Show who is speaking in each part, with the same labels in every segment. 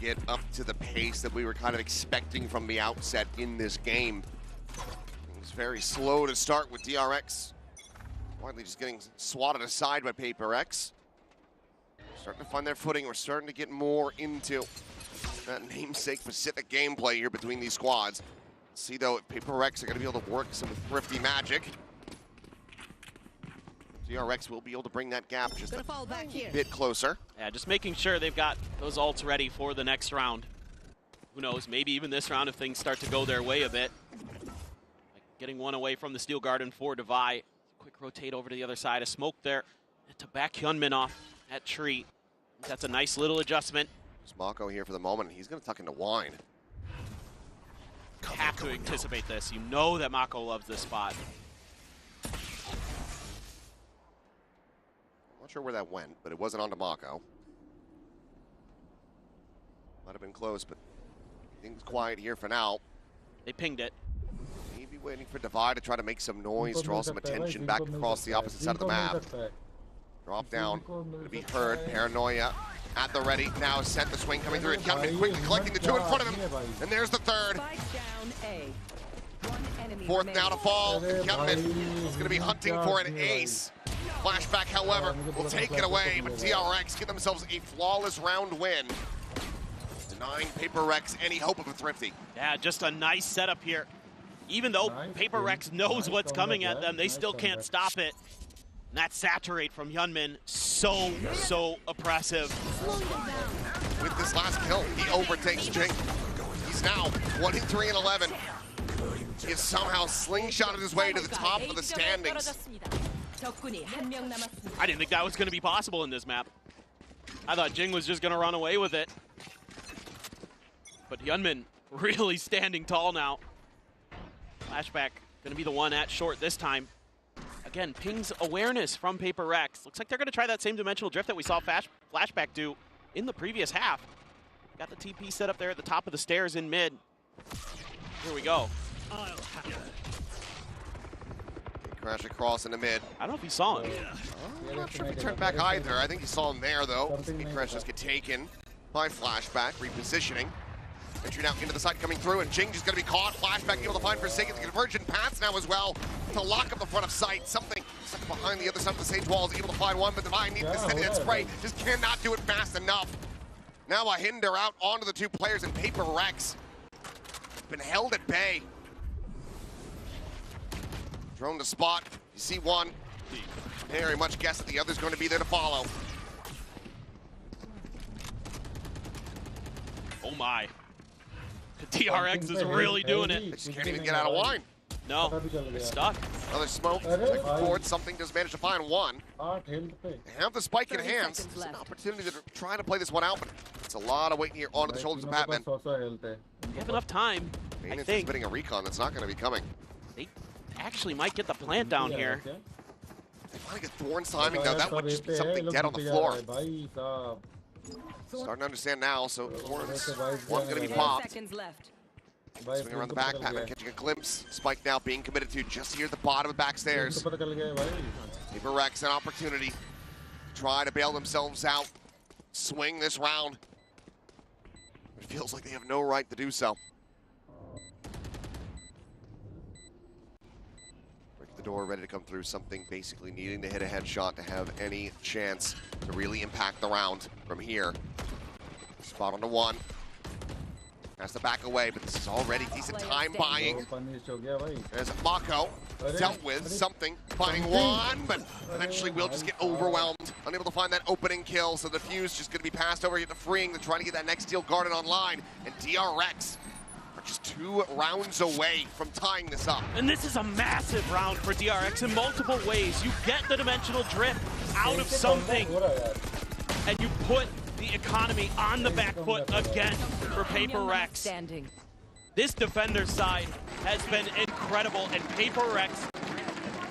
Speaker 1: get up to the pace that we were kind of expecting from the outset in this game. It was very slow to start with DRX. Widely just getting swatted aside by PRX. Starting to find their footing. We're starting to get more into that namesake-specific gameplay here between these squads. Let's see, though, if PRX are going to be able to work some thrifty magic. DRX will be able to bring that gap just a bit closer.
Speaker 2: Yeah, just making sure they've got those ults ready for the next round. Who knows, maybe even this round if things start to go their way a bit. Like getting one away from the Steel Garden for Devi. Quick rotate over to the other side. A smoke there to back Hyunmin off that tree. That's a nice little adjustment.
Speaker 1: There's Mako here for the moment. He's going to tuck into Wine.
Speaker 2: Have to anticipate this. You know that Mako loves this spot.
Speaker 1: Not sure where that went, but it wasn't onto Mako. Might have been close, but things quiet here for now.
Speaker 2: They pinged it.
Speaker 1: Maybe waiting for Devi to try to make some noise, draw some attention back across the opposite side of the map. Drop down, gonna be heard. Paranoia at the ready. Now sent the swing coming through, and Hyunmin quickly collecting the two in front of him. And there's the third. Fourth now to fall. Hyunmin is gonna be hunting for an ace. Flashback, however, will take it away, but DRX get themselves a flawless round win, denying PRX any hope of a thrifty.
Speaker 2: Yeah, just a nice setup here. Even though PRX knows what's coming at them, they still can't stop it. And that saturate from Hyunmin, so oppressive.
Speaker 1: With this last kill, he overtakes Jing. He's now 1-3-11. He has somehow slingshotted his way to the top of the standings.
Speaker 2: I didn't think that was going to be possible in this map. I thought Jing was just going to run away with it. But Hyunmin really standing tall now. Flashback going to be the one at short this time. Again, pings awareness from PRX. Looks like they're going to try that same dimensional drift that we saw Flashback do in the previous half. Got the TP set up there at the top of the stairs in mid. Here we go.
Speaker 1: Crash across in the mid.
Speaker 2: I don't know if he saw him.
Speaker 1: I'm not sure if he turned back either. I think he saw him there, though. Crash just get taken by Flashback, repositioning. Entry now into the side coming through, and Jing just going to be caught. Flashback able to find Forsaken. The convergent paths now as well to lock up the front of sight. Something stuck behind the other side of the stage wall is able to find one, but Devi needs to steady that spray. Just cannot do it fast enough. Now a hinder out onto the two players, and PRX been held at bay. Drone to spot. You see one. Very much guess that the other's going to be there to follow.
Speaker 2: Oh my. DRX is really doing it.
Speaker 1: They just can't even get out of Wine.
Speaker 2: No, they're stuck.
Speaker 1: Another smoke. Quick forward. Something does manage to find one. They have the spike in hands. It's an opportunity to try to play this one out, but it's a lot of weight here onto the shoulders of Batman.
Speaker 2: They have enough time, I think.
Speaker 1: Spitting a recon that's not going to be coming.
Speaker 2: They actually might get the plant down here.
Speaker 1: They finally get Thorn's timing, though. That would just be something dead on the floor. Starting to understand now, so Thorn's one's going to be popped. Swing around the back, Batman catching a glimpse. Spike now being committed to just here at the bottom of the back stairs. PRX an opportunity to try to bail themselves out. Swing this round. It feels like they have no right to do so. Break the door, ready to come through. Something basically needing to hit a headshot to have any chance to really impact the round from here. Spot on the one. Has to back away, but this is already decent time buying. There's Mako dealt with something, finding one, but eventually will just get overwhelmed. Unable to find that opening kill, so the fuse just going to be passed over to freeing to try to get that next Steel Garden online. And DRX are just 2 rounds away from tying this up.
Speaker 2: And this is a massive round for DRX in multiple ways. You get the dimensional drift out of something, and you put the economy on the back foot again for PRX. This defender's side has been incredible, and PRX,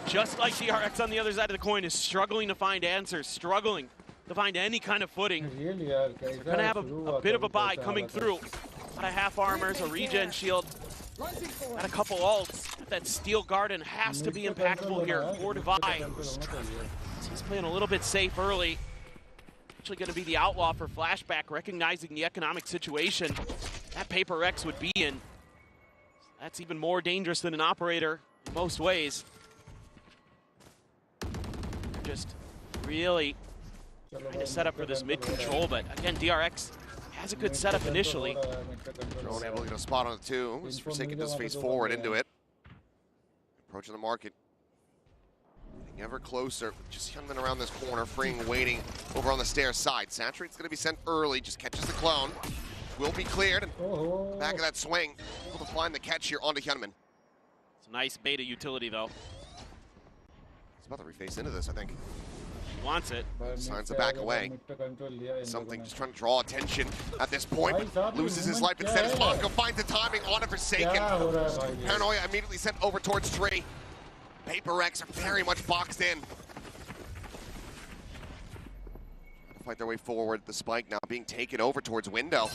Speaker 2: just like DRX on the other side of the coin, is struggling to find answers, struggling to find any kind of footing. They're gonna have a bit of a buy coming through. Got a half armors, a regen shield, got a couple ults. That Steel Garden has to be impactful here for Devi. He's playing a little bit safe early. actually going to be the outlaw for Flashback, recognizing the economic situation that PRX would be in. That's even more dangerous than an operator in most ways. Just really trying to set up for this mid control, but again, DRX has a good setup initially.
Speaker 1: Drone able to get a spot on the two. He's Forsaken does face forward into it. Approaching the market. Getting ever closer. Just Hyunmin around this corner. Fring waiting over on the stairs side. Saturate's going to be sent early. Just catches the clone. Will be cleared. And back of that swing. Able to find the catch here onto Hyunmin.
Speaker 2: It's a nice beta utility, though.
Speaker 1: He's about to reface into this, I think.
Speaker 2: He wants it.
Speaker 1: Signs to back away. Something just trying to draw attention at this point. Loses his life instead as Monko finds the timing on a Forsaken. Paranoia immediately sent over towards Tree. PRX are very much boxed in. Trying to fight their way forward. The spike now being taken over towards window.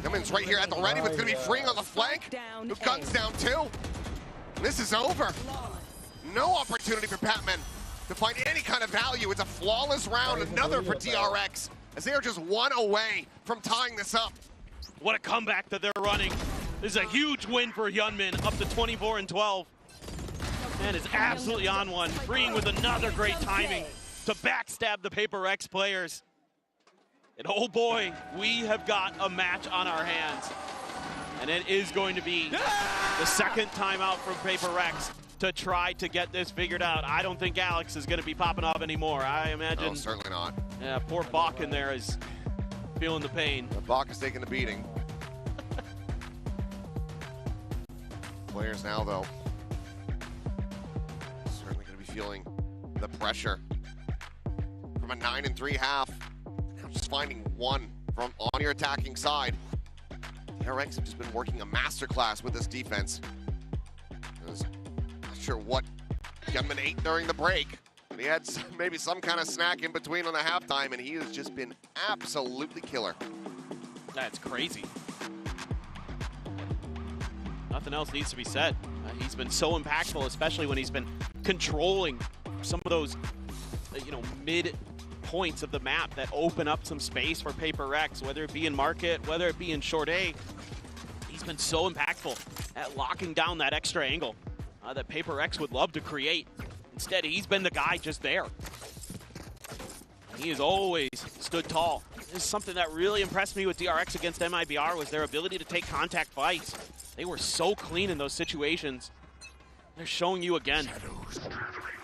Speaker 1: Hyunmin's right here at the ready, but it's going to be Fring on the flank. The gun's down too. This is over. No opportunity for Patman to find any kind of value. It's a flawless round, another for DRX, as they are just one away from tying this up.
Speaker 2: What a comeback that they're running. This is a huge win for Hyunmin, up to 24-12. Man is absolutely on one, Fring with another great timing to backstab the PRX players. And oh boy, we have got a match on our hands. And it is going to be the second timeout from PRX to try to get this figured out. I don't think Alex is going to be popping off anymore. I imagine.
Speaker 1: No, certainly not.
Speaker 2: Yeah, poor Bach in there is feeling the pain.
Speaker 1: Bach is taking the beating. Players now, though, certainly going to be feeling the pressure from a 9-3 half. Now just finding one from on your attacking side. DRX have just been working a masterclass with this defense. Not sure what Hyunmin ate during the break. But he had maybe some kind of snack in between on the halftime, and he has just been absolutely killer.
Speaker 2: That's crazy. Nothing else needs to be said. He's been so impactful, especially when he's been controlling some of those, mid points of the map that open up some space for PRX, whether it be in market, whether it be in short A. He's been so impactful at locking down that extra angle that PRX would love to create. Instead, he's been the guy just there. He has always stood tall. This is something that really impressed me with DRX against MIBR was their ability to take contact fights. They were so clean in those situations. They're showing you again.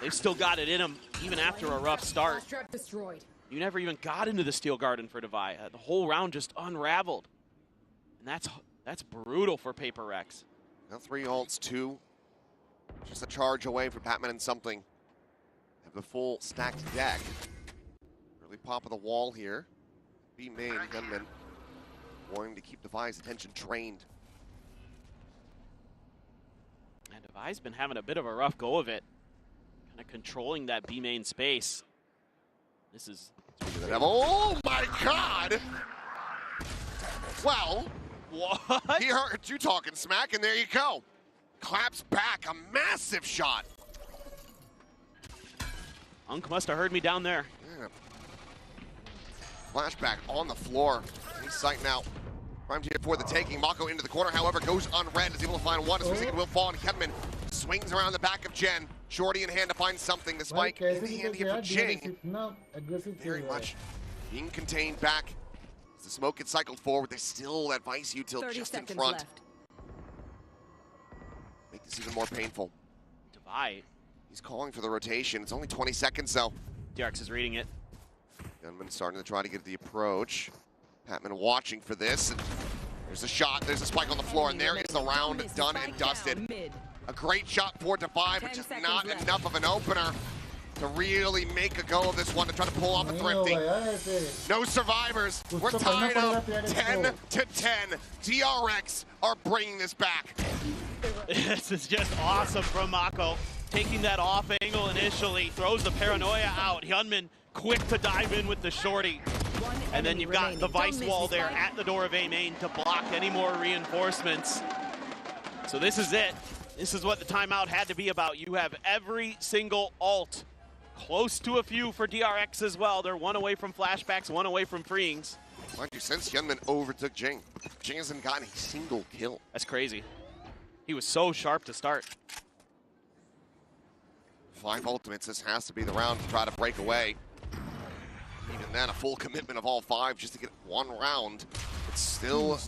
Speaker 2: They've still got it in them, even after a rough start. You never even got into the Steel Garden for Devi. The whole round just unraveled. And that's brutal for PRX.
Speaker 1: Now 3 ults, 2. Just a charge away from Patman and something. Have the full stacked deck. Early pop of the wall here. B main, Hyunmin wanting to keep Devi's attention trained.
Speaker 2: And Devi's been having a bit of a rough go of it. Kind of controlling that B main space. This is...
Speaker 1: Oh my god! Well,
Speaker 2: what?
Speaker 1: He heard you talking smack, and there you go. Claps back, a massive shot.
Speaker 2: Unk must have heard me down there.
Speaker 1: Yeah. Flashback on the floor. He's sighting out. Primed here for the taking. Mako into the corner, however, goes unread. Is able to find one. As Forsaken will fall, and Hyunmin swings around the back of Jen. Shorty in hand to find something. The spike in hand here for Jing. Very much being contained back. As the smoke gets cycled forward, there's still that Vice util just in front.
Speaker 3: Left.
Speaker 1: Make this even more painful.
Speaker 2: Devi.
Speaker 1: He's calling for the rotation. It's only 20 seconds though.
Speaker 2: DRX is reading it.
Speaker 1: Gunman starting to try to get the approach. Patman watching for this. And there's a shot, there's a spike on the floor, and there is the round done and dusted. A great shot for Devi, but just not enough of an opener to really make a go of this one to try to pull off a thrifty. No survivors. We're tied up 10-10. DRX are bringing this back.
Speaker 2: This is just awesome from Mako. Taking that off angle initially, throws the paranoia out. Hyunmin quick to dive in with the shorty. And then you've got the Vice wall there at the door of A main to block any more reinforcements. So this is it. This is what the timeout had to be about. You have every single ult Close to a few for DRX as well. They're one away from flashbacks, one away from freeings.
Speaker 1: Mind you, since Hyunmin overtook Jing, Jing hasn't gotten a single kill.
Speaker 2: That's crazy. He was so sharp to start.
Speaker 1: 5 ultimates, this has to be the round to try to break away. Even then, a full commitment of all 5 just to get 1 round. It's still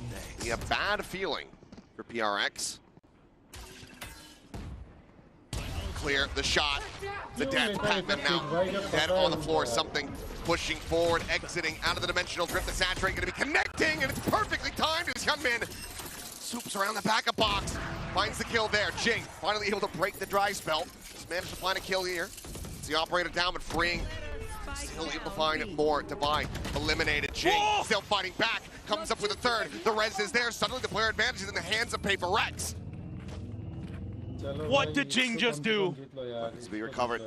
Speaker 1: a bad feeling for PRX. Clear the shot. The death, Patman now dead on the floor. Something pushing forward, exiting out of the dimensional drift. The saturate going to be connecting, and it's perfectly timed as Hyunmin swoops around the backup box. Finds the kill there. Jing finally able to break the dry spell. Just managed to find a kill here. It's the operator down, but freeing. Still able to find more. Divine eliminated. Jing still fighting back. Comes up with a third. The res is there. Suddenly the player advantage is in the hands of PRX.
Speaker 2: What did Jing just do?
Speaker 1: To be recovered.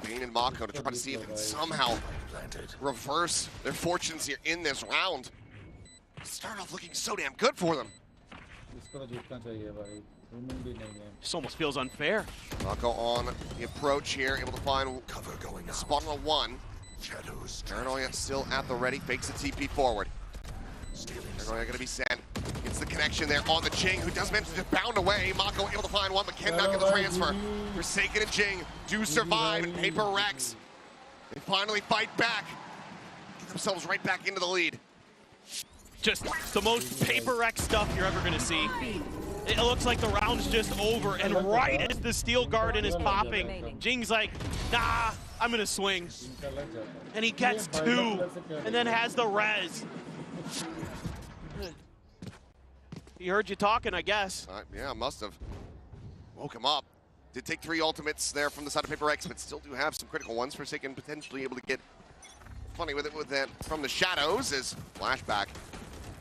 Speaker 1: Bane and Mako to try to see if they can somehow reverse their fortunes here in this round. Start off looking so damn good for them.
Speaker 2: This almost feels unfair.
Speaker 1: Mako on the approach here, able to find cover going out. Spot on a 1. Paranoia still at the ready, fakes the TP forward. Paranoia gonna be sent. Gets the connection there on the Jing, who does manage to just bound away. Mako able to find 1, but cannot get the transfer. Forsaken and Jing do survive, and PRX, they finally fight back. Get themselves right back into the lead.
Speaker 2: Just the most PRX stuff you're ever gonna see. It looks like the round's just over, and right as the steel garden is popping, Jing's like, nah, I'm gonna swing. And he gets 2, and then has the res. He heard you talking, I guess.
Speaker 1: Yeah, must have. Woke him up. Did take 3 ultimates there from the side of PRX, but still do have some critical ones. Forsaken potentially able to get funny with it with that from the shadows as flashback.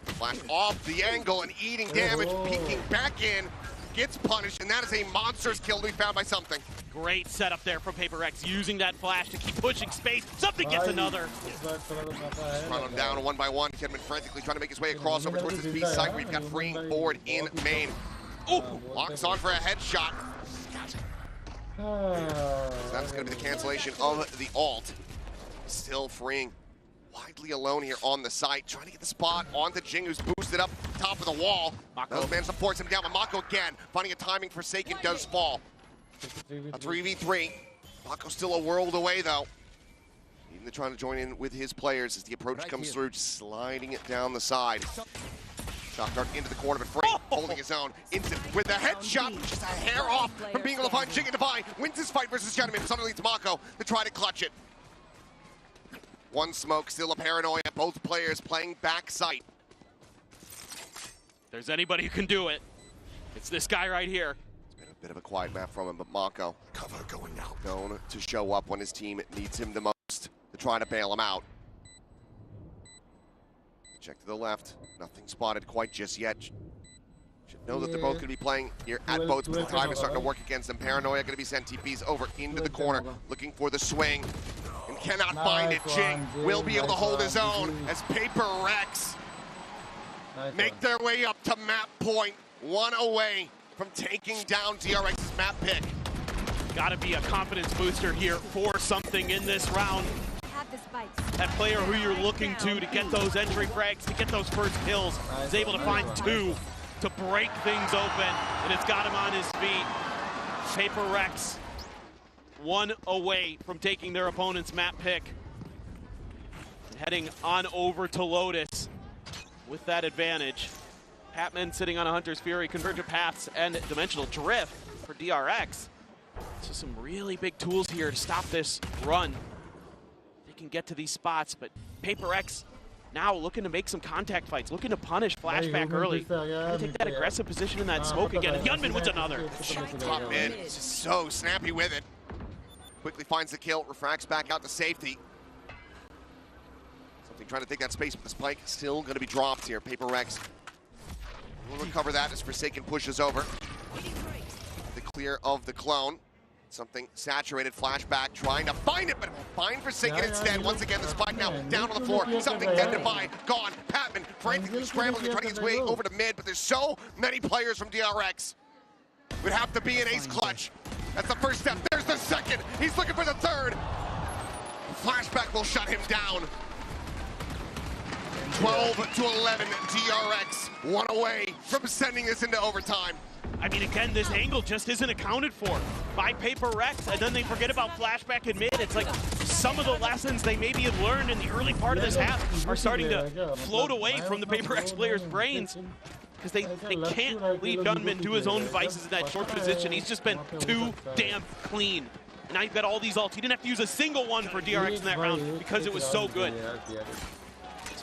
Speaker 1: Flash off the angle and eating damage, peeking back in, gets punished, and that is a monster's kill to be found by Something.
Speaker 2: Great setup there from PRX, using that flash to keep pushing space. Something gets another.
Speaker 1: Run him down 1 by 1. Kedman frantically trying to make his way across over towards his B site. We've got freeing forward in main. Ooh, locks on for a headshot. That's going to be the cancellation of the ult. Still freeing. Widely alone here on the site, trying to get the spot onto Jing, who's boosted up top of the wall. Those managed to force him down, but Mako again, finding a timing. Forsaken does fall. A 3v3. Mako still a world away, though. Even trying to join in with his players as the approach comes through, just sliding it down the side. Shot dart into the corner, but Free holding his own. Instant with a headshot, just a hair off from being able to find Jing and Divine. Wins his fight versus Gentleman. Suddenly it's Mako to try to clutch it. 1 smoke, still a Paranoia. Both players playing back sight.
Speaker 2: If there's anybody who can do it, it's this guy right here.
Speaker 1: It's been a bit of a quiet map from him, but Mako cover going out. Known to show up when his team needs him the most to try to bail him out. Check to the left. Nothing spotted quite just yet. Should know that they're both going to be playing here at boats, but the time is starting to work against them. Paranoia going to be sent TPs over into the corner, looking for the swing. And cannot find it. Jing will be able to hold his own as PRX make their way up to map point. 1 away from taking down DRX's map pick.
Speaker 2: Gotta be a confidence booster here for Something in this round. That player who you're looking to get those entry frags, to get those first kills, is able to find 2 to break things open, and it's got him on his feet. PRX 1 away from taking their opponent's map pick. Heading on over to Lotus with that advantage. Patman sitting on a Hunter's Fury, Convergent Paths, and Dimensional Drift for DRX. So some really big tools here to stop this run. They can get to these spots, but PRX now looking to make some contact fights, looking to punish flashback early. Take that aggressive position in that smoke again, and Hyunmin wins another.
Speaker 1: Top mid, just so snappy with it. Quickly finds the kill, refracts back out to safety. Something trying to take that space, but the spike still going to be dropped here. PRX will recover that as Forsaken pushes over. The clear of the clone. Something saturated, flashback, trying to find it, but find Forsaken instead. Once again, the spike now down on the floor. Something dead Divine, gone. Patman frantically scrambling to try to get his way over to mid, but there's so many players from DRX. Would have to be an ace clutch. That's the first step. There's the second. He's looking for the third. Flashback will shut him down. 12 to 11, DRX, one away from sending this into overtime.
Speaker 2: I mean, again, this angle just isn't accounted for by PRX, and then they forget about flashback and mid. It's like some of the lessons they maybe have learned in the early part of this half are starting to float away from the PRX players' brains, because they can't leave Gunman to his own devices in that short position. He's just been too damn clean. And now you've got all these ults. He didn't have to use a single one for DRX in that round because it was so good.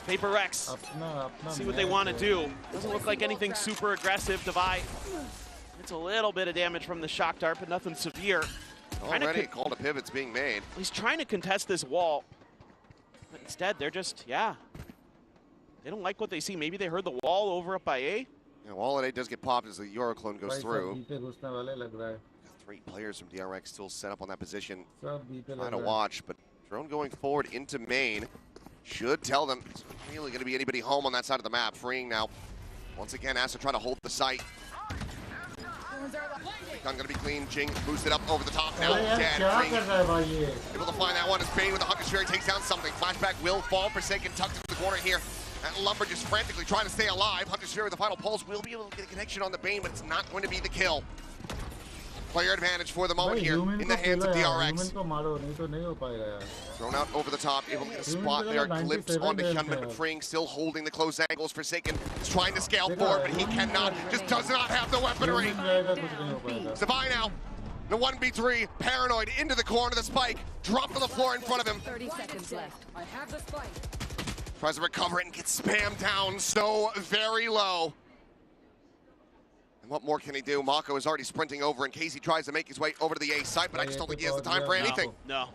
Speaker 2: PRX, see what they want to do. Doesn't look like anything super aggressive. Divide. It's a little bit of damage from the shock dart, but nothing severe.
Speaker 1: Already called a pivot's being made.
Speaker 2: He's trying to contest this wall, but instead they're just, yeah. They don't like what they see. Maybe they heard the wall over up by A.
Speaker 1: Yeah, wall at A does get popped as the Euroclone goes through. 3 players from DRX still set up on that position. Trying to watch, but drone going forward into main should tell them it's really going to be anybody home on that side of the map. Freeing now. Once again, has to try to hold the site. Gun going to be clean. Jing boosted up over the top now. Dead. Able to find that one as Bane with the Hunter Sphere takes down something. Flashback will fall. Forsaken tucked into the corner here. And Lumber just frantically trying to stay alive. Hunter Sphere with the final pulse will be able to get a connection on the Bane, but it's not going to be the kill. Player advantage for the moment here in the hands of DRX. Thrown out over the top, able to get a spot there, glimpse onto Hyunmin, but Freeing still holding the close angles. Forsaken is trying to scale forward, but he cannot, just does not have the weaponry. Savai now, the 1v3, paranoid into the corner, the spike, dropped on the floor in front of him.
Speaker 3: 30 seconds left. I have the spike.
Speaker 1: Tries to recover it and gets spammed down so very low. What more can he do? Mako is already sprinting over in case he tries to make his way over to the A site, but I just don't think he has the time for anything.
Speaker 2: No.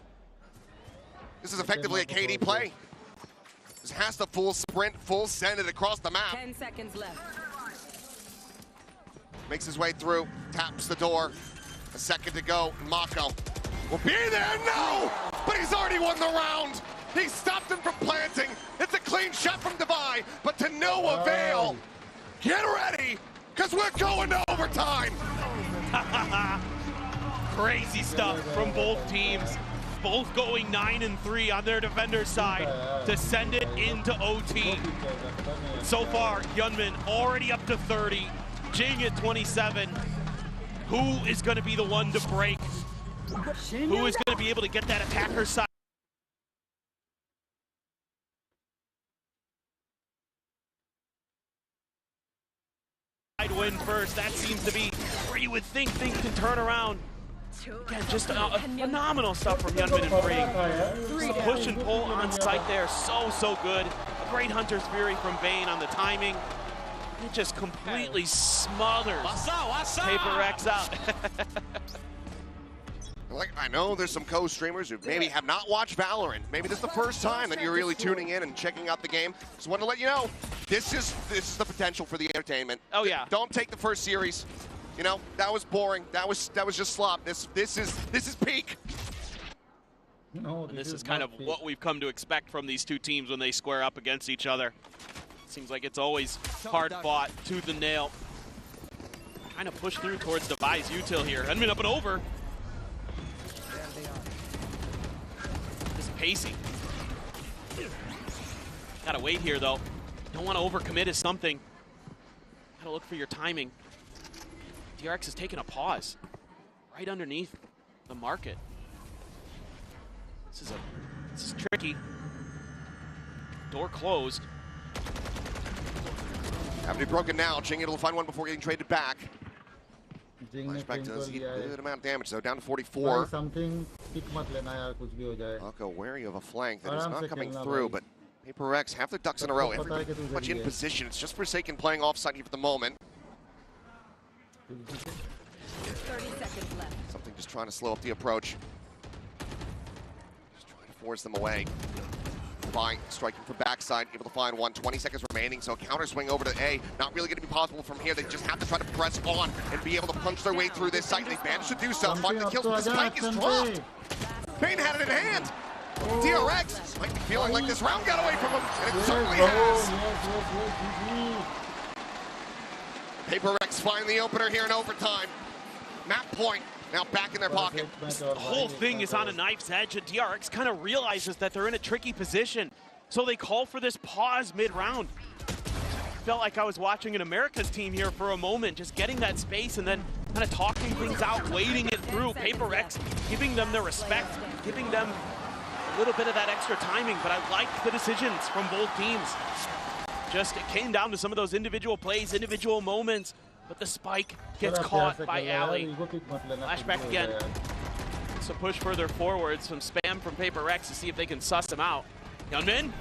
Speaker 1: This is effectively a KD play. This has to full sprint, full send it across the map.
Speaker 3: 10 seconds left.
Speaker 1: Makes his way through, taps the door. A second to go. Mako will be there. No! But he's already won the round. He stopped him from planting. It's a clean shot from Divide, but to no avail. Get ready, because we're going to overtime.
Speaker 2: Crazy stuff from both teams. Both going 9-3 on their defender's side to send it into OT. So far, Hyunmin already up to 30. Jing at 27. Who is going to be the one to break? Who is going to be able to get that attacker side? Win first. That seems to be where you would think things can turn around. Again, just phenomenal stuff from Hyunmin and Freeing. Push and pull on site there, so good. A great Hunter's Fury from Bane on the timing. It just completely smothers PRX out.
Speaker 1: Like, I know there's some co-streamers who maybe have not watched Valorant. Maybe this is the first time that you're really tuning in and checking out the game. Just wanted to let you know, this is the potential for the entertainment.
Speaker 2: Oh yeah.
Speaker 1: Don't take the first series. You know, that was boring. That was just slop. This is peak.
Speaker 2: No, and this is kind of what we've come to expect from these two teams when they square up against each other. Seems like it's always hard fought, tooth and nail. Kind of push through towards Device util here. Hyunmin up and over. This pacey. Gotta wait here though. Don't want to overcommit is something. Gotta look for your timing. DRX is taking a pause right underneath the market. This is tricky. Door closed.
Speaker 1: Have to be broken now. Jing able to find one before getting traded back. Flashback does get a good amount of damage though, down to 44. Mako wary of a flank that is not coming through, but PRX have their ducks in a row. Everybody pretty much in position. It's just Forsaken playing offside here for the moment.
Speaker 3: 30 seconds left.
Speaker 1: Something just trying to slow up the approach. Just trying to force them away. Fine, striking from backside, able to find one. 20 seconds remaining, so counter swing over to A. Not really going to be possible from here. They just have to try to press on and be able to punch their way through this site. They managed to do so. Find the kills, but the spike is dropped. Bane had it in hand. DRX might be feeling like this round got away from him, and it certainly has. PRX find the opener here in overtime. Map point. now back in their pocket.
Speaker 2: The whole thing is on a knife's edge, and DRX kind of realizes that they're in a tricky position. So they call for this pause mid-round. Felt like I was watching an America's team here for a moment, just getting that space and then kind of talking things out, waiting it through. PRX giving them the respect, giving them a little bit of that extra timing, but I liked the decisions from both teams. Just it came down to some of those individual plays, individual moments, but the spike gets caught by Ali. Flashback again. So push further forward, some spam from PRX to see if they can suss him out. Hyunmin.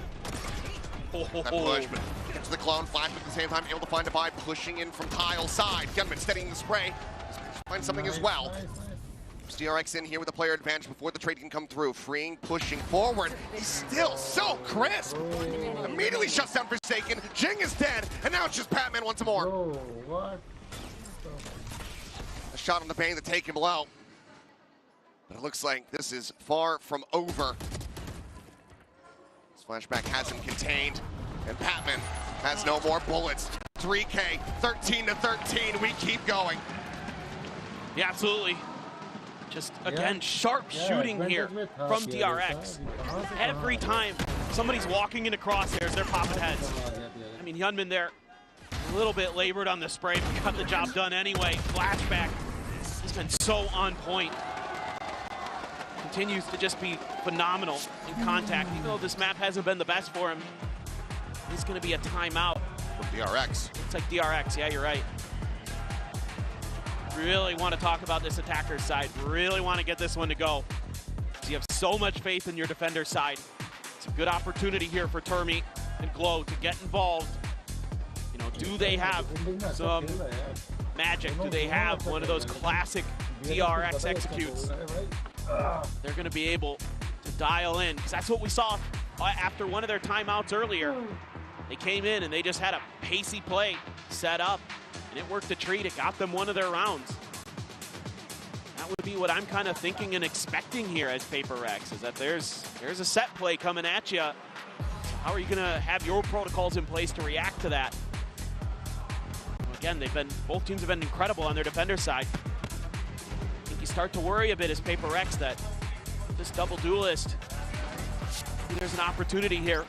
Speaker 1: That push, but gets the clone, flash at the same time, able to find a buy, pushing in from Kyle's side. Hyunmin steadying the spray. Find something as well. DRX in here with a player advantage before the trade can come through. Freeing, pushing forward. He's still so crisp. Immediately shuts down Forsaken. Jing is dead, and now it's just Patman once more.
Speaker 4: What?
Speaker 1: A shot on the bang to take him low. But it looks like this is far from over. This flashback has him contained, and Patman has no more bullets. 3K, 13-13, we keep going.
Speaker 2: Yeah, absolutely. Just, again, sharp shooting here from DRX. Every time somebody's walking into crosshairs, they're popping heads. I mean, Hyunmin there, a little bit labored on the spray, but got the job done anyway. Flashback, he's been so on point. Continues to just be phenomenal in contact. Even though this map hasn't been the best for him, he's going to be a timeout.
Speaker 1: From DRX.
Speaker 2: It's like DRX, yeah, you're right. Really want to talk about this attacker's side. Really want to get this one to go. So you have so much faith in your defender's side. It's a good opportunity here for Termi and Glow to get involved. You know, do they have some magic? Do they have one of those classic DRX executes? They're going to be able to dial in, because that's what we saw after one of their timeouts earlier. They came in and they just had a pacey play set up. And it worked a treat. It got them one of their rounds. That would be what I'm kind of thinking and expecting here as PRX, is that there's a set play coming at you. How are you going to have your protocols in place to react to that? Again, both teams have been incredible on their defender side. I think you start to worry a bit as PRX that this double duelist, there's an opportunity here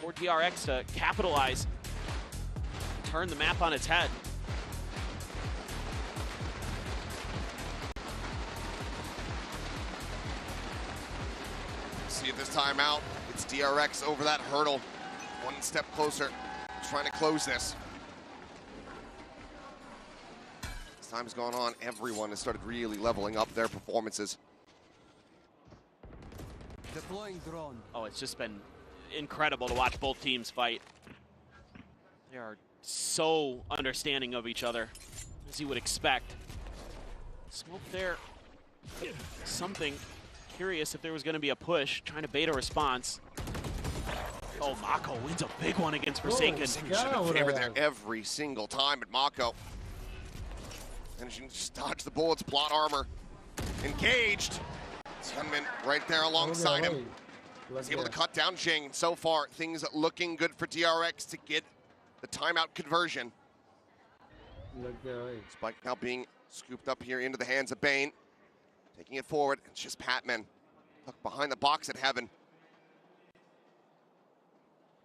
Speaker 2: for DRX to capitalize. Turn the map on its head.
Speaker 1: See if this time out, it's DRX over that hurdle. One step closer, trying to close this. As time's gone on, everyone has started really leveling up their performances.
Speaker 5: Deploying drone.
Speaker 2: Oh, it's just been incredible to watch both teams fight. They are so understanding of each other, as you would expect. Smoke there. Something curious if there was going to be a push, trying to bait a response. Oh, Mako wins a big one against Forsaken.
Speaker 1: Should have favored there every single time at Mako. And she can just dodge the bullets, plot armor. Engaged. Hyunmin right there alongside him. He's able to cut down Jing. So far, things looking good for DRX to get the timeout conversion. Spike now being scooped up here into the hands of Bane. Taking it forward, it's just Patman. Tucked behind the box at Heaven.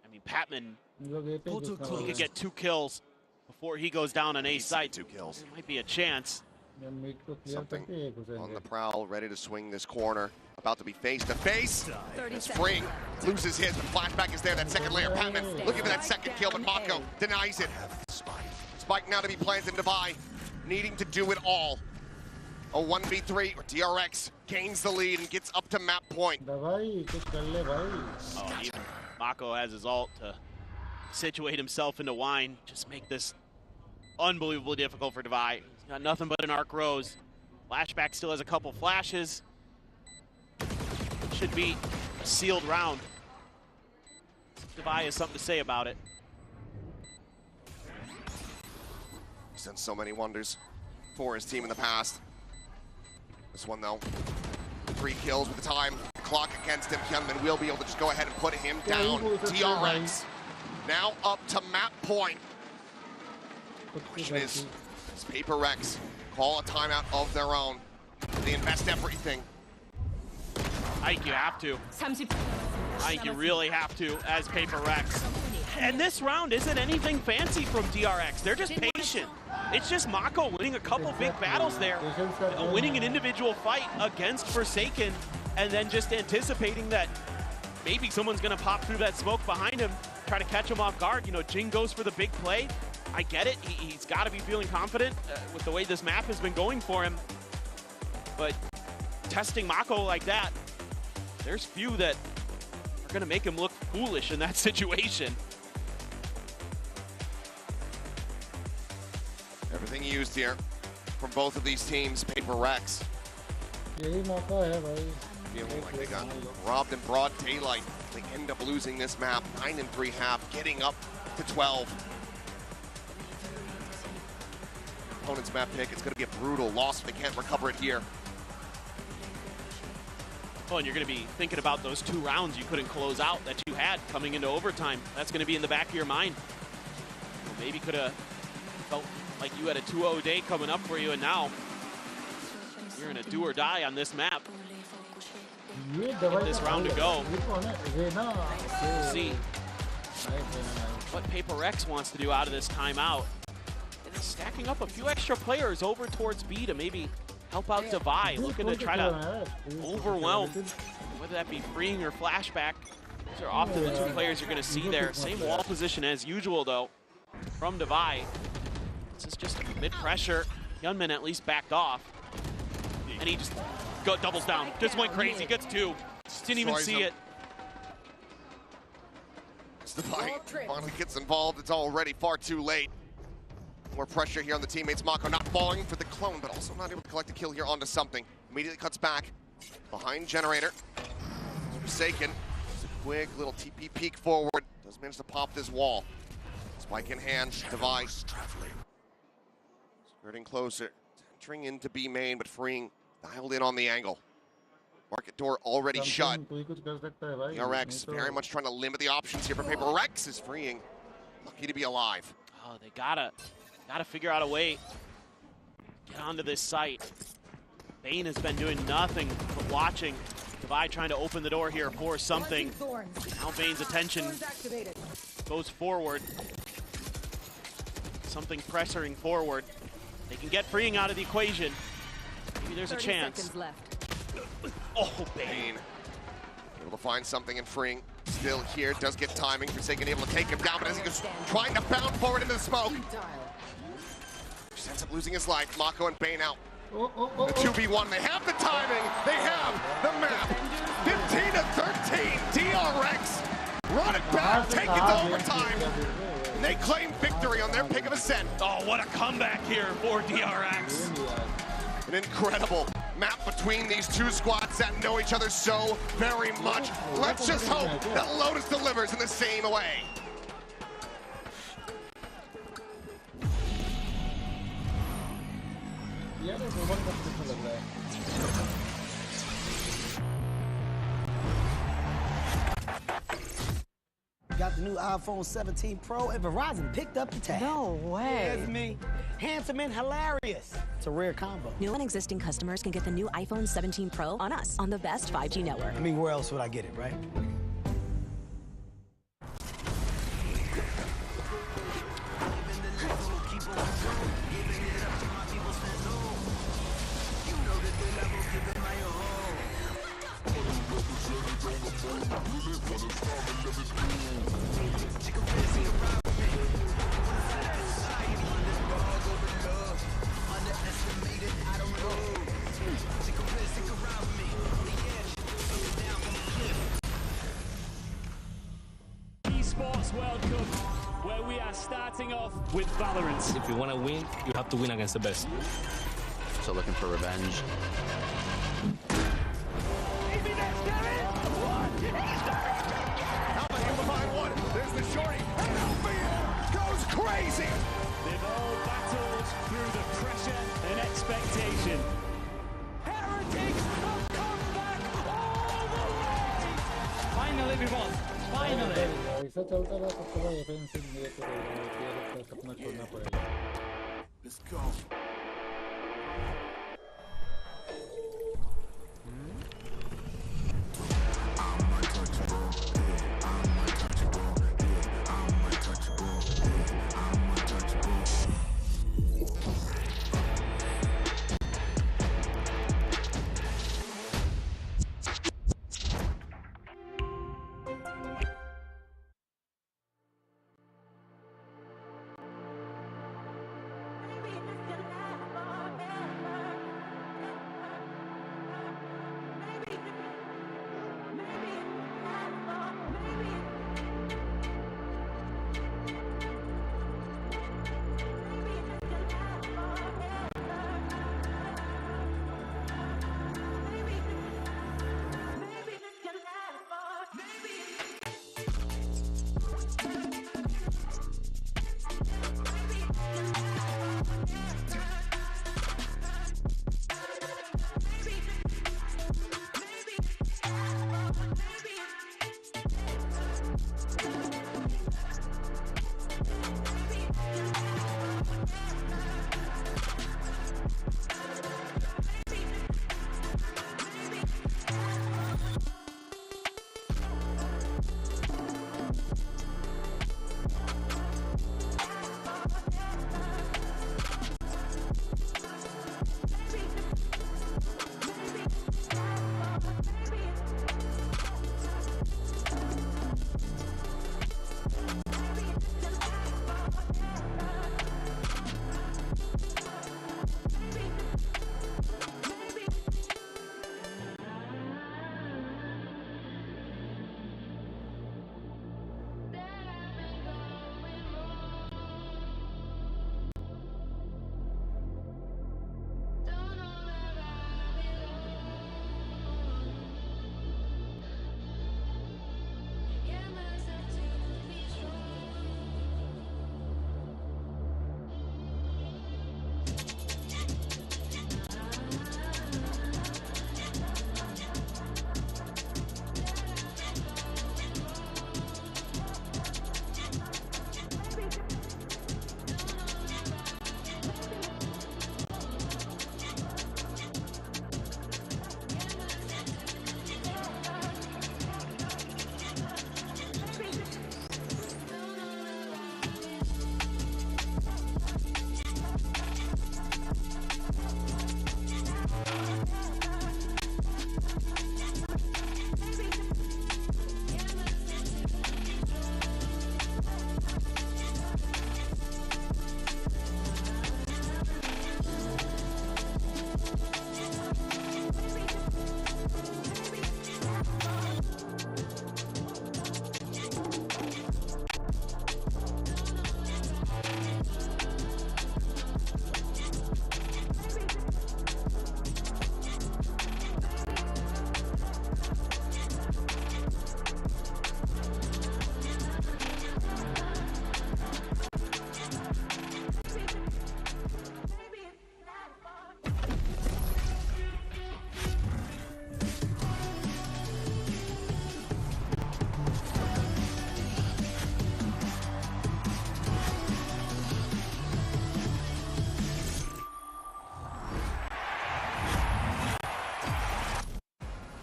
Speaker 2: I mean, Patman, he could get 2 kills before he goes down on A site.
Speaker 1: 2 kills.
Speaker 2: There might be a chance.
Speaker 1: Something on the prowl, ready to swing this corner. About to be face to face. Spring loses his, but flashback is there. That second layer. Patman looking for that second kill, but Mako denies it. Spike now to be planted into Vi, needing to do it all. A 1v3, or DRX gains the lead and gets up to map point.
Speaker 2: Oh, even Mako has his ult to situate himself into wine. Just make this unbelievably difficult for Devi. He's got nothing but an arc rose. Flashback still has a couple flashes. Should be a sealed round. Devi has something to say about it.
Speaker 1: He's done so many wonders for his team in the past. This one, though, 3 kills with the time. Clock against him. Hyunmin will be able to just go ahead and put him down. DRX now up to map point. The question is PRX call a timeout of their own. They invest everything.
Speaker 2: I think you have to. I think you really have to as PRX. And this round isn't anything fancy from DRX. They're just patient. It's just Mako winning a couple big battles there, winning an individual fight against Forsaken, and then just anticipating that maybe someone's gonna pop through that smoke behind him, try to catch him off guard. You know, Jing goes for the big play. I get it. He's got to be feeling confident with the way this map has been going for him. But testing Mako like that, there's few that are going to make him look foolish in that situation.
Speaker 1: Everything used here from both of these teams. PRX feeling like they got robbed in broad daylight. They end up losing this map. 9 and 3/2, getting up to 12. Opponent's map pick. It's going to be a brutal loss if they can't recover it here.
Speaker 2: Oh, and you're going to be thinking about those 2 rounds you couldn't close out that you had coming into overtime. That's going to be in the back of your mind. Well, maybe could have felt like you had a 2-0 day coming up for you, and now you're in a do or die on this map. Get this round to go. See what PRX wants to do out of this timeout. And it's stacking up a few extra players over towards B to maybe help out Divide, looking to try to overwhelm, whether that be freeing or flashback. Those are often the 2 players you're going to see there. Same wall position as usual, though, from Divide. This is just mid-pressure. Hyunmin at least backed off. And he just doubles down. Just went crazy. Gets 2. Didn't even see it.
Speaker 1: Divide finally gets involved. It's already far too late. More pressure here on the teammates. Mako not falling for the clone, but also not able to collect a kill here onto something. Immediately cuts back behind Generator. Forsaken. Just a quick little TP peek forward. Does manage to pop this wall. Spike in hand. Divide skirting closer. Entering into B main, but freeing. Dialed in on the angle. Market door already shut. DRX very much trying to limit the options here, but PRX is freeing. Lucky to be alive.
Speaker 2: Oh, they gotta figure out a way. Get onto this site. Bane has been doing nothing but watching. Divide trying to open the door here for something. Now Bane's attention goes forward. Something pressuring forward. They can get freeing out of the equation. Maybe there's a chance. Oh, Bane. Able to find something in freeing. Still here, does get timing. Forsaken able to take him down, but as he goes trying to bound forward into the smoke. Just ends up losing his life. Mako and Bane out. The 2v1, they have the timing, they have the map. 15 to 13, DRX run it back, take it to overtime. And they claim victory on their pick of ascent. Oh, what a comeback here for DRX.
Speaker 1: An incredible map between these 2 squads that know each other so very much. Let's just hope that Lotus delivers in the same way.
Speaker 4: Got the new iPhone 17 Pro and Verizon picked up the tab.
Speaker 5: No way.
Speaker 4: That's me. Handsome and hilarious. It's a rare combo.
Speaker 6: New and existing customers can get the new iPhone 17 Pro on us on the best 5G network.
Speaker 4: I mean, where else would I get it, right?
Speaker 7: Esports World Cup, where we are starting off with Valorant.
Speaker 8: If you want to win, you have to win against the best. So looking for revenge.
Speaker 1: There's the shorty, and LBM goes crazy!
Speaker 7: They've all battled through the pressure and expectation. Heretics have come back all the way! Finally, everyone, finally!
Speaker 9: Let's go.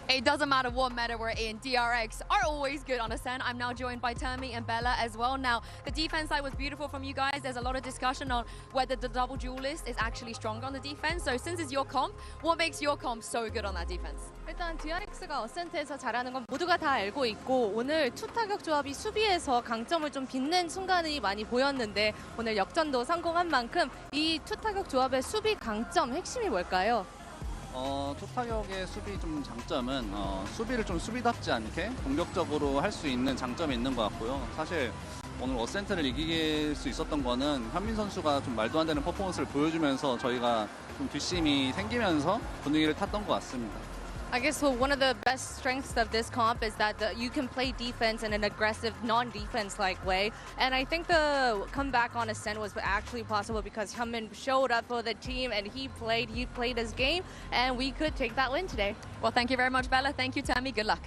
Speaker 5: It doesn't matter what meta we're in, DRX are always good on Ascent. I'm now joined by Termi and Bella as well. Now, the defense side was beautiful from you guys. There's a lot of discussion on whether the double duelist is actually stronger on the defense. So since it's your comp, what makes your comp so good on that defense?
Speaker 9: 일단 DRX가 어센트에서 잘하는 건 모두가 다 알고 있고 오늘 투 타격 조합이 수비에서 강점을 좀 빛낸 순간이 많이 보였는데 오늘 역전도 성공한 만큼 이 투 타격 조합의 수비 강점 핵심이 뭘까요?
Speaker 8: 투타격의 수비 좀 장점은 수비를 좀 수비답지 않게 공격적으로 할 수 있는 장점이 있는 것 같고요. 사실 오늘 어센트를 이길 수 있었던 거는 현민 선수가 좀 말도 안 되는 퍼포먼스를 보여주면서 저희가 좀 뒷심이 생기면서 분위기를 탔던 것 같습니다.
Speaker 9: I guess one of the best strengths of this comp is that you can play defense in an aggressive, non-defense-like way. And I think the comeback on Ascent was actually possible because Hyunmin showed up for the team and he played his game, and we could take that win today.
Speaker 5: Well, thank you very much, Bella. Thank you, Termi. Good luck.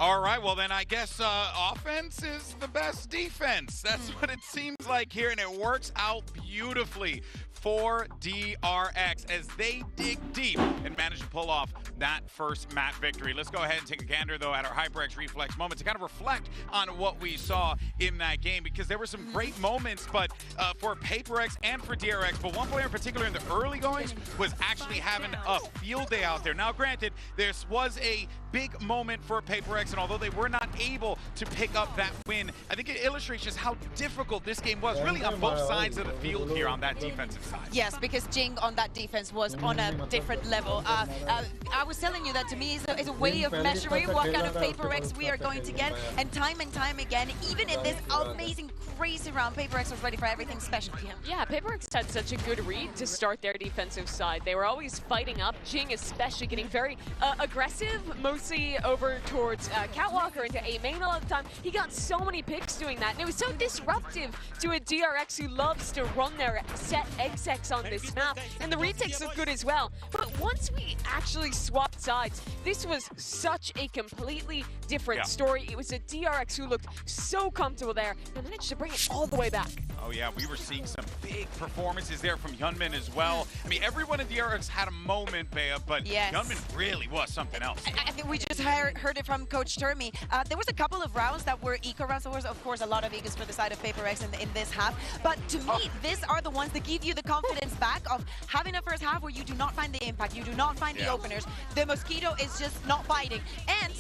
Speaker 10: All right, well then I guess offense is the best defense. That's what it seems like here, and it works out beautifully for DRX as they dig deep and manage to pull off that first map victory. Let's go ahead and take a gander, though, at our HyperX Reflex moment to kind of reflect on what we saw in that game, because there were some great moments, but for PRX and for DRX, but one player in particular in the early goings was actually having a field day out there. Now, granted, this was a big moment for PRX, and although they were not able to pick up that win, I think it illustrates just how difficult this game was, really on both sides of the field here on that defensive side.
Speaker 11: Yes, because Jing on that defense was on a different level. I was telling you that to me is a way of measuring what kind of PRX we are going to get, and time again, even in this amazing, crazy round, PRX was ready for everything special to him.
Speaker 12: Yeah, PRX had such a good read to start their defensive side. They were always fighting up, Jing especially getting very aggressive, mostly over towards Catwalk or into A main a lot of the time. He got so many picks doing that, and it was so disruptive to a DRX who loves to run their set execs on this map, and the retakes look good as well. But once we actually swapped sides, this was such a completely different story. It was a DRX who looked so comfortable there and managed to bring it all the way back.
Speaker 10: Oh yeah, we were seeing some big performances there from Hyunmin as well. I mean, everyone in DRX had a moment, Bea, but Hyunmin really was something else.
Speaker 11: I think we just heard it from Coach Termi. There was a couple of rounds that were eco rounds. There was, of course, a lot of egos for the side of PRX in this half. But to me, these are the ones that give you the confidence back of having a first half where you do not find the impact, you do not find the openers. The Mosquito is just not fighting. And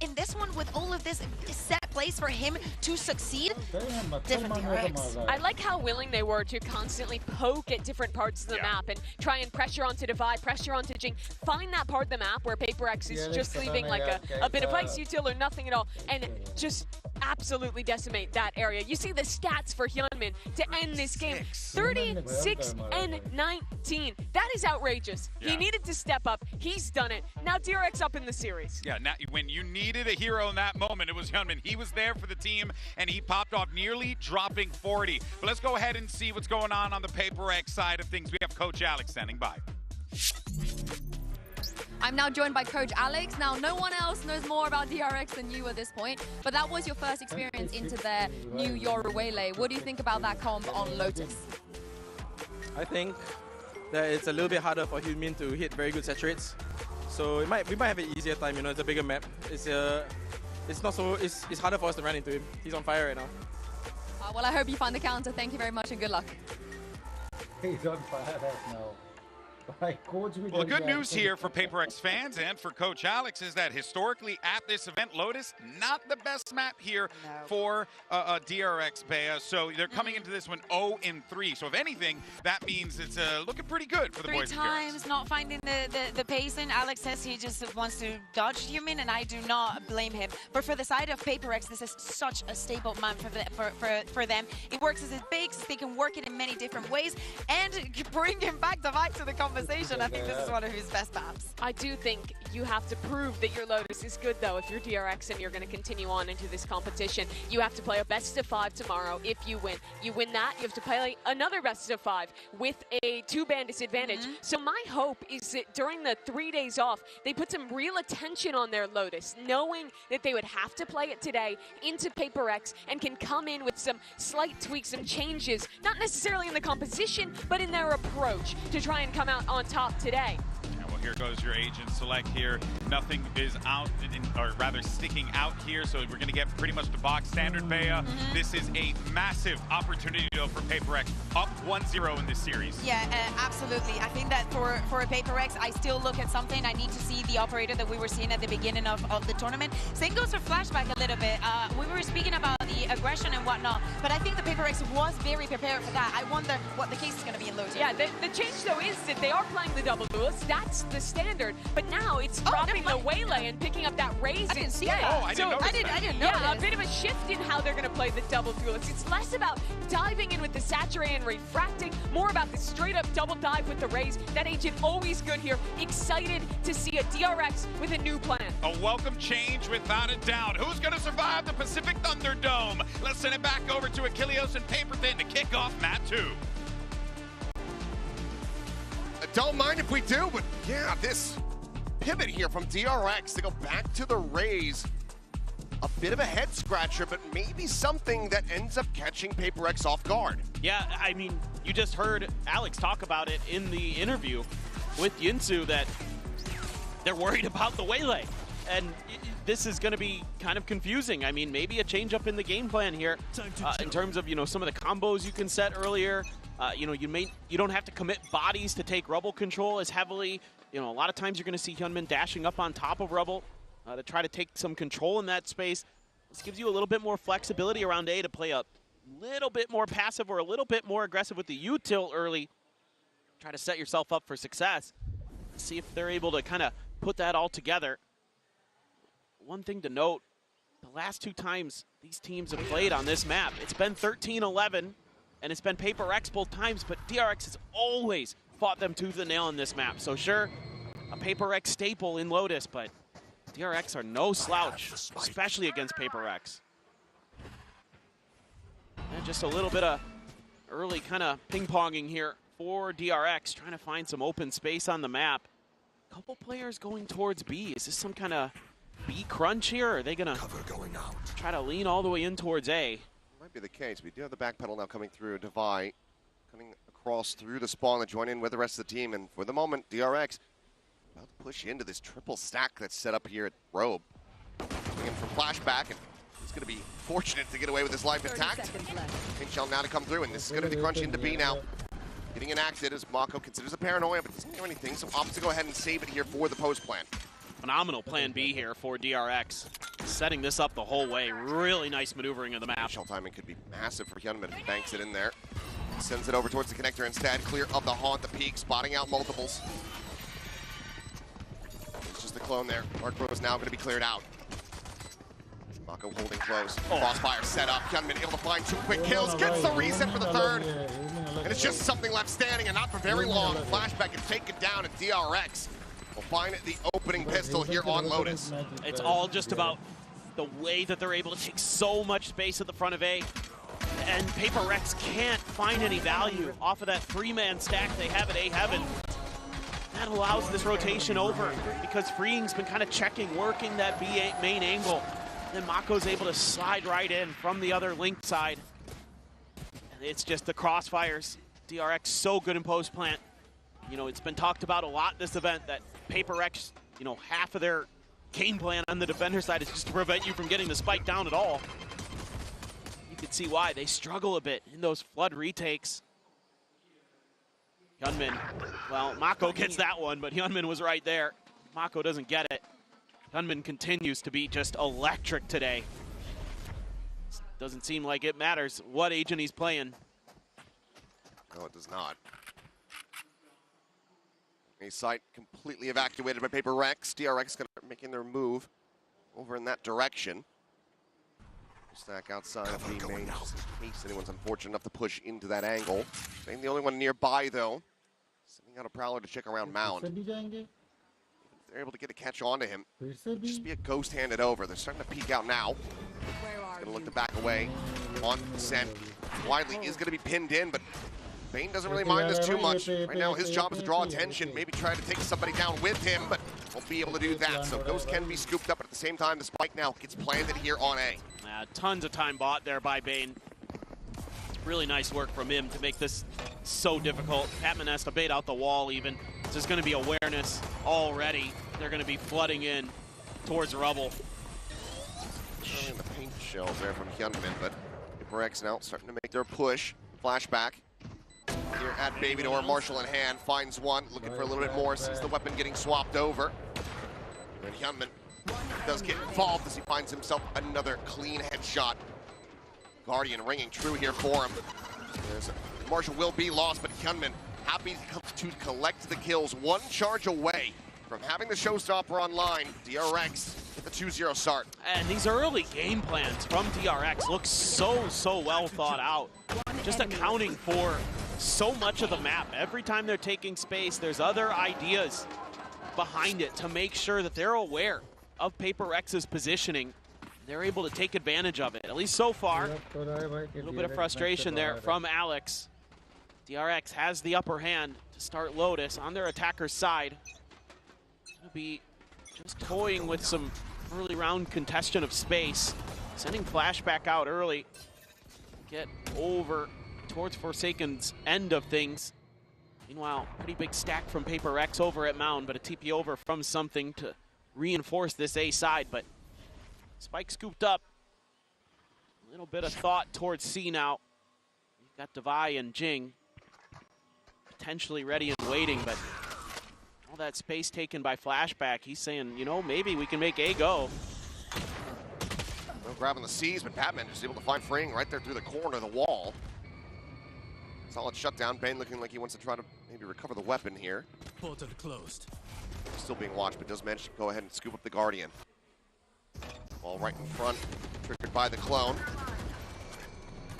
Speaker 11: in this one, with all of this set place for him to succeed, different DRX.
Speaker 12: I like how willing they were to constantly poke at different parts of the map and try and pressure onto Divide, pressure onto Jing, find that part of the map where PRX is just leaving like a bit of ice util or nothing at all, and just absolutely decimate that area. You see the stats for Hyunmin to end this game, 36 and 19. That is outrageous. He needed to step up. He's done it. Now DRX up in the series.
Speaker 10: Yeah, now when you needed a hero in that moment, it was Hyunmin. He was there for the team, and he popped off, nearly dropping 40. But let's go ahead and see what's going on the PRX side of things. We have Coach Alex standing by.
Speaker 5: I'm now joined by Coach Alex. Now, no one else knows more about DRX than you at this point, but that was your first experience into their new Yoruwele. What do you think about that comp on Lotus?
Speaker 13: I think that it's a little bit harder for Hyunmin to hit very good set rates. So we might have an easier time, you know, it's a bigger map. It's harder for us to run into him. He's on fire right now.
Speaker 5: Well, I hope you find the counter. Thank you very much and good luck.
Speaker 14: He's on fire now.
Speaker 10: Well, the good news here for PRX fans and for Coach Alex is that historically at this event, Lotus, not the best map here for DRX, Bea. So they're coming into this one 0-3. So if anything, that means it's looking pretty good for the boys of DRX.
Speaker 11: 3 times not finding the pacing. Alex says he just wants to dodge Hyunmin, and I do not blame him. But for the side of PRX, this is such a stable map for them. It works as it bakes. They can work it in many different ways and bring him back to the conversation. I think this is one of his best maps.
Speaker 12: I do think you have to prove that your Lotus is good, though. If you're DRX and you're going to continue on into this competition, you have to play a best of 5 tomorrow if you win. You win that, you have to play another best of 5 with a 2-ban disadvantage. So my hope is that during the 3 days off, they put some real attention on their Lotus, knowing that they would have to play it today into PRX and can come in with some slight tweaks, some changes, not necessarily in the composition, but in their approach to try and come out on top today.
Speaker 10: Well, here goes your agent select here. Nothing is out, or rather sticking out here, so we're going to get pretty much the box standard, Bea. This is a massive opportunity for PRX, up 1-0 in this series.
Speaker 11: Yeah, absolutely. I think that for PRX, I still look at something. I need to see the operator that we were seeing at the beginning of the tournament. Same goes for Flashback a little bit. We were speaking about the aggression and whatnot, but I think the PRX was very prepared for that. I wonder what the case is going to be in Lotus.
Speaker 12: Yeah, the change, though, is that they are playing the double duelist. That's the standard, but now it's dropping the Waylay and picking up that raise.
Speaker 11: I didn't see
Speaker 12: that.
Speaker 11: Oh, I didn't know.
Speaker 12: Yeah, a bit of a shift in how they're going to play the double duelist. It's less about diving in with the saturate and refracting, more about the straight up double dive with the raise. That agent always good here. Excited to see a DRX with a new plan.
Speaker 10: A welcome change without a doubt. Who's going to survive the Pacific Thunderdome? Let's send it back over to Achilles and Paperthin to kick off Mat 2.
Speaker 1: Don't mind if we do, but yeah, this pivot here from DRX to go back to the raise a bit of a head scratcher, but maybe something that ends up catching PRX off guard.
Speaker 2: Yeah, I mean, you just heard Alex talk about it in the interview with Yinsu that they're worried about the waylay. And this is going to be kind of confusing. I mean, maybe a change up in the game plan here in terms of, some of the combos you can set earlier. You don't have to commit bodies to take Rubble control as heavily. A lot of times you're going to see Hyunmin dashing up on top of Rubble to try to take some control in that space. This gives you a little bit more flexibility around A to play a little bit more passive or a little bit more aggressive with the util early. Try to set yourself up for success. See if they're able to kind of put that all together. One thing to note, the last 2 times these teams have played on this map, it's been 13-11, and it's been PRX both times, but DRX has always fought them tooth and nail in this map. So sure, a PRX staple in Lotus, but DRX are no slouch, especially against PRX. And just a little bit of early kind of ping-ponging here for DRX, trying to find some open space on the map. A couple players going towards B. Is this some kind of B crunch here, or are they gonna try to lean all the way in towards A?
Speaker 1: Might be the case. We do have the backpedal now coming through. Devi coming across through the spawn to join in with the rest of the team. And for the moment, DRX about to push into this triple stack that's set up here at Robe. Coming in from flashback, and he's going to be fortunate to get away with his life intact. Pink shell now to come through, and this is going to be crunching into B now. Getting enacted as Mako considers a paranoia, but doesn't do anything. So opts to go ahead and save it here for the post plan.
Speaker 2: Phenomenal plan B here for DRX. Setting this up the whole way. Really nice maneuvering of the map.
Speaker 1: Shell timing could be massive for Hyunmin if he banks it in there. Sends it over towards the connector instead. Clear of the haunt, the peak, spotting out multiples. It's just the clone there. Arc Row is now going to be cleared out. Mako holding close. Crossfire set up. Hyunmin able to find 2 quick kills. Gets the reset for the 3rd. And it's just something left standing, and not for very long. Flashback is taken down, and DRX will find the opening pistol here on Lotus.
Speaker 2: It's all just about the way that they're able to take so much space at the front of A. And PRX can't find any value off of that 3-man stack they have at A Heaven. That allows this rotation over because Freeing's been kind of checking, working that B main angle. Then Mako's able to slide right in from the other link side. And it's just the crossfires. DRX so good in post plant. It's been talked about a lot this event that PRX, half of their game plan on the defender side is just to prevent you from getting the spike down at all. You can see why they struggle a bit in those flood retakes. Hyunmin, well, Mako gets that one, but Hyunmin was right there. Mako doesn't get it. Hyunmin continues to be just electric today. Doesn't seem like it matters what agent he's playing.
Speaker 1: No, it does not. A site completely evacuated by PRX. DRX going to making their move over in that direction. Stack outside of the main, just in case anyone's unfortunate enough to push into that angle. Being the only one nearby, though. Sending out a Prowler to check around Mound. If they're able to get a catch onto him, just be a ghost handed over. They're starting to peek out now. Going to look to back away on Sent. Wiley is going to be pinned in, but Bane doesn't really mind this too much. Right now, his job is to draw attention, maybe try to take somebody down with him, but won't be able to do that. So Ghost can be scooped up, but at the same time, the spike now gets planted here on A.
Speaker 2: Tons of time bought there by Bane. Really nice work from him to make this so difficult. Patman has to bait out the wall even. So there's going to be awareness already. They're going to be flooding in towards Rubble.
Speaker 1: Showing the paint shells there from Hyunmin, but PRX now starting to make their push. Flashback. Here at Baby Door, Marshall in hand, finds one, looking for a little bit more, sees the weapon getting swapped over. And Hyunmin does get involved as he finds himself another clean headshot. Guardian ringing true here for him. Marshall will be lost, but Hyunmin happy to collect the kills, one charge away from having the showstopper online. DRX with the 2-0 start.
Speaker 2: And these early game plans from DRX look so well thought out. Just accounting for so much of the map. Every time they're taking space, there's other ideas behind it to make sure that they're aware of PRX's positioning. They're able to take advantage of it, at least so far. A little bit of frustration there from Alex. DRX has the upper hand to start Lotus on their attacker's side. Gonna be just toying with some early round congestion of space. Sending Flashback out early. Get over towards Forsaken's end of things. Meanwhile, pretty big stack from PRX over at Mound, but a TP over from something to reinforce this A side. But Spike scooped up. A little bit of thought towards C now. You've got Devi and Jing potentially ready and waiting, but all that space taken by Flashback, he's saying, you know, maybe we can make A go.
Speaker 1: No grabbing the C's, but Batman just able to find Freeing right there through the corner of the wall. Solid shutdown. Bane looking like he wants to try to maybe recover the weapon here.
Speaker 15: Portal closed.
Speaker 1: Still being watched, but does manage to go ahead and scoop up the Guardian. Ball right in front, triggered by the clone.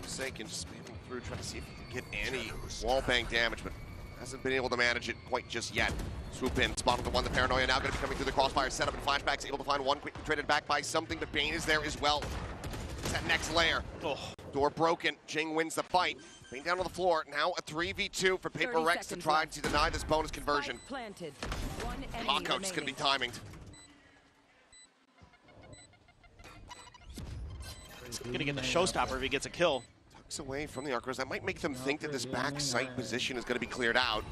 Speaker 1: Forsaken just moving through, trying to see if he can get any wall bang damage, but hasn't been able to manage it quite just yet. Swoop in, spotted the one, the Paranoia now going to be coming through the crossfire setup, and Flashback's able to find one, quickly traded back by something, but Bane is there as well. It's that next layer.
Speaker 2: Oh.
Speaker 1: Door broken, Jing wins the fight. Bane down on the floor, now a 3v2 for PRX to try to deny this bonus conversion.
Speaker 3: Planted.
Speaker 1: Mako's going to be timing.
Speaker 2: He's going to get the showstopper if he gets a kill.
Speaker 1: Tucks away from the Archers. That might make them think that this back sight position is going to be cleared out.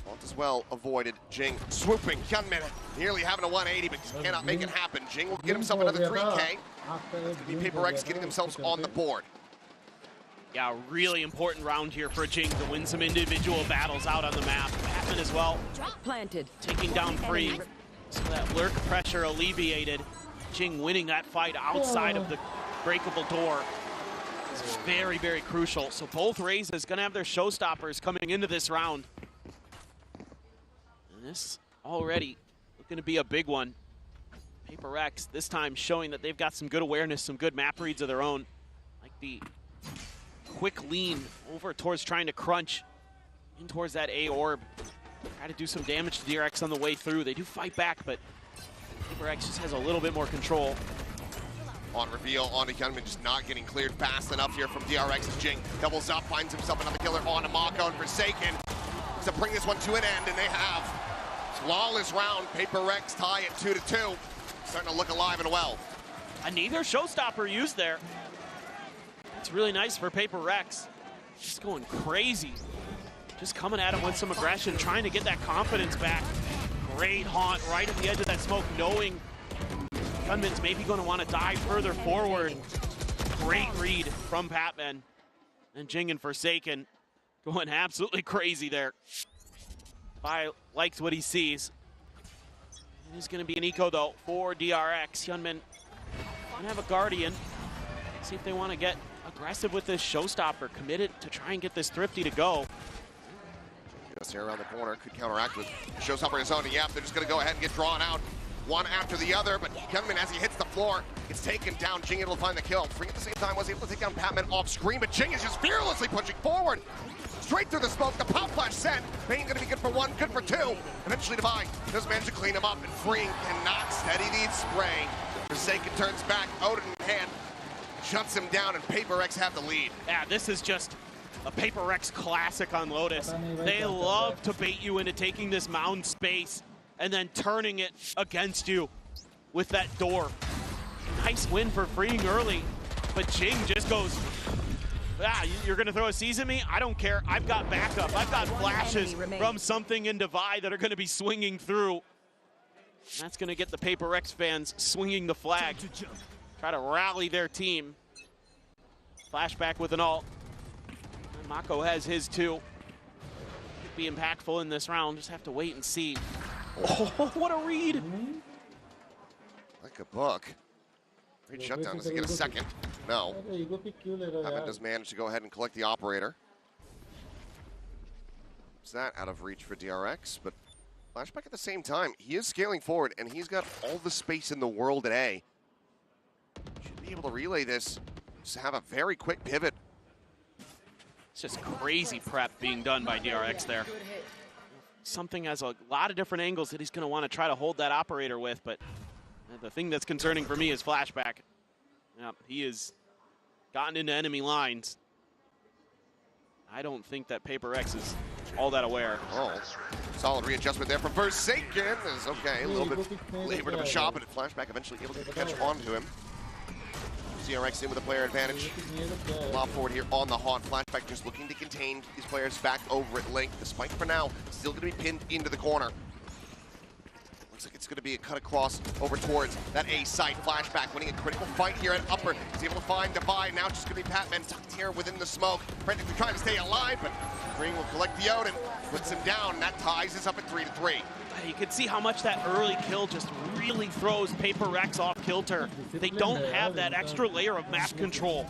Speaker 1: Walt as well avoided. Jing swooping. Hyunmin nearly having a 180, but just cannot make it happen. Jing will get himself another 3K. That's going to be PRX getting themselves on the board.
Speaker 2: Yeah, really important round here for Jing to win some individual battles out on the map. Batman as well.
Speaker 3: Drop planted.
Speaker 2: Taking down Free. So that lurk pressure alleviated. Jing winning that fight outside of the breakable door. It's very, very crucial. So both Razes going to have their showstoppers coming into this round. And this already going to be a big one. PRX this time showing that they've got some good awareness, some good map reads of their own. Like the quick lean over towards trying to crunch in towards that A orb. Try to do some damage to DRX on the way through. They do fight back, but PRX just has a little bit more control.
Speaker 1: On reveal, onto Hyunmin, just not getting cleared fast enough here from DRX as Jing doubles up, finds himself another killer onto Mako and Forsaken to bring this one to an end, and they have. Flawless round, PRX tie at 2-2. Starting to look alive and well.
Speaker 2: Neither showstopper used there. It's really nice for PRX. Just going crazy. Just coming at him with some aggression, trying to get that confidence back. Great haunt right at the edge of that smoke, knowing Gunman's maybe going to want to dive further forward. Great read from Patman. And Jing and Forsaken going absolutely crazy there. Bai likes what he sees. It is going to be an eco, though, for DRX. Hyunmin going to have a Guardian. See if they want to get aggressive with this showstopper. Committed to try and get this Thrifty to go.
Speaker 1: Just here around the corner, could counteract with showstopper in his own. Yeah, they're just going to go ahead and get drawn out. One after the other, but Hyunmin, as he hits the floor, gets taken down. Jing able to find the kill. Free at the same time was able to take down Patman off screen, but Jing is just fearlessly pushing forward. Straight through the smoke, the pop flash sent. Bane gonna be good for one, good for two. Eventually Devi does manage to clean him up, and Freeing cannot steady the spray. Forsaken turns back, Odin in hand, shuts him down, and PRX have the lead.
Speaker 2: Yeah, this is just a PRX classic on Lotus. They love to bait you into taking this mound space and then turning it against you with that door. Nice win for Freeing early, but Jing just goes, you're gonna throw a seize at me? I don't care, I've got backup. I've got flashes from something in Devi that are gonna be swinging through. And that's gonna get the PRX fans swinging the flag. Try to rally their team. Flashback with an ult. And Mako has his too. Could be impactful in this round, just have to wait and see. Oh, what a read!
Speaker 1: Like a book. Great shutdown. Does he get a second? No. Patman does manage to go ahead and collect the operator. Is that out of reach for DRX? But Flashback at the same time, he is scaling forward, and he's got all the space in the world at A. Should be able to relay this. Just have a very quick pivot.
Speaker 2: It's just crazy prep being done by DRX there. Something has a lot of different angles that he's going to want to try to hold that operator with, but the thing that's concerning for me is Flashback. Yep, he has gotten into enemy lines. I don't think that PRX is all that aware.
Speaker 1: Oh, Solid readjustment there from Forsaken. Is okay, a little bit labored of a shot, but flashback eventually able to catch onto him. DRX in with a player advantage. Lob forward here on the haunt. Flashback just looking to contain these players back over at Link. The spike for now still going to be pinned into the corner. Looks like it's going to be a cut across over towards that A site. Flashback winning a critical fight here at upper. He's able to find Divide. Now just going to be Patman tucked here within the smoke. Frantically trying to stay alive, but Green will collect the Odin. Puts him down, and that ties us up at 3-3.
Speaker 2: You can see how much that early kill just really throws PRX off kilter. They don't have that extra layer of map control.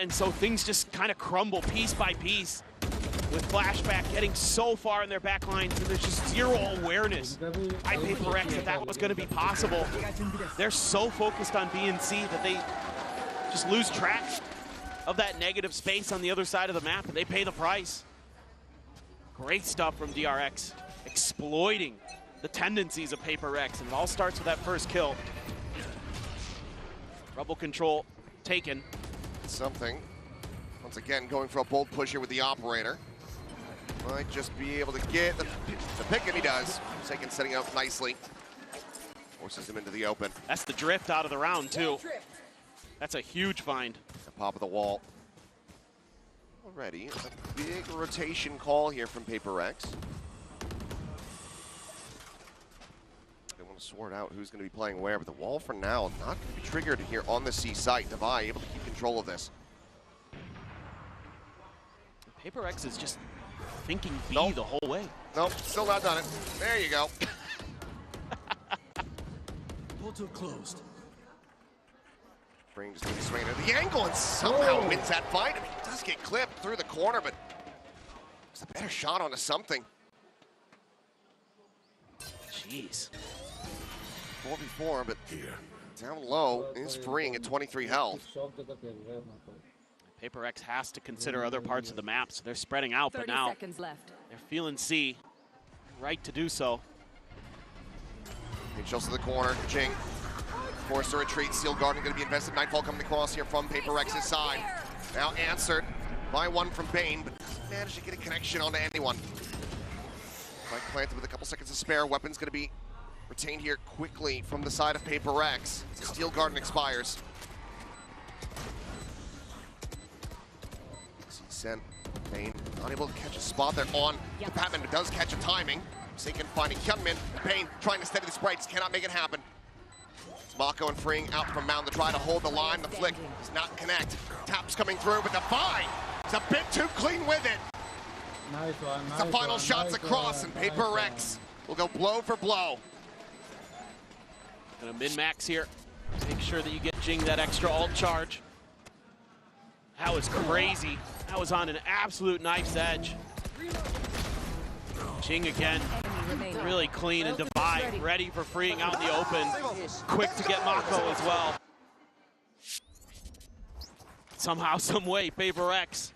Speaker 2: And so things just kind of crumble piece by piece with Flashback getting so far in their back lines, and there's just zero awareness by PRX that was going to be possible. They're so focused on VNC that they just lose track of that negative space on the other side of the map, and they pay the price. Great stuff from DRX, exploiting the tendencies of PRX, and it all starts with that first kill. Rebel control taken.
Speaker 1: Something. Once again, going for a bold push here with the operator. Might just be able to get the pick, and he does. Forsaken setting up nicely. Forces him into the open.
Speaker 2: That's the drift out of the round, too. That's a huge find.
Speaker 1: The pop of the wall. Already, a big rotation call here from PRX. They want to sort out who's going to be playing where, but the wall for now not going to be triggered here on the C site. Devi able to keep control of this.
Speaker 2: PRX is just thinking B the whole way.
Speaker 1: Nope, still not done it. There you go.
Speaker 15: Portal closed.
Speaker 1: Spring just going to be swinging at the angle and somehow wins that fight. I mean, he does get clipped through the corner, but it's a better shot onto something.
Speaker 2: Jeez.
Speaker 1: 4v4, but down low is freeing at 23 health.
Speaker 2: PRX has to consider other parts of the map, so they're spreading out, but now
Speaker 3: 30 seconds left.
Speaker 2: They're feeling C. Right to do so.
Speaker 1: He shows to the corner. Jing forced to retreat. Steel Garden going to be invested. Nightfall coming across here from PRX's side. Now answered by one from Bane, but managed to get a connection onto anyone. Mike planted with a couple seconds to spare. Weapon's going to be retained here quickly from the side of PRX. Steel Garden expires. Sent. Bane not able to catch a spot there on the Patman, but does catch a timing. Forsaken finding Hyunmin. Bane trying to steady the sprites, cannot make it happen. It's Mako and freeing out from Mound to try to hold the line. The flick does not connect. Taps coming through, but Defy is a bit too clean with it.
Speaker 14: Nice one,
Speaker 1: It's the final shots across, and PRX will go blow for blow.
Speaker 2: Gonna min-max here. Make sure that you get Jing that extra ult charge. That was crazy. That was on an absolute knife's edge. Jing again, really clean, and Divide ready for freeing out in the open. Quick to get Mako as well. Somehow, some way, PRX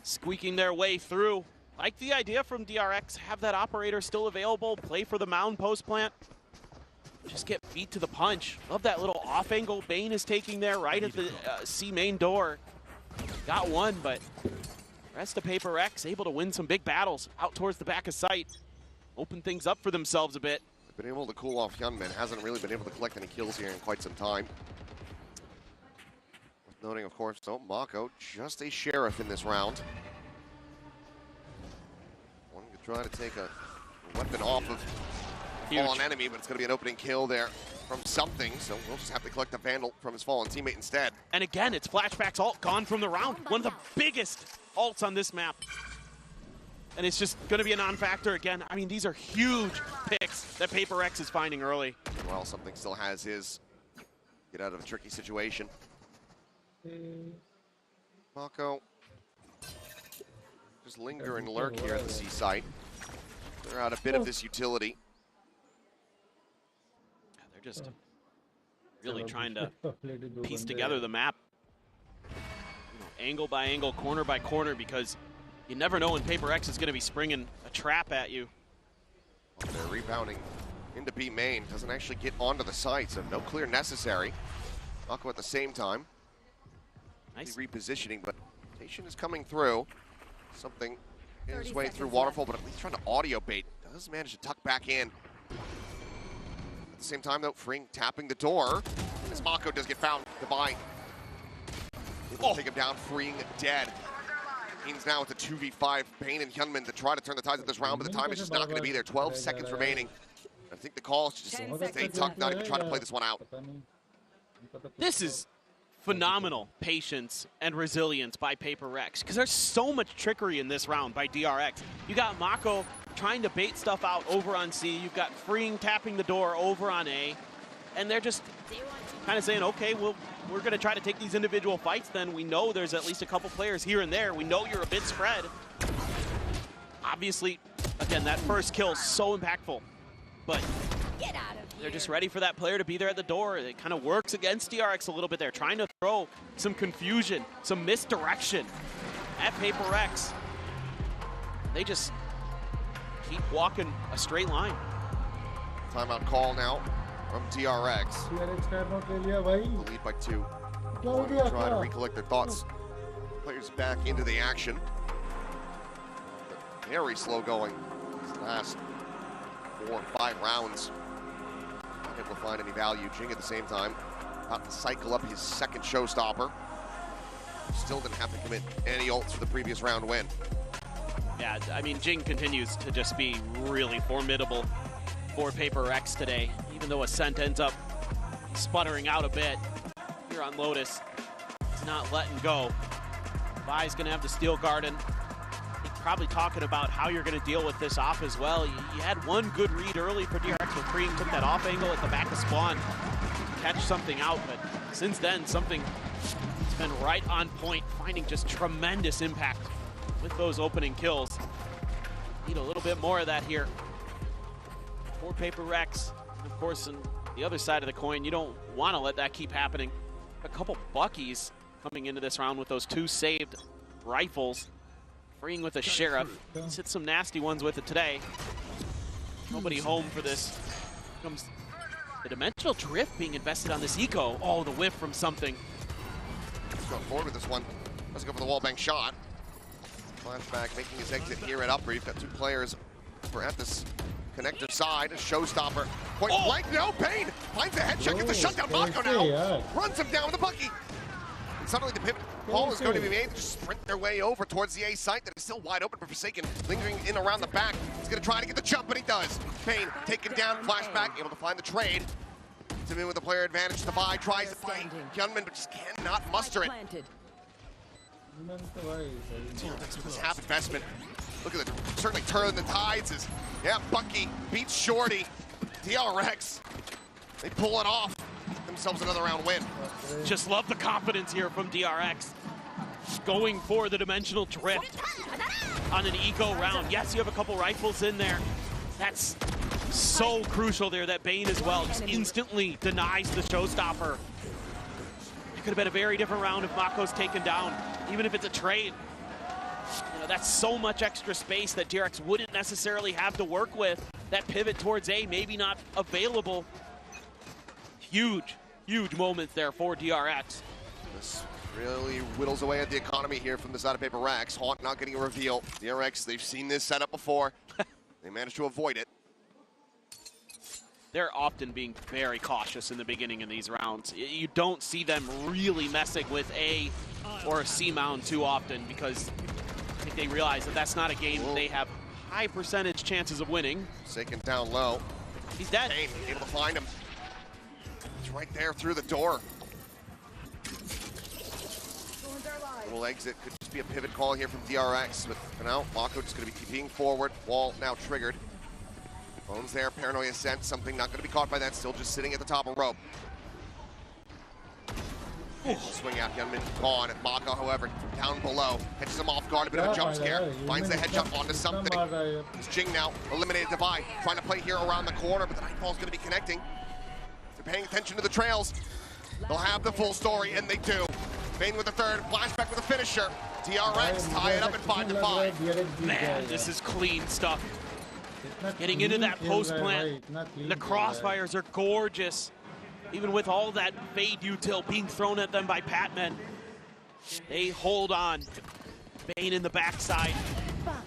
Speaker 2: squeaking their way through. Like the idea from DRX, have that operator still available, play for the mound post plant. Just get beat to the punch. Love that little off angle Bane is taking there right at the C main door. Got one, but rest of PRX able to win some big battles out towards the back of sight. Open things up for themselves a bit.
Speaker 1: They've been able to cool off Hyunmin. Hasn't really been able to collect any kills here in quite some time. Worth noting, of course, so Mako, just a sheriff in this round. Wanting to try to take a weapon off of a fallen enemy, but it's going to be an opening kill there from something, so we'll just have to collect the Vandal from his fallen teammate instead.
Speaker 2: And again, it's Flashback's ult gone from the round. One of the biggest ults on this map. And it's just going to be a non-factor again. I mean, these are huge picks that PRX is finding early.
Speaker 1: Well, something still has his get out of a tricky situation. Mako just linger and lurk here at the C site. They're out a bit of this utility.
Speaker 2: They're just really trying to piece together the map, angle by angle, corner by corner, because you never know when PRX is going to be springing a trap at you.
Speaker 1: They're rebounding into B main. Doesn't actually get onto the site, so no clear necessary. Mako at the same time.
Speaker 2: Nice
Speaker 1: repositioning, but rotation is coming through. Something his way through Waterfall, but at least trying to audio bait. Does manage to tuck back in. At the same time, though, Fring tapping the door. As Mako does get found, Divine able to take him down, freeing dead. Means now it's a 2v5, Bane and Hyunmin to try to turn the tides of this round, but the time is just not going to be there. 12 seconds remaining. I think the call is just stay tucked, not even trying to play this one out.
Speaker 2: This is phenomenal patience and resilience by PRX, because there's so much trickery in this round by DRX. You got Mako trying to bait stuff out over on C. You've got Freeing tapping the door over on A. And they're just kind of saying, okay, well, we're going to try to take these individual fights then. We know there's at least a couple players here and there. We know you're a bit spread. Obviously, again, that first kill is so impactful. But they're just ready for that player to be there at the door. It kind of works against DRX a little bit there, trying to throw some confusion, some misdirection at PRX. They just keep walking a straight line.
Speaker 1: Timeout call now from DRX. The lead by 2. Trying to recollect their thoughts. Players back into the action. But very slow going these last 4 or 5 rounds. Not able to find any value. Jing at the same time about to cycle up his second showstopper. Still didn't have to commit any ults for the previous round win.
Speaker 2: Yeah, I mean, Jing continues to just be really formidable for PRX today, even though Ascent ends up sputtering out a bit here on Lotus. It's not letting go. Vi's going to have the Steel Garden. He's probably talking about how you're going to deal with this off as well. You had one good read early for DRX where Cream took that off angle at the back of spawn to catch something out, but since then, something has been right on point, finding just tremendous impact with those opening kills. Need a little bit more of that here for PRX. Of course, on the other side of the coin, you don't want to let that keep happening. A couple Buckies coming into this round with those 2 saved rifles. Freeing with a Sheriff. He's hit some nasty ones with it today. Nobody home for this. Comes the Dimensional Drift being invested on this Eco. Oh, the whiff from something.
Speaker 1: Let's go forward with this one. Let's go for the wallbang shot. Flashback making his exit here at Upper. You've got 2 players who are at this connector side. A showstopper. Point blank. No, Bane finds the headshot. Gets the shutdown. Mako now. Runs him down with the Bucky. And suddenly the pivot ball is going to be made. They just sprint their way over towards the A site that is still wide open for Forsaken. Lingering in around the back. He's going to try to get the jump, but he does. Bane taken down. Flashback able to find the trade. To in with the player advantage. The buy tries to find Hyunmin, but just cannot muster it. This half investment. Look at it, certainly turn the tides as, yeah, Bucky beats Shorty. DRX, they pull it off. Themselves another round win.
Speaker 2: Just love the confidence here from DRX. Going for the Dimensional Drift on an Eco round. Yes, you have a couple rifles in there. That's so crucial there that Bane as well just instantly denies the showstopper. It could have been a very different round if Mako's taken down, even if it's a trade. You know, that's so much extra space that DRX wouldn't necessarily have to work with. That pivot towards A, maybe not available. Huge, huge moments there for DRX.
Speaker 1: This really whittles away at the economy here from the side of PRX. Haunt not getting a reveal. DRX, they've seen this setup before. They managed to avoid it.
Speaker 2: They're often being very cautious in the beginning of these rounds. You don't see them really messing with A or a C mound too often because I think they realize that that's not a game they have high percentage chances of winning.
Speaker 1: Forsaken down low.
Speaker 2: He's dead.
Speaker 1: Bane able to find him. It's right there through the door. Little exit could just be a pivot call here from DRX, but for now, Mako just going to be keeping forward. Wall now triggered. Bones there, Paranoia sent, something not going to be caught by that, still just sitting at the top of rope. Swing out, Hyunmin gone. Mako, however, down below, catches him off guard, a bit of a jump scare, finds the headshot onto something. It's Jing now, eliminated Divine, trying to play here around the corner, but the Nightfall's going to be connecting. They're paying attention to the trails. They'll have the full story, and they do. Bane with the third, flashback with a finisher. DRX tie it up at 5-5.
Speaker 2: Man, this is clean stuff. Getting into that post plant, the crossfires are gorgeous. Even with all that fade util being thrown at them by Patmen, they hold on. Bane in the backside,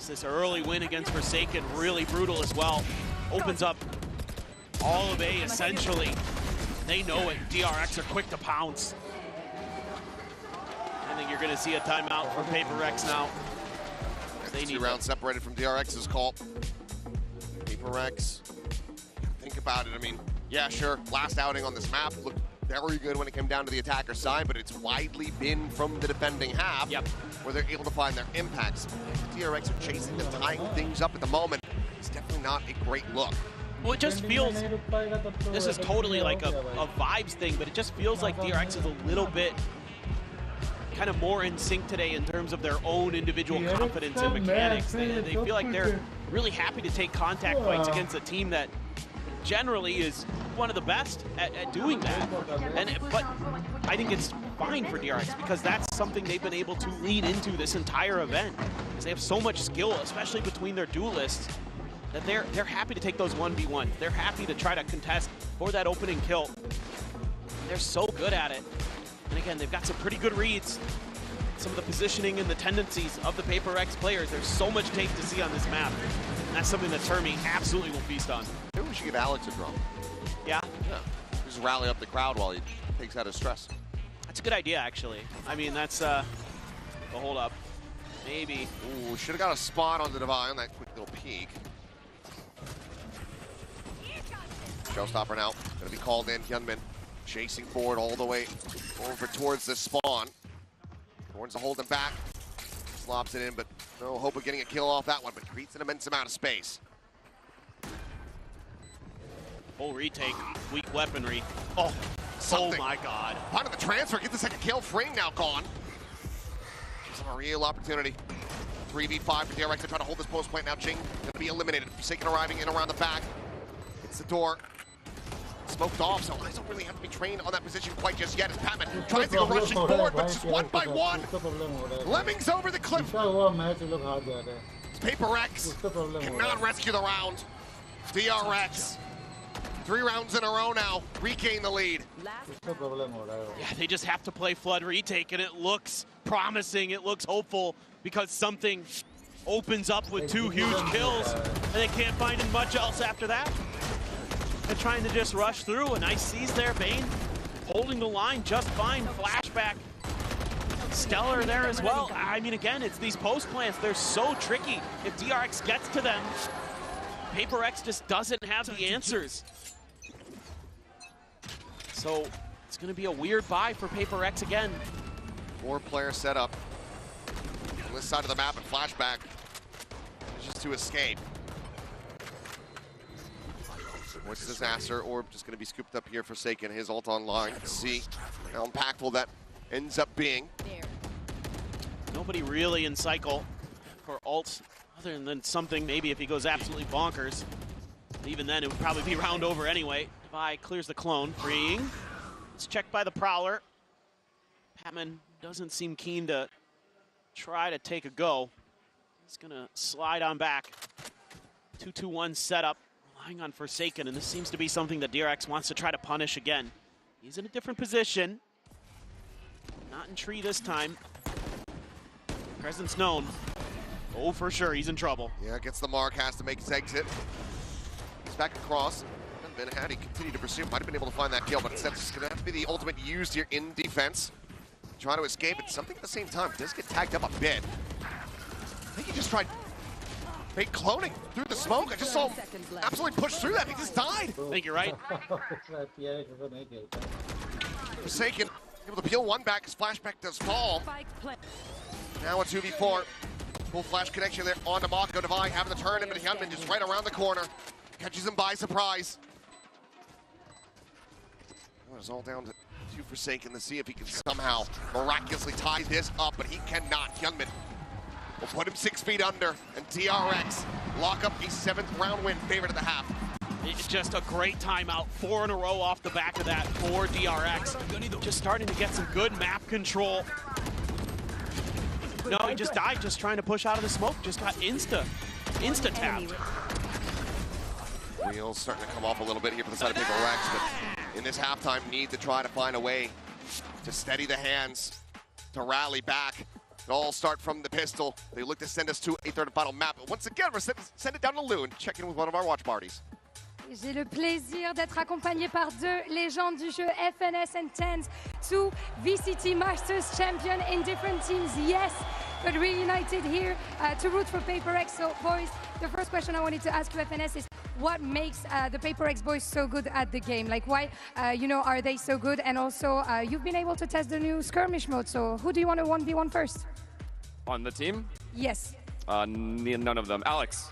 Speaker 2: This early win against Forsaken, really brutal as well. Opens up all of A, essentially. They know it. DRX are quick to pounce. I think you're going to see a timeout from PRX now. They need
Speaker 1: 2 rounds separated from DRX's call. PRX, think about it. I mean, yeah, sure, last outing on this map looked very good when it came down to the attacker side, but it's widely been from the defending half where they're able to find their impacts. DRX are chasing them, tying things up at the moment. It's definitely not a great look.
Speaker 2: Well, it just feels, this is totally like a vibes thing, but it just feels like DRX is a little bit kind of more in sync today in terms of their own individual confidence and mechanics. They feel like they're really happy to take contact fights against a team that generally is one of the best at doing that. But I think it's fine for DRX because that's something they've been able to lean into this entire event. Because they have so much skill, especially between their duelists, that they're happy to take those 1v1s. They're happy to try to contest for that opening kill. They're so good at it. And again, they've got some pretty good reads. Some of the positioning and the tendencies of the PRX players. There's so much tape to see on this map. And that's something that Termi absolutely will feast on.
Speaker 1: Maybe we should give Alex a drum.
Speaker 2: Yeah?
Speaker 1: Yeah. Just rally up the crowd while he takes out his stress.
Speaker 2: That's a good idea, actually. I mean, that's the hold up. Maybe.
Speaker 1: Ooh, should have got a spot on the Divine on that quick little peek. Showstopper now, gonna be called in. Hyunmin chasing forward all the way over towards the spawn. Horns to hold him back. Slops it in, but no hope of getting a kill off that one, but creates an immense amount of space.
Speaker 2: Full retake, weak weaponry. Oh,
Speaker 1: something.
Speaker 2: Oh my God.
Speaker 1: Finding the transfer, get the second kill. Frame now gone. Gives him a real opportunity. 3v5 for DRX to try to hold this post plant now. Jing gonna be eliminated. Forsaken arriving in around the back. Hits the door. Smoked off, so eyes don't really have to be trained on that position quite just yet. As Patman tries to go rushing forward, but just one by one. Lemmings over the cliff. PRX cannot rescue the round. DRX, 3 rounds in a row now, regain the lead.
Speaker 2: Yeah, they just have to play Flood retake, and it looks promising, it looks hopeful, because something opens up with 2 huge kills, and they can't find much else after that. They're trying to just rush through. A nice seize there, Bane holding the line just fine. Flashback, stellar there as well. I mean, again, it's these post plants. They're so tricky. If DRX gets to them, PRX just doesn't have the answers. So it's going to be a weird buy for PRX again.
Speaker 1: 4-player setup on this side of the map, and Flashback is just to escape. What's disaster? Orb just going to be scooped up here, Forsaken. His ult online. See how impactful that ends up being.
Speaker 2: Nobody really in cycle for ults, other than something maybe if he goes absolutely bonkers. Even then, it would probably be round over anyway. Vi clears the clone, freeing. It's checked by the Prowler. Patman doesn't seem keen to try to take a go. He's going to slide on back. 2-2-1 setup. Relying on Forsaken, and this seems to be something that DRX wants to try to punish again. He's in a different position. Not in tree this time. Presence known. Oh, for sure, he's in trouble.
Speaker 1: Yeah, gets the mark, has to make his exit. He's back across. And had he continued to pursue, might have been able to find that kill, but instead it's going to have to be the ultimate used here in defense. Trying to escape, but something at the same time does get tagged up a bit. I think he just tried fake cloning through the smoke. I just saw him absolutely push through that. He just died.
Speaker 2: I think you're right.
Speaker 1: Forsaken able to peel one back as Flashback does fall. Now a 2v4. Full flash connection there on to Mako. Devi having the turn, and Hyunmin just right around the corner. Catches him by surprise. Well, it's all down to Forsaken to see if he can somehow miraculously tie this up, but he cannot. Hyunmin will put him 6 feet under, and DRX lock up a 7th round win, favorite of the half.
Speaker 2: It's just a great timeout. 4 in a row off the back of that for DRX. Just starting to get some good map control. No, he just died just trying to push out of the smoke. Just got insta-tapped.
Speaker 1: Wheels starting to come off a little bit here for the side of PRX, but in this halftime need to try to find a way to steady the hands, to rally back. It all start from the pistol. They look to send us to a third and final map. But once again, we're send it down to Loon. Check in with one of our watch parties.
Speaker 16: J'ai le plaisir d'être accompagné par deux légendes du jeu, FNS and TENS, two VCT Masters champion in different teams, yes, but reunited here to root for PRX. So boys, the first question I wanted to ask you, FNS, is what makes the PRX boys so good at the game? Like why, are they so good? And also, you've been able to test the new skirmish mode, so who do you want to 1v1 first?
Speaker 17: On the team?
Speaker 16: Yes.
Speaker 17: None of them. Alex.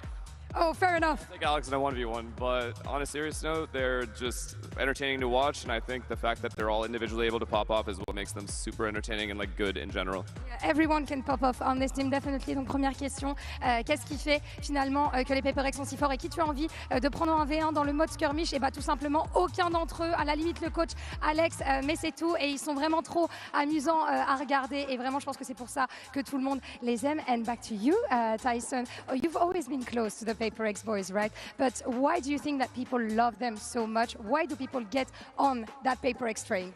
Speaker 16: Oh, fair enough.
Speaker 17: I think Alex in a 1v1, but on a serious note, they're just entertaining to watch, and I think the fact that they're all individually able to pop off is what makes them super entertaining and like good in general.
Speaker 16: Yeah, everyone can pop off on this team, definitely. Donc première question, qu'est-ce qui fait finalement que les PRX sont si forts et qui tu as envie de prendre un V1 dans le mode skirmish? Et bah tout simplement aucun d'entre eux, à la limite le coach Alex, mais c'est tout, et ils sont vraiment trop amusants à regarder, et vraiment je pense que c'est pour ça que tout le monde les aime. And back to you, Tyson. You've always been close to the PRX boys, right? But why do you think that people love them so much? Why do people get on that PRX train?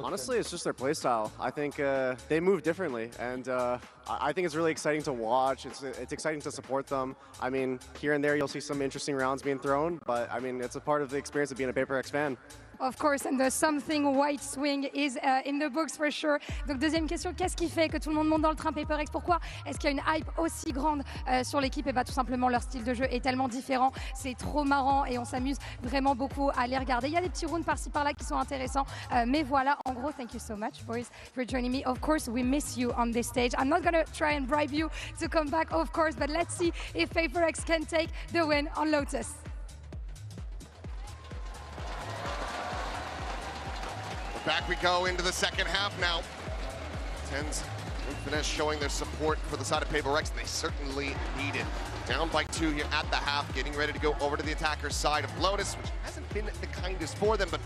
Speaker 18: Honestly, it's just their playstyle. I think they move differently, and I think it's really exciting to watch. It's exciting to support them. I mean, here and there you'll see some interesting rounds being thrown, but I mean, it's a part of the experience of being a PRX fan.
Speaker 16: Of course, and the something white swing is in the books for sure. Donc deuxième question, qu'est-ce qui fait que tout le monde monte dans le train PRX? Pourquoi est-ce qu'il y a une hype aussi grande sur l'équipe? Et bah tout simplement leur style de jeu est tellement différent, c'est trop marrant et on s'amuse vraiment beaucoup à les regarder. Il y a des petits rounds par-ci par-là qui sont intéressants, mais voilà, en gros, thank you so much boys for joining me. Of course, we miss you on this stage. I'm not gonna try and bribe you to come back, of course, but let's see if PRX can take the win on Lotus.
Speaker 1: Back we go into the second half now. TENS and FNC showing their support for the side of PRX, and they certainly need it. Down by 2 here at the half, getting ready to go over to the attacker's side of Lotus, which hasn't been the kindest for them, but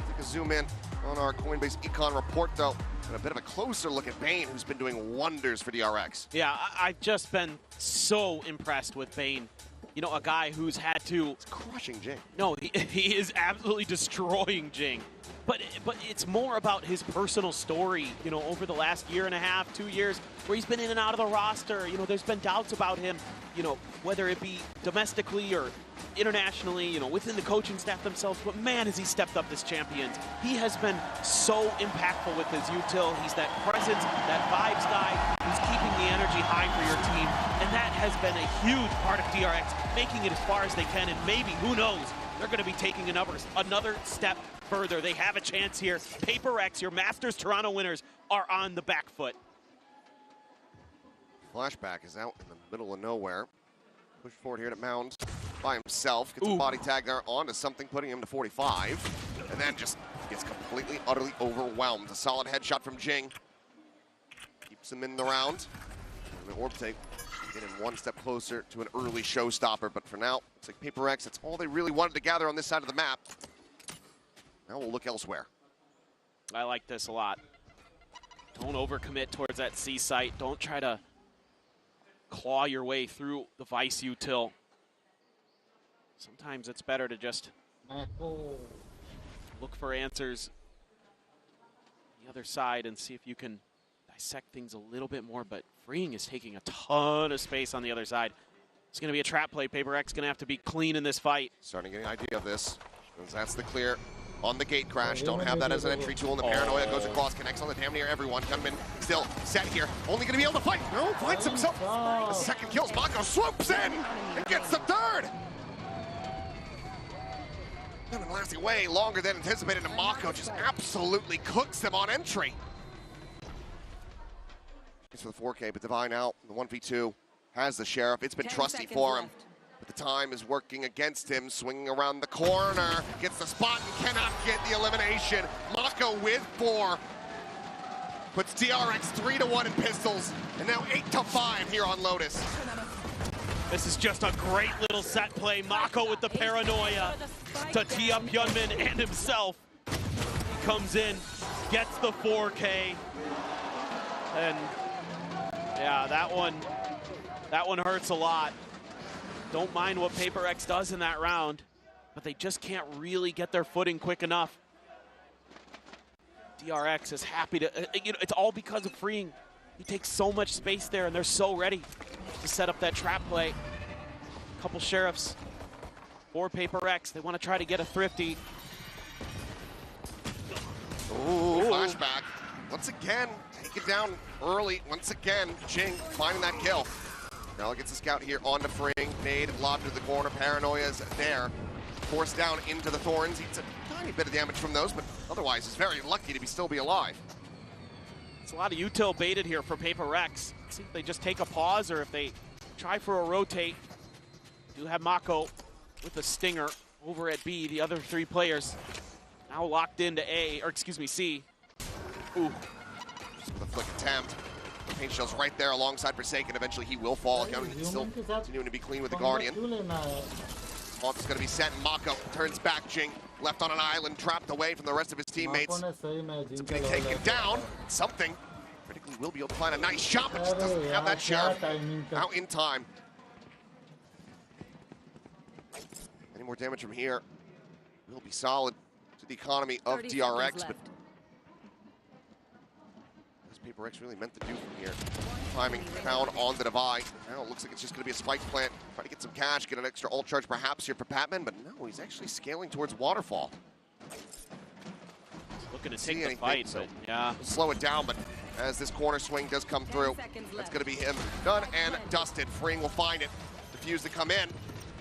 Speaker 1: take a zoom in on our Coinbase Econ report, though, and a bit of a closer look at Bane, who's been doing wonders for DRX.
Speaker 2: Yeah, I've just been so impressed with Bane. You know, a guy who's had to...
Speaker 1: It's crushing Jing.
Speaker 2: No, he is absolutely destroying Jing. But it's more about his personal story, you know, over the last year and a half, 2 years, where he's been in and out of the roster. You know, there's been doubts about him, you know, whether it be domestically or internationally, you know, within the coaching staff themselves. But man, has he stepped up as champions. He has been so impactful with his util. He's that presence, that vibes guy who's keeping the energy high for your team. And that has been a huge part of DRX, making it as far as they can. And maybe, who knows, they're going to be taking another step further. They have a chance here. PRX, your Masters Toronto winners, are on the back foot.
Speaker 1: Flashback is out in the middle of nowhere. Push forward here to Mound by himself. Gets a body tag there onto something, putting him to 45. And then just gets completely, utterly overwhelmed. A solid headshot from Jing. Keeps him in the round. And the orb take, get him one step closer to an early showstopper. But for now, it's like PRX, that's all they really wanted to gather on this side of the map. Now we'll look elsewhere.
Speaker 2: I like this a lot. Don't overcommit towards that C site. Don't try to claw your way through the Vice util. Sometimes it's better to just look for answers on the other side and see if you can dissect things a little bit more, but Freeing is taking a ton of space on the other side. It's going to be a trap play. PRX going to have to be clean in this fight.
Speaker 1: Starting to get an idea of this, because that's the clear on the gate crash. Don't have that as an entry tool, and the paranoia goes across, connects on the damn near everyone. Gunman still set here, only going to be able to fight. No, finds himself a second kill. Mako swoops in and gets the third. Gunman lasting way longer than anticipated, and Mako just absolutely cooks him on entry. Thanks for the 4K, but Divine out, the 1v2 has the Sheriff. It's been trusty for him. But the time is working against him, swinging around the corner, gets the spot and cannot get the elimination. Mako with 4, puts DRX 3-1 in pistols, and now 8-5 here on Lotus.
Speaker 2: This is just a great little set play. Mako with the paranoia to tee up Yunmin and himself. He comes in, gets the 4K, and yeah, that one hurts a lot. Don't mind what PRX does in that round, but they just can't really get their footing quick enough. DRX is happy to, you know, it's all because of Freeing. He takes so much space there, and they're so ready to set up that trap play. Couple Sheriffs for PRX. They want to try to get a thrifty.
Speaker 1: Ooh, flashback. Once again, take it down early. Once again, Jing finding that kill. Now gets a scout here on the Fring. Nade lobbed to the corner. Paranoia's there. Forced down into the Thorns. Eats a tiny bit of damage from those, but otherwise is very lucky to still be alive.
Speaker 2: It's a lot of util baited here for PRX. See if they just take a pause or if they try for a rotate. Do have Mako with a stinger over at B. The other three players now locked into A, or excuse me, C. Ooh.
Speaker 1: Just with a flick attempt. Paint Shell's right there alongside Forsaken. Eventually he will fall. Still continuing to be clean with the Guardian. Vault is going to be set, and Mako turns back. Jing left on an island, trapped away from the rest of his teammates. It's going to take him down. Something. Critically will be able to find a nice shot, but just doesn't have that Sheriff out in time. Any more damage from here will be solid to the economy of DRX, but PRX really meant to do from here. Climbing down on the divide. Now it looks like it's just going to be a spike plant. Try to get some cash, get an extra ult charge perhaps here for Patman, but no, he's actually scaling towards Waterfall.
Speaker 2: Looking to take the fight, so yeah.
Speaker 1: Slow it down, but as this corner swing does come through, that's going to be him done and dusted. Fring will find it. Defuse to come in.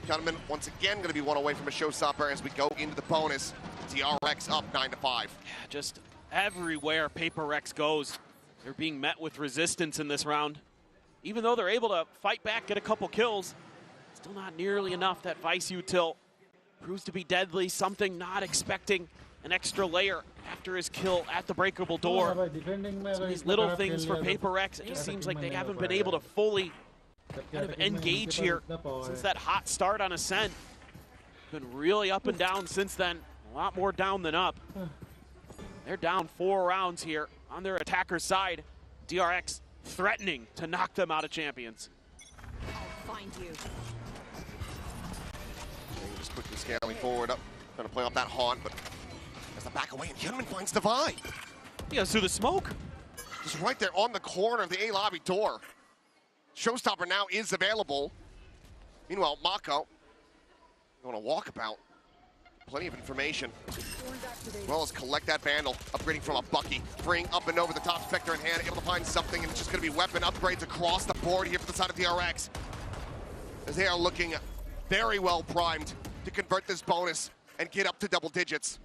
Speaker 1: Gunman once again going to be one away from a showstopper as we go into the bonus. DRX up 9-5.
Speaker 2: Yeah, just everywhere PRX goes, they're being met with resistance in this round. Even though they're able to fight back, get a couple kills, still not nearly enough. That Vice util proves to be deadly. Something not expecting an extra layer after his kill at the breakable door. So these little things for PRX, it just seems like they haven't been able to fully kind of engage here since that hot start on Ascent. Been really up and down since then. A lot more down than up. They're down 4 rounds here on their attacker's side. DRX threatening to knock them out of champions.
Speaker 3: I'll find you.
Speaker 1: Just quickly scaling forward up, trying to play off that haunt, but as the back away, and Hyunmin finds Divide.
Speaker 2: He goes through the smoke.
Speaker 1: Just right there on the corner of the A lobby door. Showstopper now is available. Meanwhile, Mako going to walkabout. Plenty of information, as well as collect that Vandal, upgrading from a Bucky. Fring up and over the top, Spectre in hand, able to find something, and it's just going to be weapon upgrades across the board here for the side of DRX, as they are looking very well primed to convert this bonus and get up to double digits.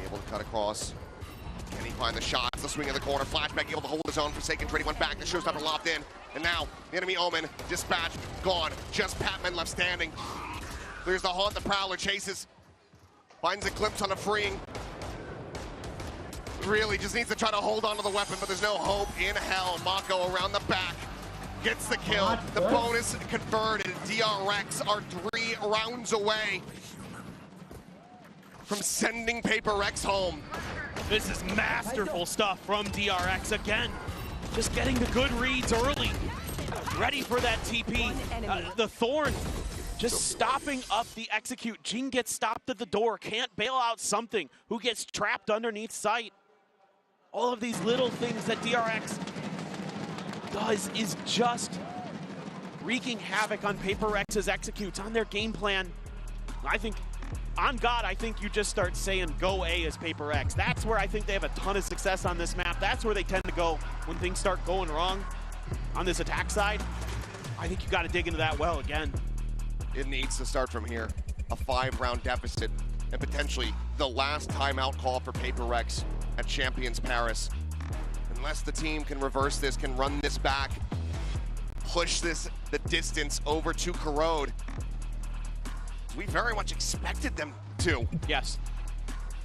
Speaker 1: Able to cut across. Can he find the shots? The swing in the corner, flashback, able to hold his own. Forsaken trading one back, the Showstopper lobbed in. And now, the enemy Omen, dispatched, gone. Just Patman left standing. There's the Haunt, the Prowler chases. Finds a glimpse on a freeing. Really just needs to try to hold on to the weapon, but there's no hope in hell. Mako around the back, gets the kill. The bonus converted. DRX are 3 rounds away from sending PRX home.
Speaker 2: This is masterful stuff from DRX again. Just getting the good reads early. Ready for that TP. The Thorn just stopping up the execute. Jing gets stopped at the door. Can't bail out something. Who gets trapped underneath sight. All of these little things that DRX does is just wreaking havoc on PRX's executes, on their game plan. I think, on God, I think you just start saying go A as PRX. That's where I think they have a ton of success on this map. That's where they tend to go when things start going wrong on this attack side. I think you got to dig into that well again.
Speaker 1: It needs to start from here. A 5-round deficit and potentially the last timeout call for PRX at Champions Paris. Unless the team can reverse this, can run this back, push this the distance over to Corrode. We very much expected them to.
Speaker 2: Yes.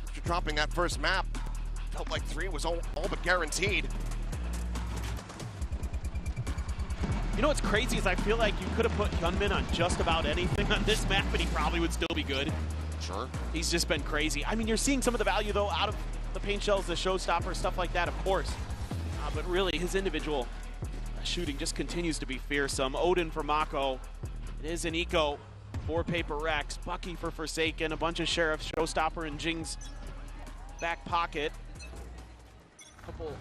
Speaker 1: After dropping that first map, felt like 3 was all but guaranteed.
Speaker 2: You know what's crazy is I feel like you could have put Hyunmin on just about anything on this map and he probably would still be good.
Speaker 1: Sure.
Speaker 2: He's just been crazy. I mean, you're seeing some of the value though out of the paint shells, the showstopper, stuff like that, of course. But really, his individual shooting just continues to be fearsome. Odin for Mako. It is an eco for PRX, Bucky for Forsaken, a bunch of Sheriffs, Showstopper, and Jing's back pocket. A couple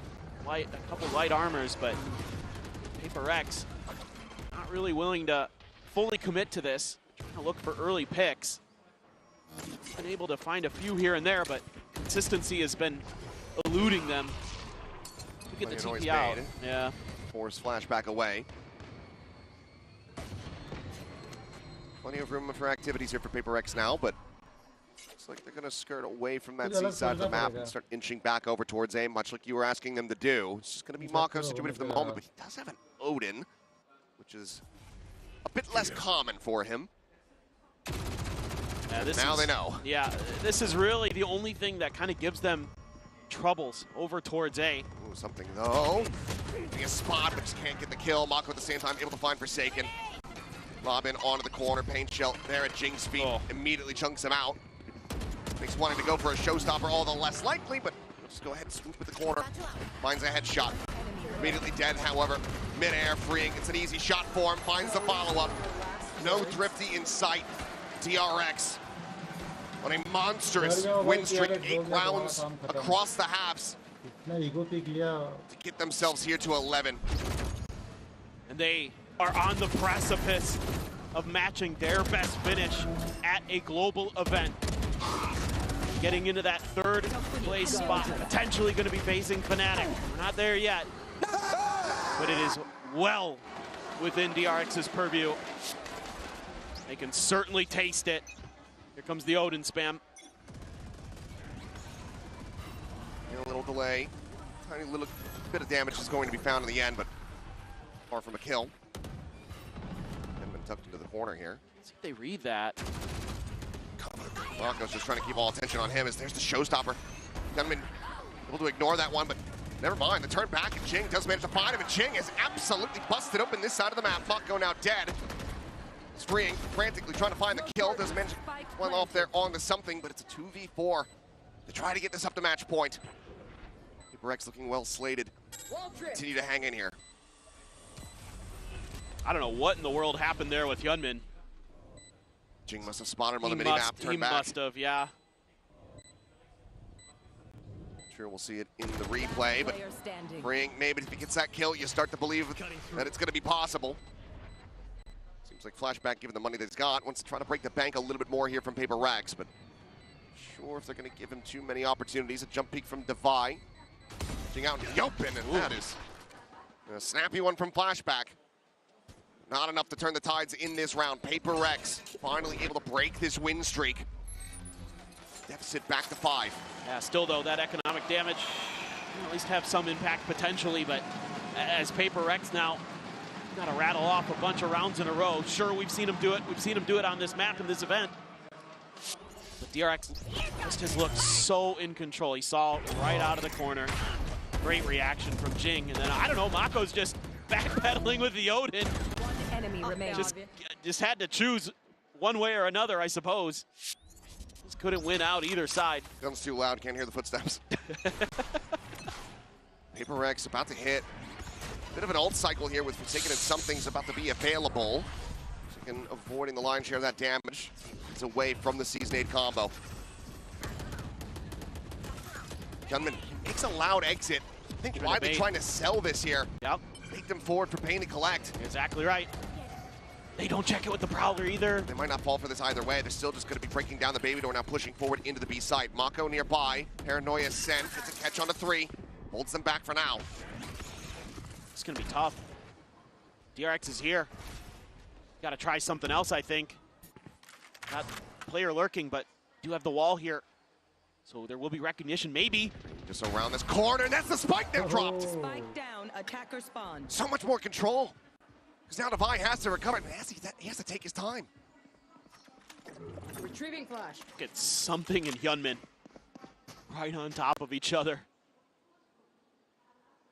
Speaker 2: light armors, but PRX not really willing to fully commit to this. Trying to look for early picks. Been able to find a few here and there, but consistency has been eluding them. We get the TP out. Yeah.
Speaker 1: Force flashback away. Plenty of room for activities here for PRX now, but looks like they're going to skirt away from that C side of the map and start inching back over towards A, much like you were asking them to do. It's just going to be Mako's to do it for the moment, but he does have an Odin, which is a bit less common for him.
Speaker 2: Yeah,
Speaker 1: now they know.
Speaker 2: Yeah, this is really the only thing that kind of gives them troubles over towards A.
Speaker 1: Ooh, something though. Being a spot, but just can't get the kill. Mako at the same time able to find Forsaken. Robin onto the corner, paint shell there at Jing's feet. Immediately chunks him out. Makes wanting to go for a showstopper all the less likely, but just go ahead and swoop at the corner. Finds a headshot. Immediately dead, however. Mid-air freeing. It's an easy shot for him. Finds the follow-up. No Thrifty in sight. DRX on a monstrous win streak, 8 rounds across the halves to get themselves here to 11.
Speaker 2: And they are on the precipice of matching their best finish at a global event. Getting into that third place spot, potentially going to be facing Fnatic. We're not there yet, but it is well within DRX's purview. They can certainly taste it. Here comes the Odin spam.
Speaker 1: A little delay. Tiny little bit of damage is going to be found in the end, but far from a kill. And been tucked into the corner here.
Speaker 2: Let's see if they read that.
Speaker 1: Mako's just trying to keep all attention on him as there's the showstopper. Gunman able to ignore that one, but never mind. The turn back, and Jing does manage to find him, and Jing is absolutely busted open this side of the map. Mako now dead. Freeing, frantically trying to find the kill. Doesn't manage to one off there onto something, but it's a 2v4 to try to get this up to match point. PRX looking well slated. Continue to hang in here.
Speaker 2: I don't know what in the world happened there with Hyunmin.
Speaker 1: Jing must have spotted him on the mini-map, turned back.
Speaker 2: He must have, yeah.
Speaker 1: Sure, we'll see it in the replay, but freeing, maybe if he gets that kill, you start to believe that it's going to be possible. Seems like Flashback, given the money that he's got, wants to try to break the bank a little bit more here from PRX, but sure if they're going to give him too many opportunities. A jump peek from Devi. Jing out in the open, and that is a snappy one from Flashback. Not enough to turn the tides in this round. PRX finally able to break this win streak. Deficit back to 5.
Speaker 2: Yeah, still though, that economic damage will at least have some impact potentially, but as PRX now got to rattle off a bunch of rounds in a row. Sure, we've seen him do it. We've seen him do it on this map in this event. But DRX just has looked so in control. He saw right out of the corner. Great reaction from Jing. And then, I don't know, Mako's just backpedaling with the Odin.
Speaker 6: Enemy remains.
Speaker 2: Just had to choose one way or another, I suppose. Just couldn't win out either side.
Speaker 1: Gun's too loud, can't hear the footsteps. PRX about to hit. Bit of an ult cycle here with Forsaken, and something's about to be available. Forsaken avoiding the lion's share of that damage. It's away from the Seasonade combo. Gunman makes a loud exit. I think why they're trying to sell this here.
Speaker 2: Yep.
Speaker 1: Take them forward for paying to collect.
Speaker 2: Exactly right. They don't check it with the Prowler either.
Speaker 1: They might not fall for this either way. They're still just going to be breaking down the baby door, now pushing forward into the B side. Mako nearby. Paranoia sent. Gets a catch on the 3. Holds them back for now.
Speaker 2: It's going to be tough. DRX is here. Got to try something else, I think. Not player lurking, but do have the wall here. So there will be recognition, maybe.
Speaker 1: Just around this corner, and that's the spike that dropped.
Speaker 6: Spike down, attacker spawn.
Speaker 1: So much more control. Because now Devi has to recover. He has to take his time.
Speaker 6: Retrieving flash.
Speaker 2: Get something in Hyunmin. Right on top of each other.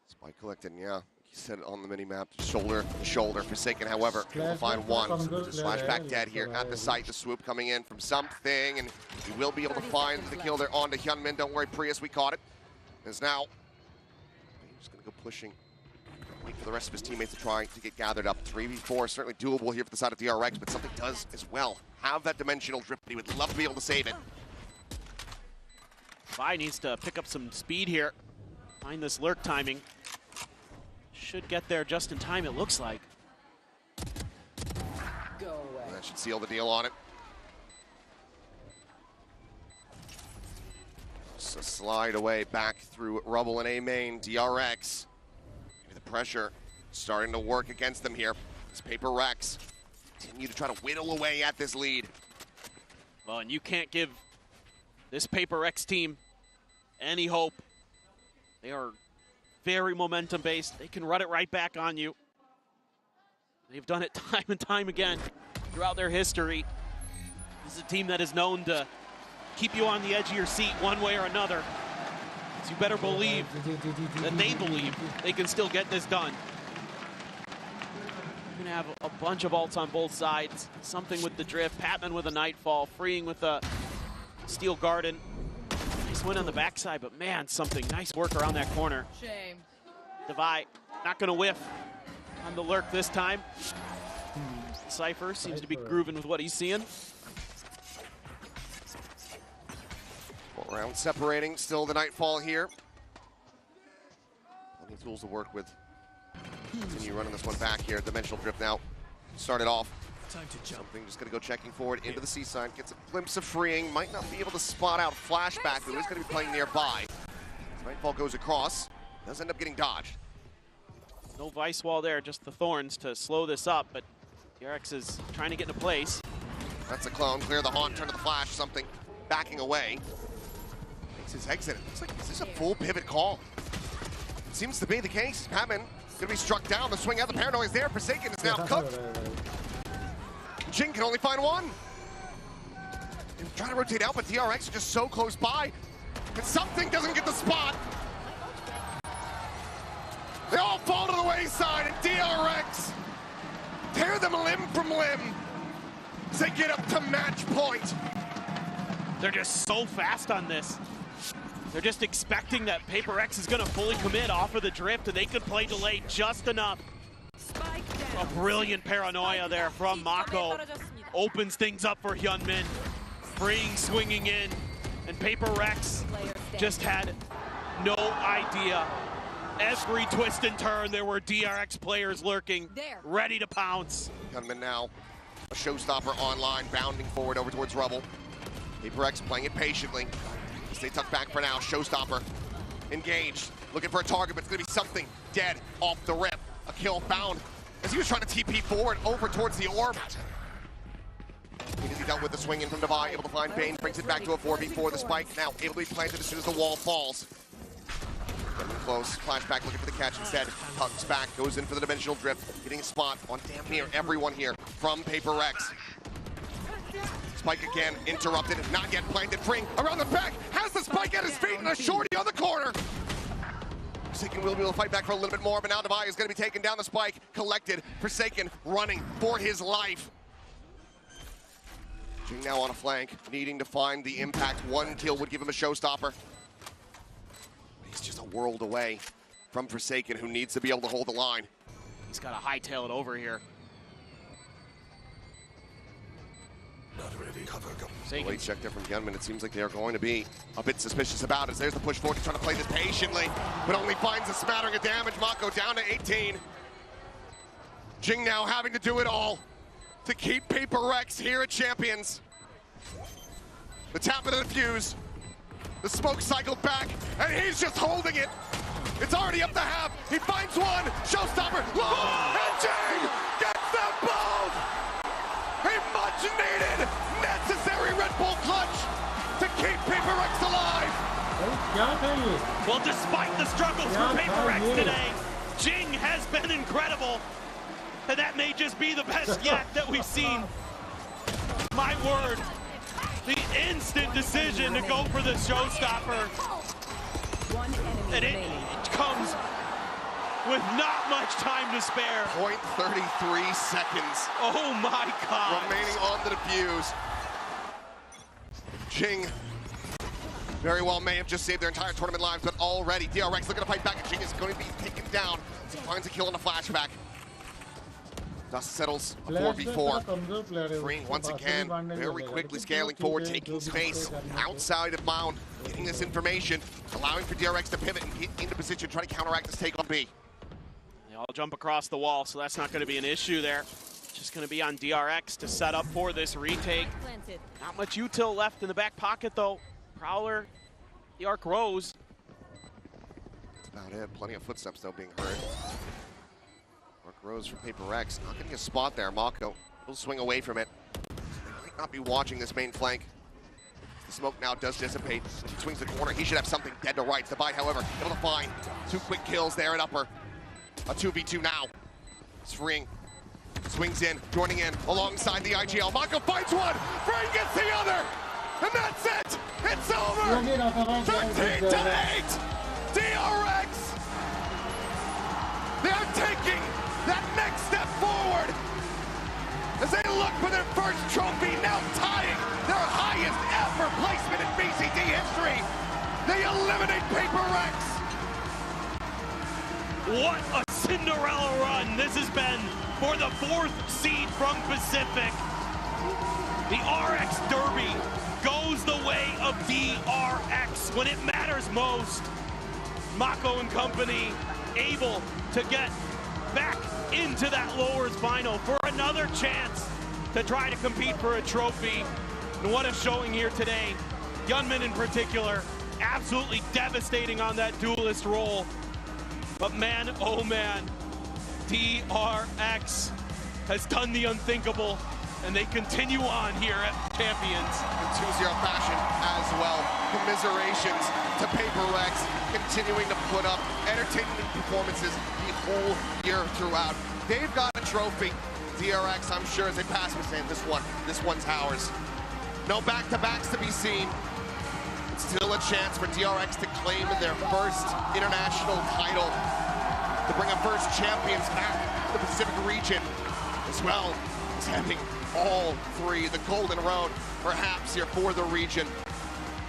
Speaker 1: Spike collected, yeah. He said it on the mini-map, shoulder to shoulder. Forsaken, however, able to find one. Just Flashback dead here at the site. The swoop coming in from something, and he will be able to find the kill there onto Hyunmin. Don't worry, Prius, we caught it. Is now just going to go pushing. Wait for the rest of his teammates to try to get gathered up. 3v4, certainly doable here for the side of DRX, but something does as well have that dimensional drift, but he would love to be able to save it.
Speaker 2: Vi needs to pick up some speed here. Find this lurk timing. Should get there just in time, it looks like.
Speaker 1: Go away. That should seal the deal on it. So slide away back through Rubble and A main. DRX. Maybe the pressure starting to work against them here. It's PRX. Continue to try to whittle away at this lead.
Speaker 2: Well, and you can't give this PRX team any hope. They are very momentum-based. They can run it right back on you. They've done it time and time again throughout their history. This is a team that is known to keep you on the edge of your seat one way or another. So you better believe that they believe they can still get this done. You're gonna have a bunch of ults on both sides. Something with the drift, Patman with a Nightfall, freeing with a Steel Garden. Nice win on the backside, but man, something nice work around that corner.
Speaker 3: Shame.
Speaker 2: Devi not gonna whiff on the lurk this time. CYPHER seems to be grooving with what he's seeing.
Speaker 1: Round separating, still the Nightfall here. Plenty of tools to work with. Continue running this one back here. Dimensional drift now. Started off.
Speaker 15: Time to jump.
Speaker 1: Something just gonna go checking forward into the seaside. Gets a glimpse of freeing. Might not be able to spot out flashback, but he's gonna be playing nearby. Nightfall goes across. Does end up getting dodged.
Speaker 2: No vice wall there, just the thorns to slow this up, but DRX is trying to get into place.
Speaker 1: That's a clone. Clear the haunt, turn to the flash. Something backing away. Makes his exit. It looks like this is a full pivot call. Seems to be the case. Patman gonna be struck down. The swing out. The paranoia is there. Forsaken is now cooked. Jing can only find one. They're trying to rotate out, but DRX is just so close by. And something doesn't get the spot. They all fall to the wayside, and DRX tear them limb from limb as they get up to match point.
Speaker 2: They're just so fast on this. They're just expecting that PRX is going to fully commit off of the drift, and they could play delay just enough. A brilliant paranoia there from Mako. Opens things up for Hyunmin. Freeing, swinging in, and PRX just had no idea. Every twist and turn, there were DRX players lurking, ready to pounce.
Speaker 1: Hyunmin now, a showstopper online, bounding forward over towards Rubble. PRX playing it patiently. Stay tucked back for now. Showstopper engaged, looking for a target, but it's gonna be something dead off the rip. A kill found as he was trying to TP forward over towards the orb. He dealt with the swing in from Devi, able to find Bane, brings it back to a 4v4. The spike now able to be planted as soon as the wall falls. Getting close, flashback looking for the catch instead. Tucks back, goes in for the dimensional drift, getting a spot on damn near everyone here from PRX. Spike again, interrupted, not yet planted, freeing around the back, has the spike at his feet and a shorty on the corner. Forsaken will be able to fight back for a little bit more, but now Devi is going to be taking down the spike, collected, Forsaken running for his life. Jing now on a flank, needing to find the impact. One kill would give him a showstopper. He's just a world away from Forsaken, who needs to be able to hold the line.
Speaker 2: He's got to hightail it over here.
Speaker 15: Not ready. Cover, go.
Speaker 1: Late check there from Hyunmin. It seems like they are going to be a bit suspicious about it. There's the push forward. He's trying to play this patiently, but only finds a smattering of damage. Mako down to 18. Jing now having to do it all to keep PRX here at Champions. The tap of the fuse. The smoke cycled back, and he's just holding it. It's already up to half. He finds one. Showstopper. And Jing gets them both. A much needed, necessary Red Bull clutch to keep PRX alive.
Speaker 2: Well, despite the struggles for PRX today, Jing has been incredible. And that may just be the best yet that we've seen. My word, the instant decision to go for the showstopper. And it comes with not much time to spare.
Speaker 1: 0.33 seconds.
Speaker 2: Oh my God.
Speaker 1: Remaining on the defuse. Jing very well may have just saved their entire tournament lives, but already DRX looking to fight back, and Jing is going to be taken down as he finds a kill on a flashback. Dust settles a 4v4. Free once again, very quickly scaling forward, taking space outside of Mound, getting this information, allowing for DRX to pivot and get into position, try to counteract this take on B.
Speaker 2: They all jump across the wall, so that's not going to be an issue there. Just going to be on DRX to set up for this retake. Not much util left in the back pocket, though. Prowler, the arc rose.
Speaker 1: That's about it. Plenty of footsteps, though, being heard. Arc rose from PRX. Not getting a spot there. Mako will swing away from it. They might not be watching this main flank. The smoke now does dissipate. He swings the corner. He should have something dead to rights. Divide, however, able to find 2 quick kills there at upper. A 2v2 now. Spring swings in, joining in alongside the IGL. Mako fights one. Frame gets the other. And that's it. It's over. 13-8. DRX. They are taking that next step forward as they look for their first trophy, now tying their highest ever placement in VCT history. They eliminate PRX.
Speaker 2: What a Cinderella run this has been for the 4th seed from Pacific. The RX Derby goes the way of DRX when it matters most. Mako and company able to get back into that lowers final for another chance to try to compete for a trophy. And what a showing here today. Yunmin in particular, absolutely devastating on that duelist role. But man, oh man, DRX has done the unthinkable, and they continue on here at Champions.
Speaker 1: In 2-0 fashion as well. Commiserations to PRX, continuing to put up entertaining performances the whole year throughout. They've got a trophy. DRX, I'm sure, as they pass me saying, this one's ours. No back-to-backs to be seen. It's still a chance for DRX to claim their first international title, to bring a first champions back to the Pacific region, as well as having all 3, the Golden Road, perhaps here for the region.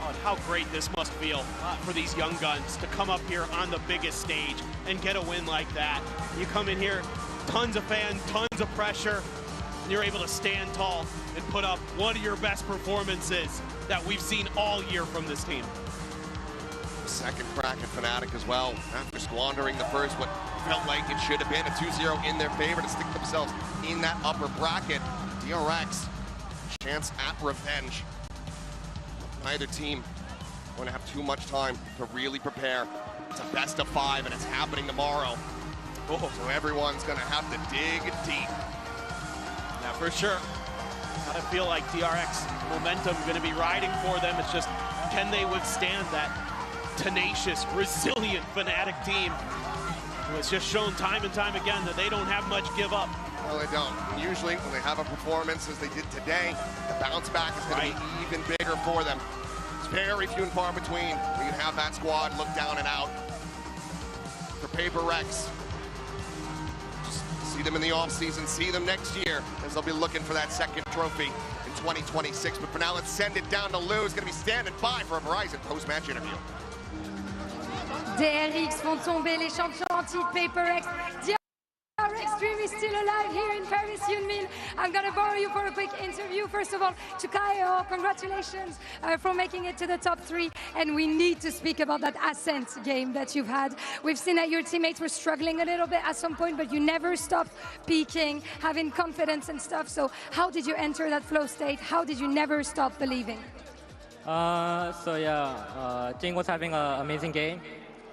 Speaker 2: Oh, how great this must feel for these young guns to come up here on the biggest stage and get a win like that. You come in here, tons of fans, tons of pressure, and you're able to stand tall and put up one of your best performances that we've seen all year from this team.
Speaker 1: Second crack at Fnatic as well, after squandering the first, what felt like it should have been a 2-0 in their favor to stick themselves in that upper bracket. DRX, chance at revenge. Neither team going to have too much time to really prepare. It's a best of 5 and it's happening tomorrow. Oh, so everyone's going to have to dig deep.
Speaker 2: Yeah, for sure. Gotta feel like DRX momentum going to be riding for them. It's just, can they withstand that tenacious, resilient Fnatic team? It's just shown time and time again that they don't have much give up.
Speaker 1: No, they don't. And usually when they have a performance as they did today, the bounce back is going to be even bigger for them. It's very few and far between where you have that squad look down and out. For PRX, just see them in the offseason, see them next year as they'll be looking for that second trophy in 2026. But for now, let's send it down to Lou. He's going to be standing by for a Verizon post-match interview.
Speaker 16: DRX font tomber les champions en titre, PRX. DRX Dream is still alive here in Paris, Yunmin. I'm going to borrow you for a quick interview. First of all, to Kaio, congratulations for making it to the top 3. And we need to speak about that Ascent game that you've had. We've seen that your teammates were struggling a little bit at some point, but you never stopped peaking, having confidence and stuff. So how did you enter that flow state? How did you never stop believing?
Speaker 19: Jing was having an amazing game.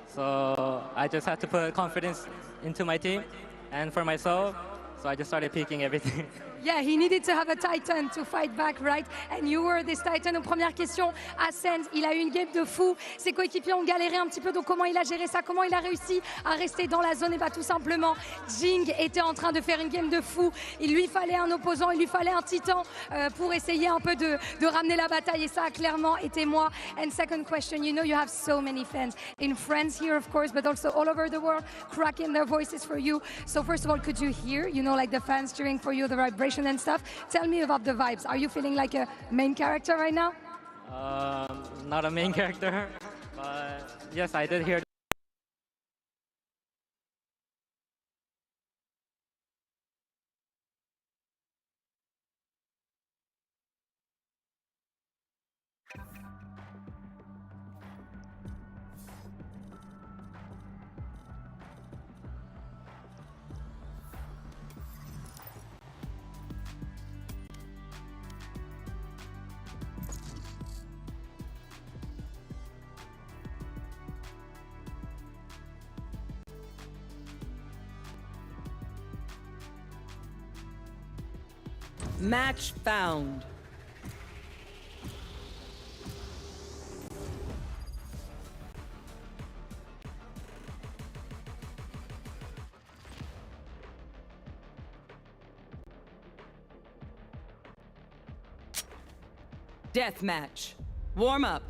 Speaker 19: So I just had to put confidence into my team and for myself. So I just started peaking everything.
Speaker 16: Yeah, he needed to have a Titan to fight back, right? And you were this Titan. Première question, Ascent, il a eu une game de fou. Ses coéquipiers ont galéré un petit peu, donc comment il a géré ça? Comment il a réussi à rester dans la zone? Et bien tout simplement, Jing était en train de faire une game de fou. Il lui fallait un opposant, il lui fallait un Titan pour essayer un peu de ramener la bataille. Et ça a clairement été moi. And second question, you know you have so many fans in France here, of course, but also all over the world, cracking their voices for you. So first of all, could you hear, you know, like the fans cheering for you, the vibration and stuff? Tell me about the vibes. Are you feeling like a main character right now?
Speaker 19: Not a main character, but yes, I did hear
Speaker 20: Match found. Deathmatch. Warm up.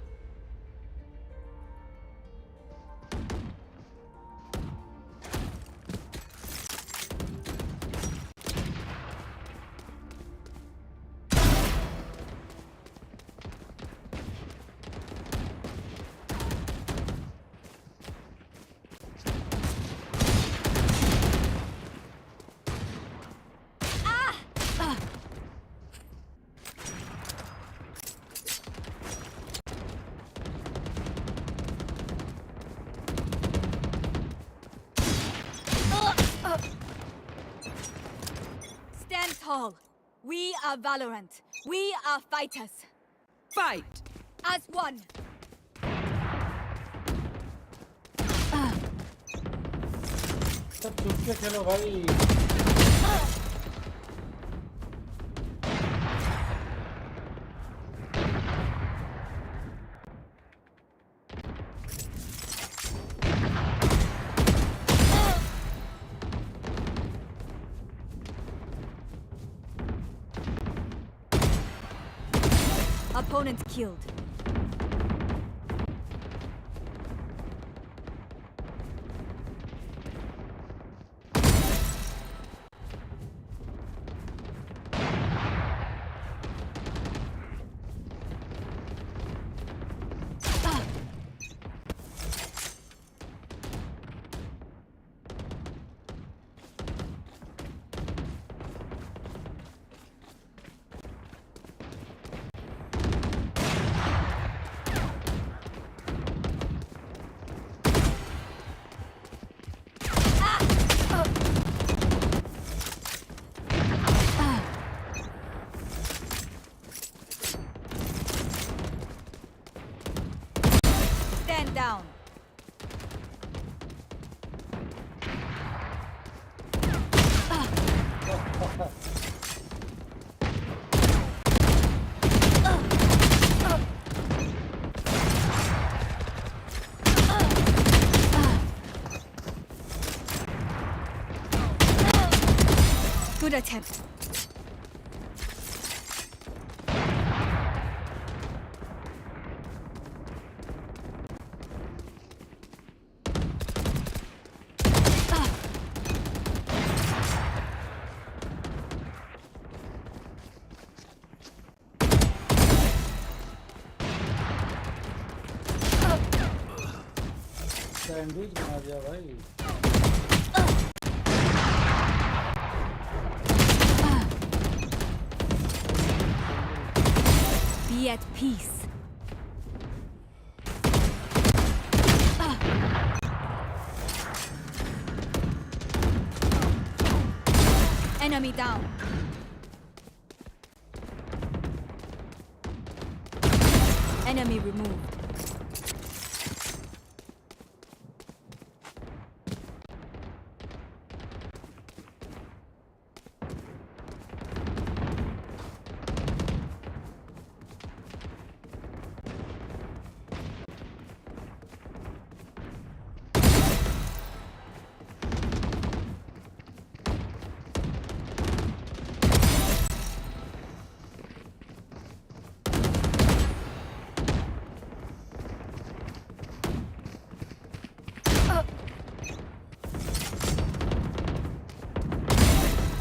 Speaker 3: Stand tall. We are Valorant. We are fighters.
Speaker 20: Fight!
Speaker 3: As one.
Speaker 14: सब चुप के खेलो भाई
Speaker 3: Opponent killed. Stand down. Good attempt.
Speaker 14: Sandwich बना दिया भाई
Speaker 3: Be at peace. Enemy down. Enemy removed.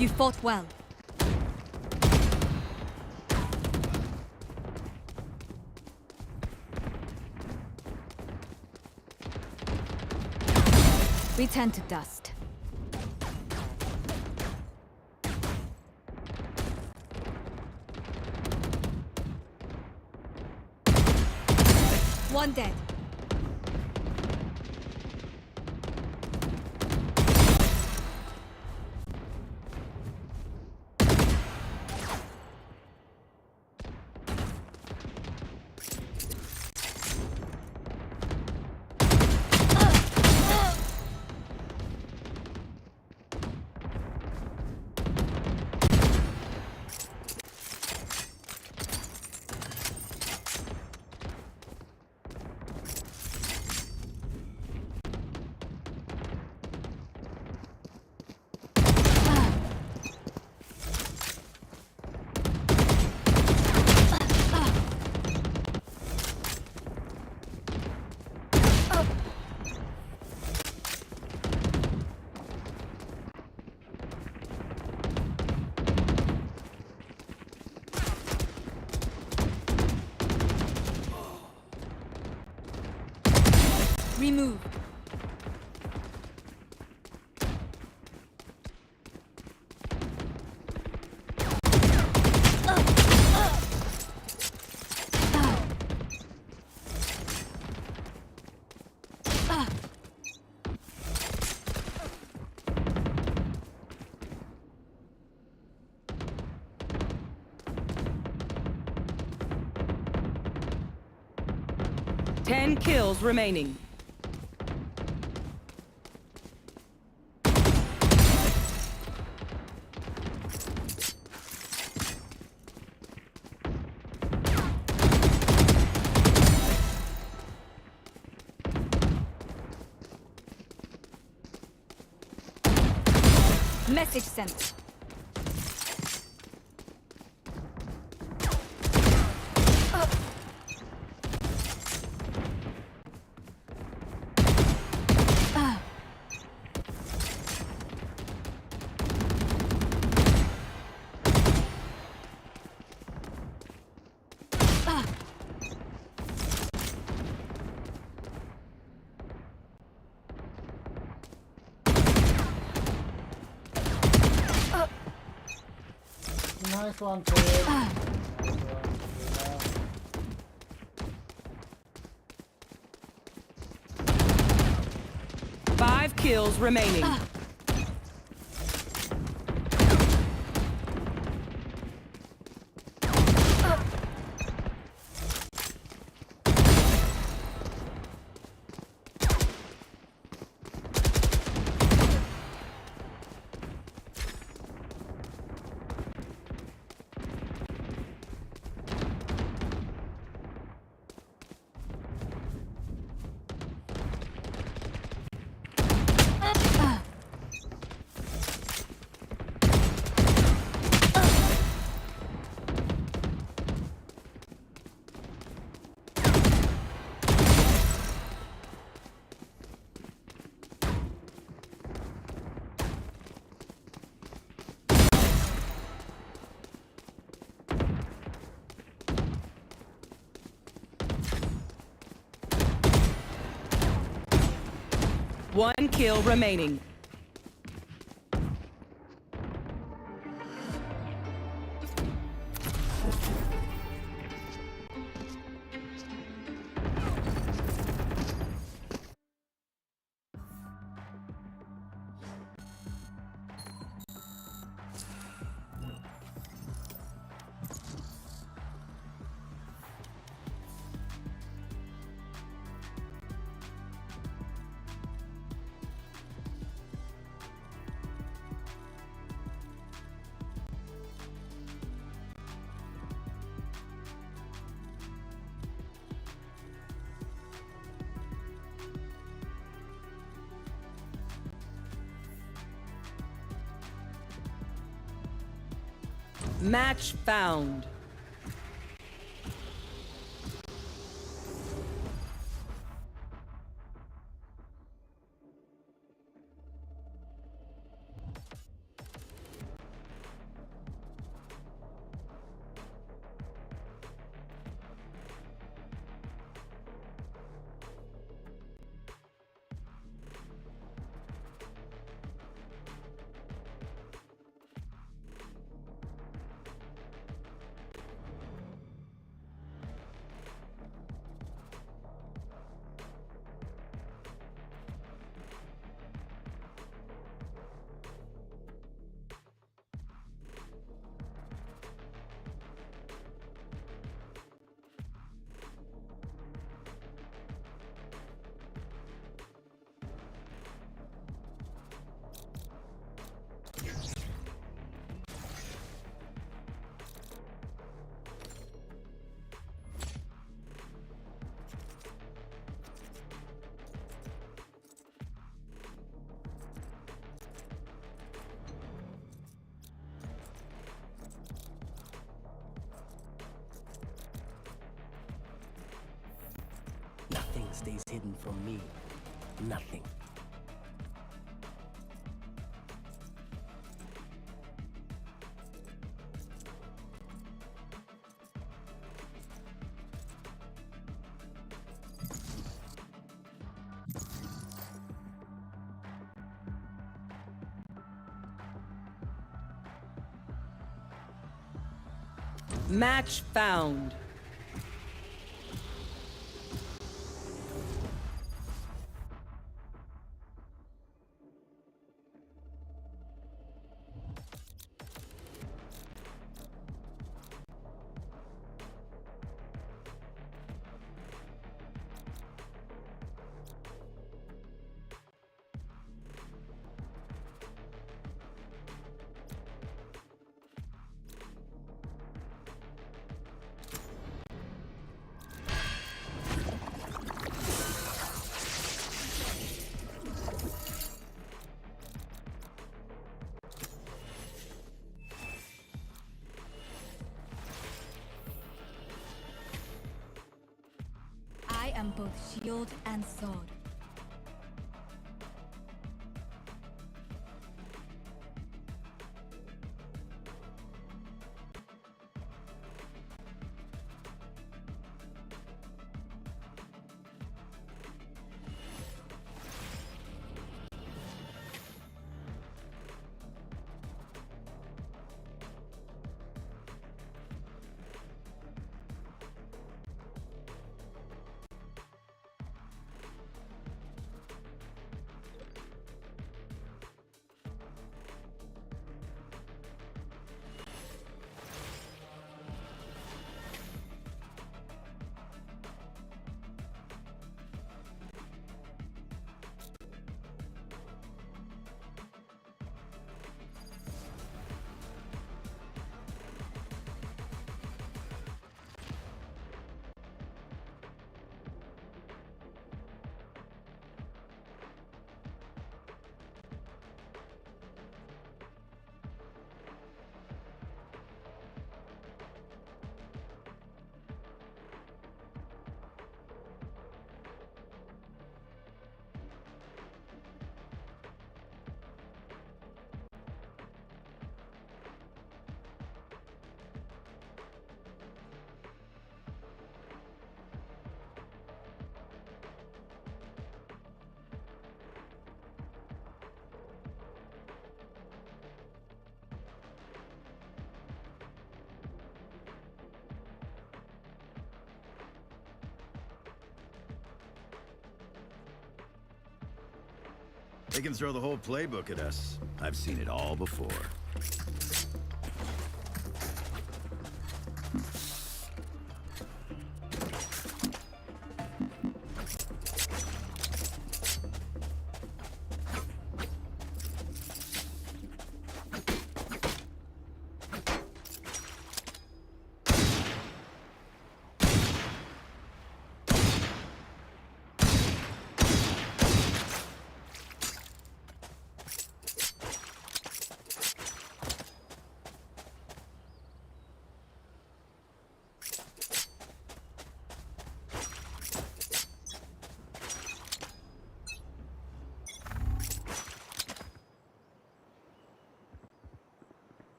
Speaker 3: You fought well. Return to dust. One dead. Remove.
Speaker 20: Ten kills remaining.
Speaker 3: Message sent.
Speaker 14: Nice one, kid.
Speaker 20: Five kills remaining. One kill remaining. Match found.
Speaker 4: Nothing stays hidden from me. Nothing.
Speaker 20: Match found.
Speaker 3: I am both shield and sword.
Speaker 21: They can throw the whole playbook at us. I've seen it all before.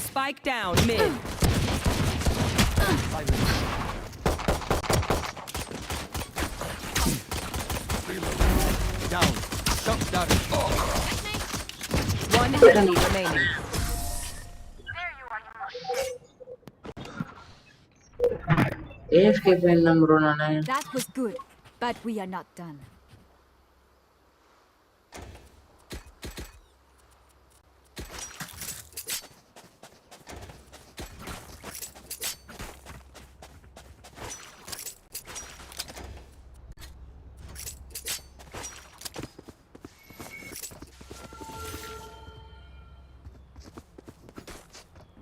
Speaker 20: Spike down mid.
Speaker 22: Down. Jump down.
Speaker 20: One enemy remaining.
Speaker 3: That was good, but we are not done.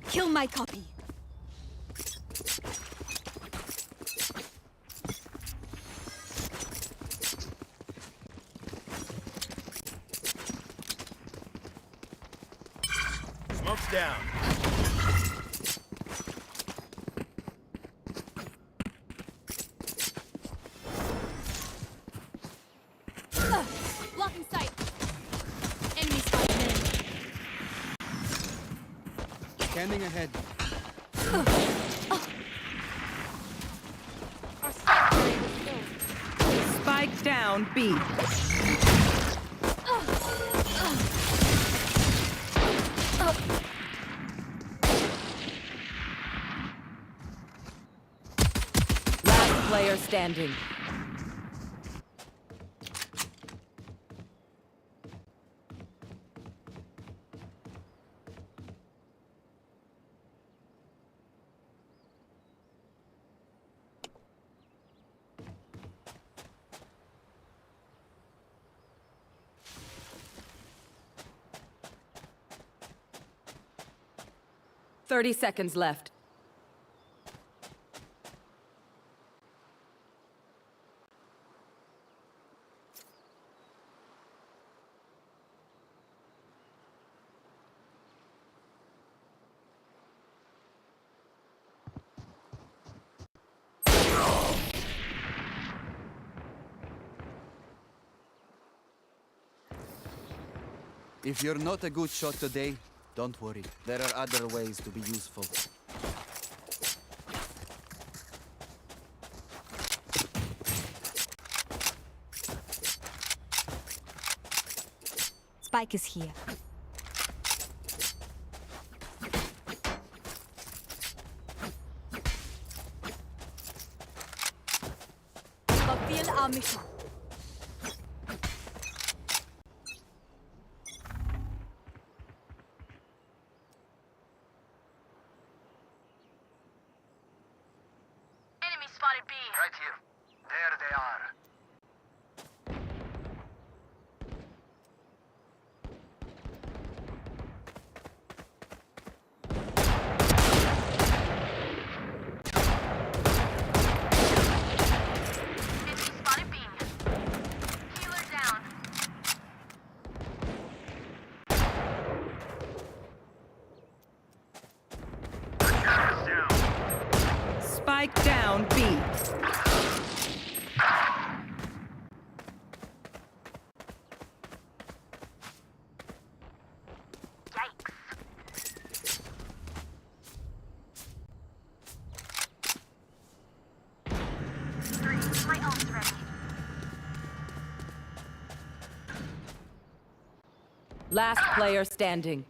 Speaker 3: Kill my copy.
Speaker 21: Smoke's down.
Speaker 3: Blocking sight. Enemy spotted.
Speaker 22: Scanning ahead.
Speaker 20: Spike down. down, B. Last player standing. Thirty seconds left.
Speaker 22: If you're not a good shot today, don't worry. There are other ways to be useful.
Speaker 3: Spike is here. Fulfill our mission.
Speaker 7: Spotted B. Right here. There they are. Enemy spotted B. Healer down.
Speaker 20: Spike down, B.
Speaker 7: My ult's ready.
Speaker 20: Last player standing.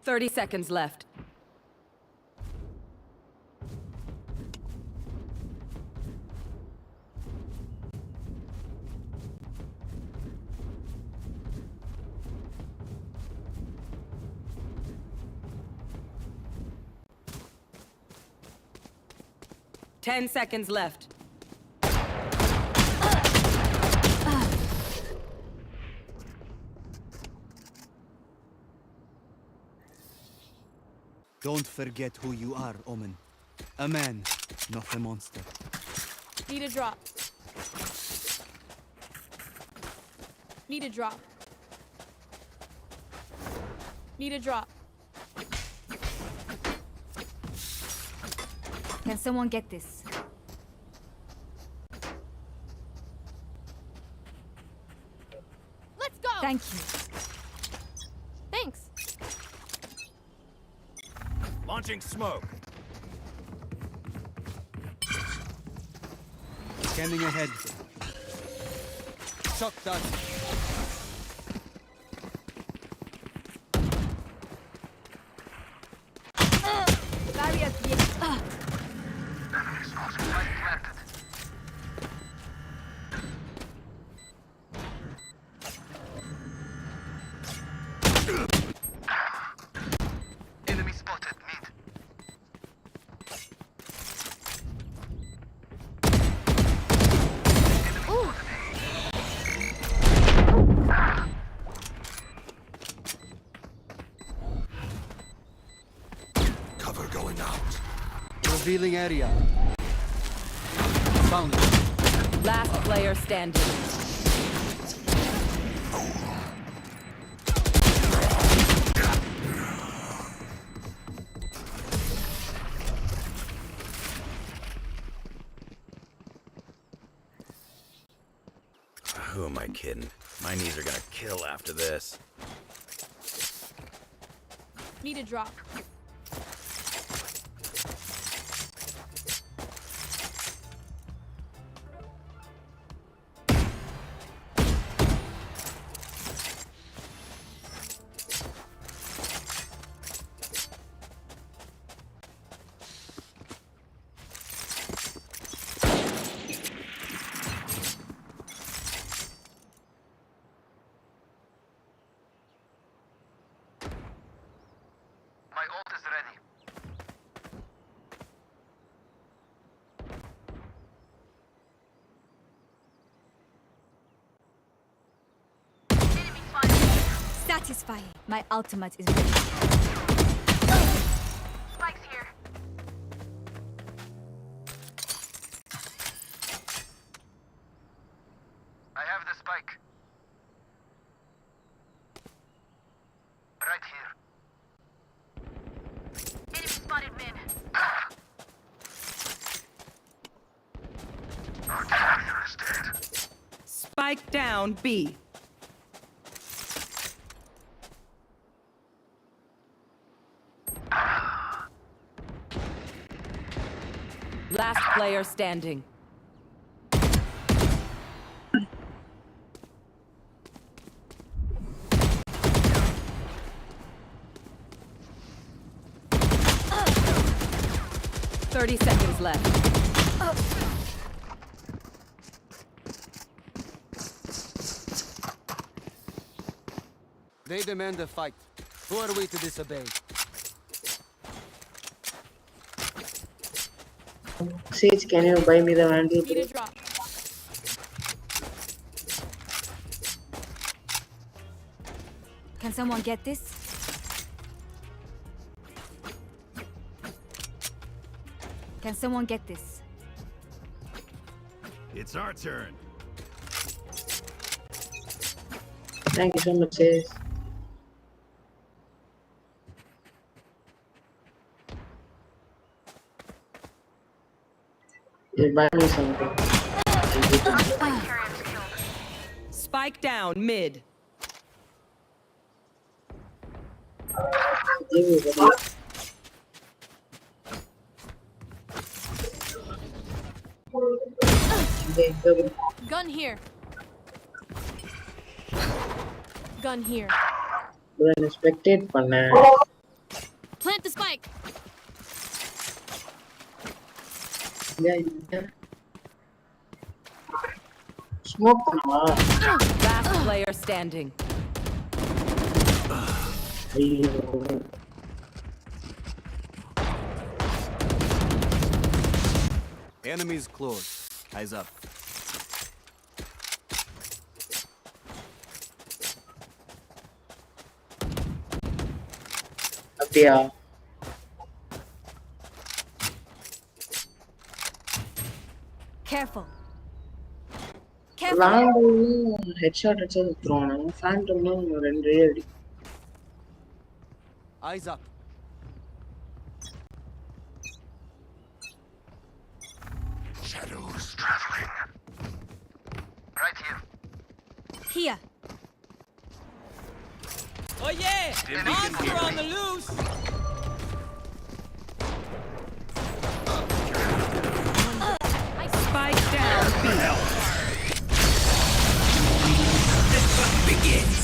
Speaker 20: Thirty seconds left. Ten seconds left.
Speaker 22: Don't forget who you are, Omen. A man, not a monster.
Speaker 8: Need a drop. Need a drop. Need a drop.
Speaker 3: Can someone get this?
Speaker 8: Let's go.
Speaker 3: Thank you.
Speaker 8: Thanks.
Speaker 21: Launching smoke.
Speaker 22: Scanning ahead. Shock dart.
Speaker 3: Barrier created.
Speaker 7: Enemy spotted. Mid.
Speaker 15: Cover going out.
Speaker 22: Revealing area. Found it.
Speaker 20: Last player standing.
Speaker 21: Who am I kidding? My knees are gonna kill after this.
Speaker 8: Need a drop.
Speaker 3: Satisfy. My ultimate is ready.
Speaker 7: Spike's here. I have the spike. Right here. Enemy spotted mid.
Speaker 20: Spike down B. Last player standing. Thirty seconds left.
Speaker 22: They demand a fight. Who are we to disobey?
Speaker 9: Sage, can you buy me the vandal?
Speaker 8: Need a drop.
Speaker 3: Can someone get this? Can someone get this?
Speaker 21: It's our turn.
Speaker 9: Thank you so much, Sage. You buy me something.
Speaker 20: Spike down mid.
Speaker 8: Gun here. Gun here.
Speaker 9: Unexpected பண்ண.
Speaker 8: Plant the spike.
Speaker 9: Smoke பண்ணவா?
Speaker 20: Last player standing.
Speaker 22: Enemies close. Eyes up.
Speaker 9: அப்படியா?
Speaker 3: Careful.
Speaker 9: Vandal headshot அடிச்சு விட்டுருவானு. Phantom ரெண்டு அடி.
Speaker 22: Eyes up.
Speaker 7: Shadows traveling. Right here.
Speaker 3: Here.
Speaker 13: Oh yeah! Monster on the loose!
Speaker 20: Spike down B.
Speaker 21: Begins.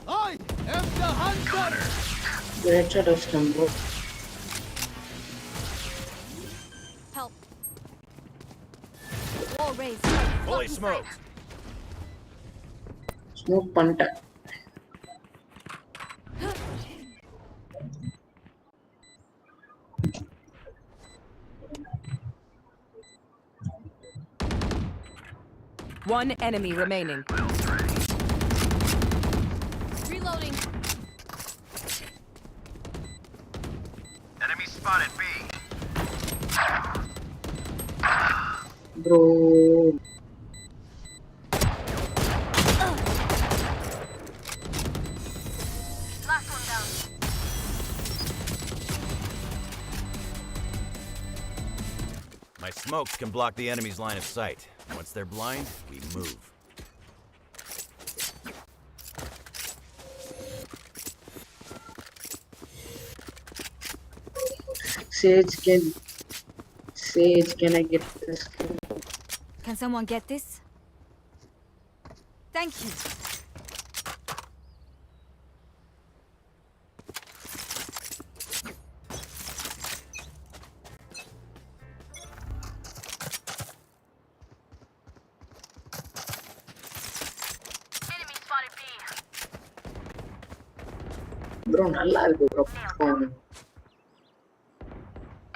Speaker 22: I am the hunter.
Speaker 9: Headshot அடிச்சிட்டேன் bro.
Speaker 3: Help. Wall raised.
Speaker 21: Fully smoked.
Speaker 9: Smoke பண்ணிட்டேன்.
Speaker 20: One enemy remaining.
Speaker 8: Reloading.
Speaker 7: Enemy spotted B.
Speaker 9: Bro.
Speaker 7: Last one down.
Speaker 21: My smokes can block the enemy's line of sight. Once they're blind, we move.
Speaker 9: Sage, can I get this?
Speaker 3: Can someone get this? Thank you.
Speaker 7: Enemy spotted B.
Speaker 9: Bro, நல்லா இருக்கு bro.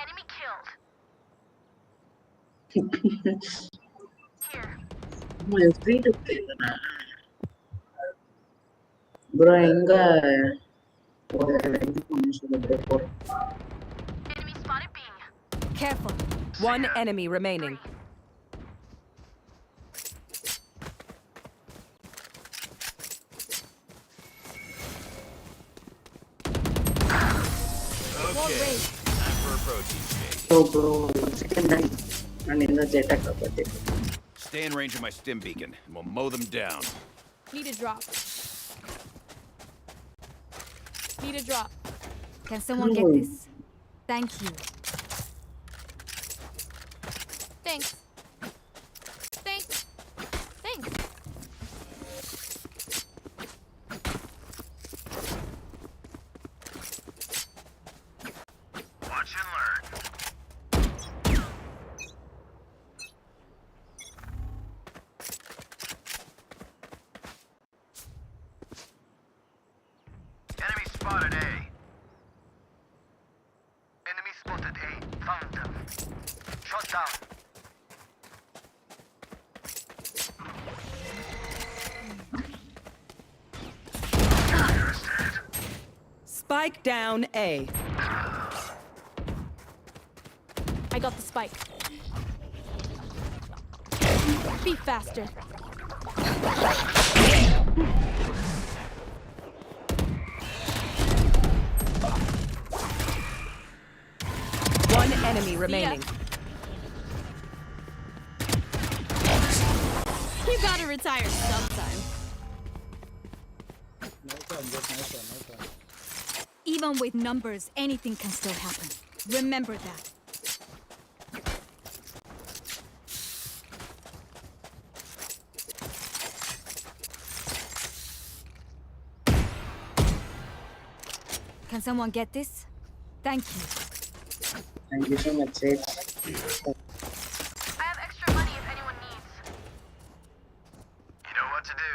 Speaker 7: Enemy killed. Here.
Speaker 9: free to play. Bro, enga
Speaker 3: Careful.
Speaker 20: One enemy remaining.
Speaker 21: Okay, time for a protein shake.
Speaker 9: So bro, second night. And in the jet attack.
Speaker 21: Stay in range of my stim beacon, and we'll mow them down.
Speaker 8: Need a drop. Need a drop.
Speaker 3: Can someone get this? Thank you.
Speaker 8: Thanks. Thanks. Thanks.
Speaker 7: Watch and learn. Enemy spotted A. Enemy spotted A. Found them. Shot down.
Speaker 20: Spike down A.
Speaker 8: I got the spike. Be faster.
Speaker 20: One enemy remaining.
Speaker 8: You gotta retire sometime.
Speaker 3: Even with numbers, anything can still happen. Remember that. Can someone get this? Thank you.
Speaker 9: Thank you so much, Sage.
Speaker 7: I have extra money if anyone needs. You know what to do.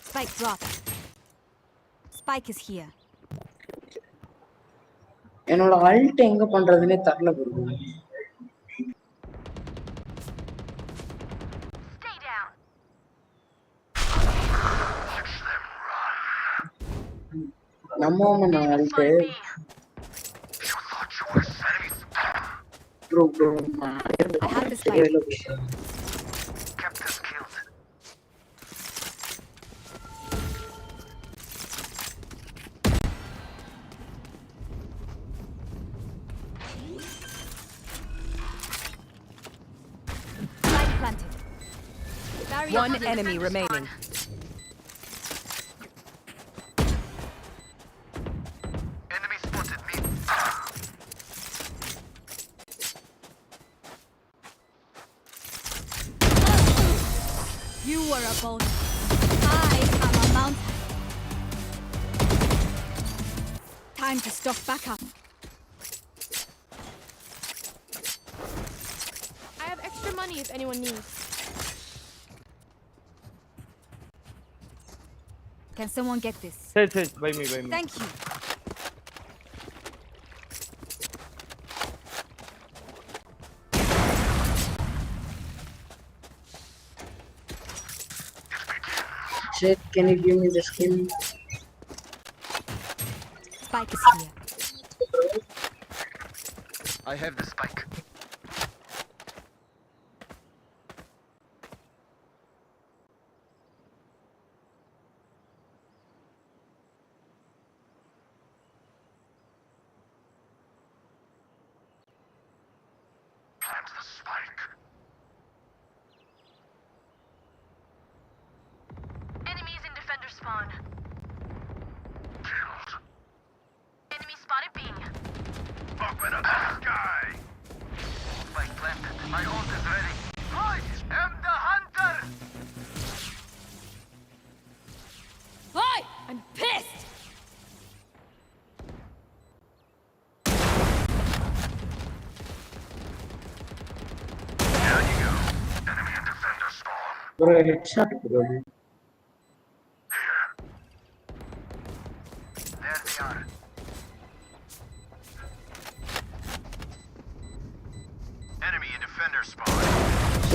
Speaker 3: Spike drop. Spike is here.
Speaker 9: என்னோட Alt எங்க பண்றதுனே தெரியல bro.
Speaker 7: Stay down.
Speaker 9: நம்ம Alt bro
Speaker 3: I have the spike.
Speaker 7: Captain's killed.
Speaker 3: Spike planted. Barrier
Speaker 20: One
Speaker 3: planted.
Speaker 20: enemy remaining.
Speaker 7: Enemy spotted me.
Speaker 3: You were a bolt. I am a mountain. Time to stock back up.
Speaker 8: I have extra money if anyone needs.
Speaker 3: Can someone get this?
Speaker 13: Sage, by me.
Speaker 3: Thank you.
Speaker 9: Shit, can you give me the skin?
Speaker 3: Spike is here.
Speaker 7: I have the spike. Plant the spike. Enemies in defender spawn. Killed. Enemy spotted B. Open up the sky. Spike planted. My ult is ready. I am the hunter.
Speaker 8: Hi! I'm pissed!
Speaker 7: Down you go. Enemy and defender spawn.
Speaker 9: Bro, headshot bro.
Speaker 7: There they are.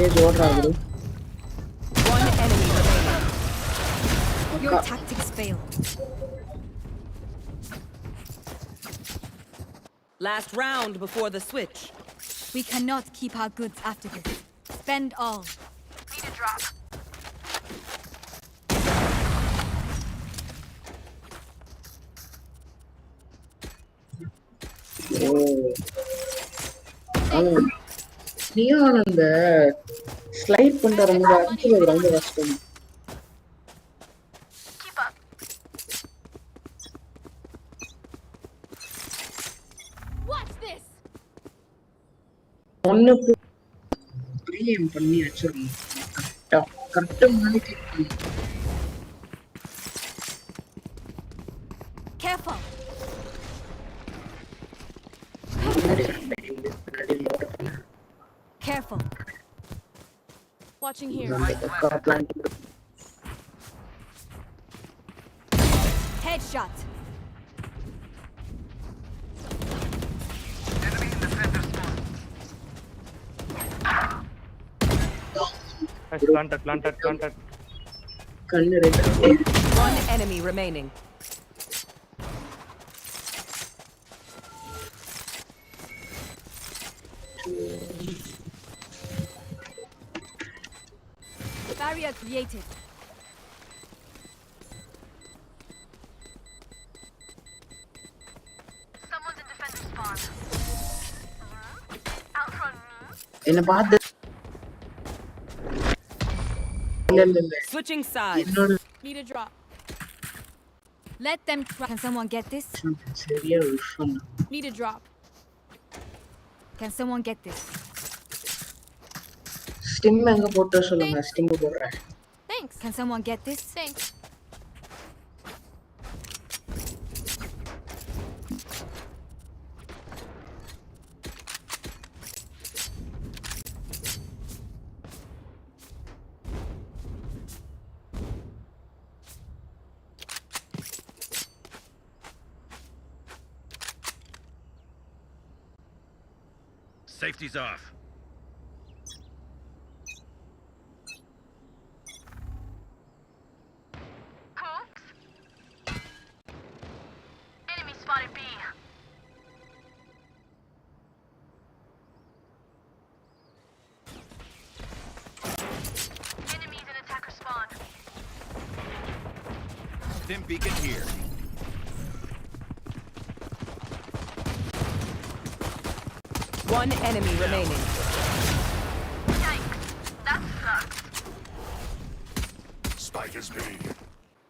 Speaker 20: One enemy remaining.
Speaker 3: Your tactics fail.
Speaker 20: Last round before the switch.
Speaker 3: We cannot keep our goods after this. Spend all.
Speaker 7: Need a drop.
Speaker 9: நீயும் அந்த slide பண்ணிட்டு வரும்போது அடிக்கிறது ரொம்ப கஷ்டம்.
Speaker 8: Watch this.
Speaker 9: ஒன்னு ப்ரீம் பண்ணி வச்சிரணும். கரெக்டா மாதிரி
Speaker 3: Careful. Careful.
Speaker 8: Watching here.
Speaker 3: Headshot.
Speaker 19: Planted.
Speaker 20: One enemy remaining.
Speaker 3: Barrier created.
Speaker 7: Someone's in defender spawn. Outrun me.
Speaker 9: என்ன பார்த்து
Speaker 20: Switching sides.
Speaker 8: Need a drop.
Speaker 3: Let them try. Can someone get this?
Speaker 9: சரியா விஷயம்.
Speaker 8: Need a drop.
Speaker 3: Can someone get this?
Speaker 9: ஸ்டிம் எங்க போட்டு சொல்லுங்க. ஸ்டிம் போடுறேன்.
Speaker 8: Thanks.
Speaker 3: Can someone get this?
Speaker 8: Thanks.
Speaker 21: Safety's off.
Speaker 7: Hoops. Enemy spotted B. Enemies in attacker spawn.
Speaker 21: Stim beacon here.
Speaker 20: One enemy remaining.
Speaker 7: Yikes. That sucks.
Speaker 15: Spike is B.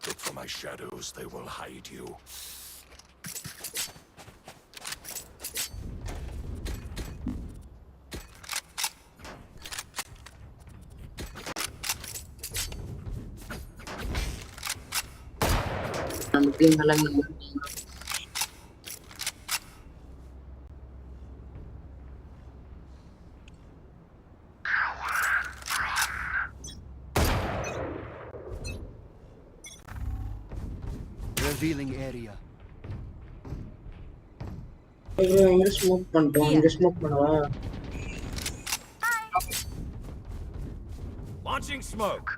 Speaker 15: Look for my shadows, they will hide you.
Speaker 22: Revealing area.
Speaker 9: இங்க smoke பண்ணிட்டோம். இங்க smoke பண்ணவா?
Speaker 21: Launching smoke.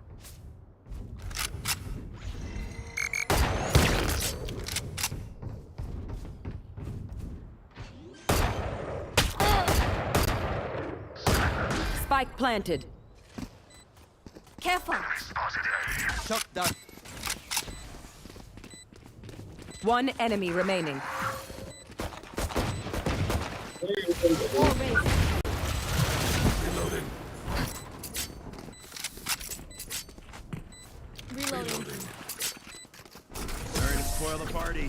Speaker 20: Spike planted.
Speaker 3: Careful.
Speaker 22: Chuck that.
Speaker 20: One enemy remaining.
Speaker 15: Reloading.
Speaker 8: Reloading.
Speaker 21: Sorry to spoil the party.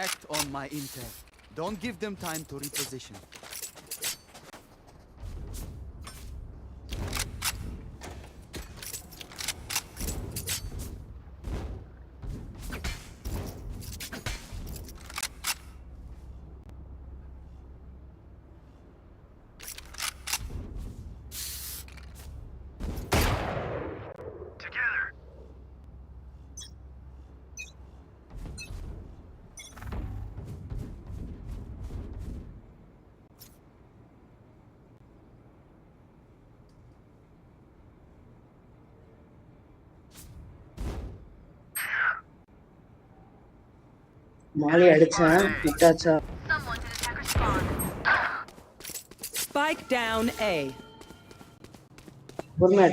Speaker 22: Act on my intel. Don't give them time to reposition.
Speaker 9: மாலி அடிச்சேன் விட்டாச்சா
Speaker 20: Spike down A.
Speaker 9: பொறுமையா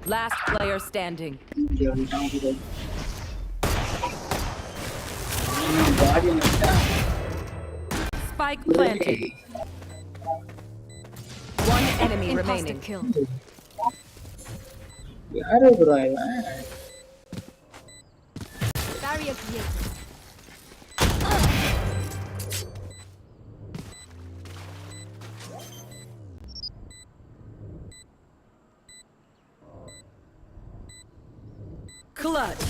Speaker 20: Last player standing. Spike planted. One enemy remaining.
Speaker 9: யாரு bro இவன்
Speaker 3: Barrier created.
Speaker 20: Clutch.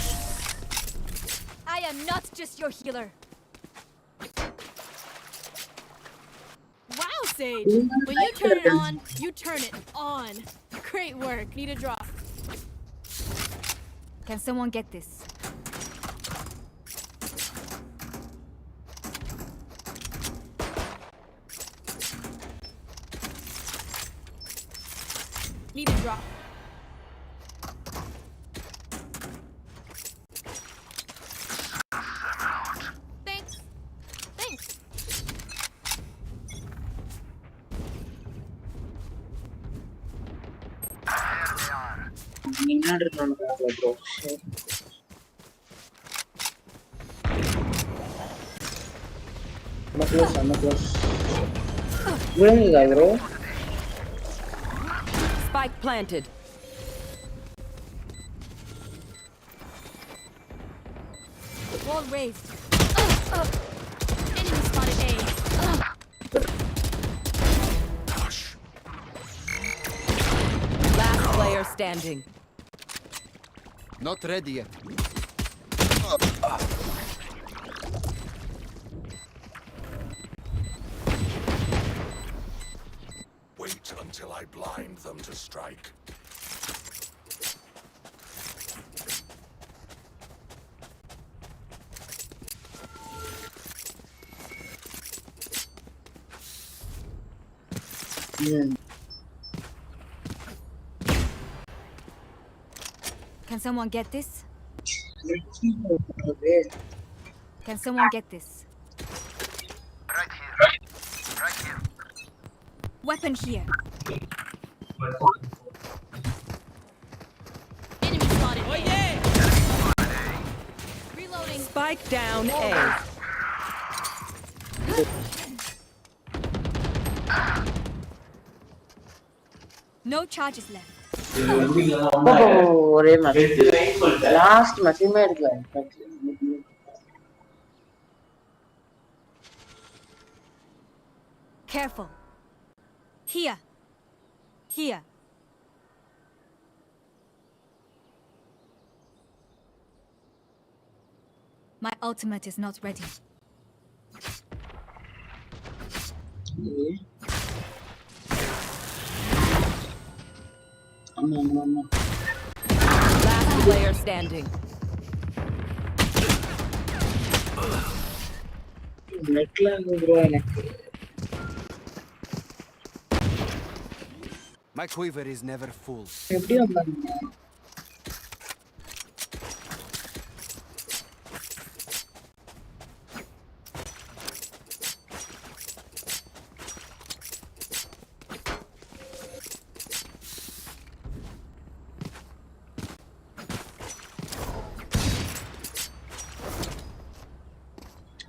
Speaker 3: I am not just your healer.
Speaker 8: Wow, Sage. When you turn it on, you turn it on. Great work. Need a drop.
Speaker 3: Can someone get this?
Speaker 8: Need a drop. Thanks.
Speaker 9: முன்னாடி இருக்கானு bro I'm close. Where is bro?
Speaker 20: Spike planted.
Speaker 3: Wall raised.
Speaker 8: Enemy spotted A.
Speaker 20: Last player standing.
Speaker 22: Not ready yet.
Speaker 15: Wait until I blind them to strike.
Speaker 3: Can someone get this? Can someone get this?
Speaker 7: Right here.
Speaker 3: Weapon here.
Speaker 8: Enemy spotted A.
Speaker 20: Reloading. Spike down A.
Speaker 3: No charges left.
Speaker 9: ஒரே match last மேட்ச்மே எடுக்கல
Speaker 3: Careful. Here. Here. My ultimate is not ready.
Speaker 20: Last player standing.
Speaker 9: நெட்ல bro எனக்கு
Speaker 22: My quiver is never full.
Speaker 9: எப்படி வந்தாங்க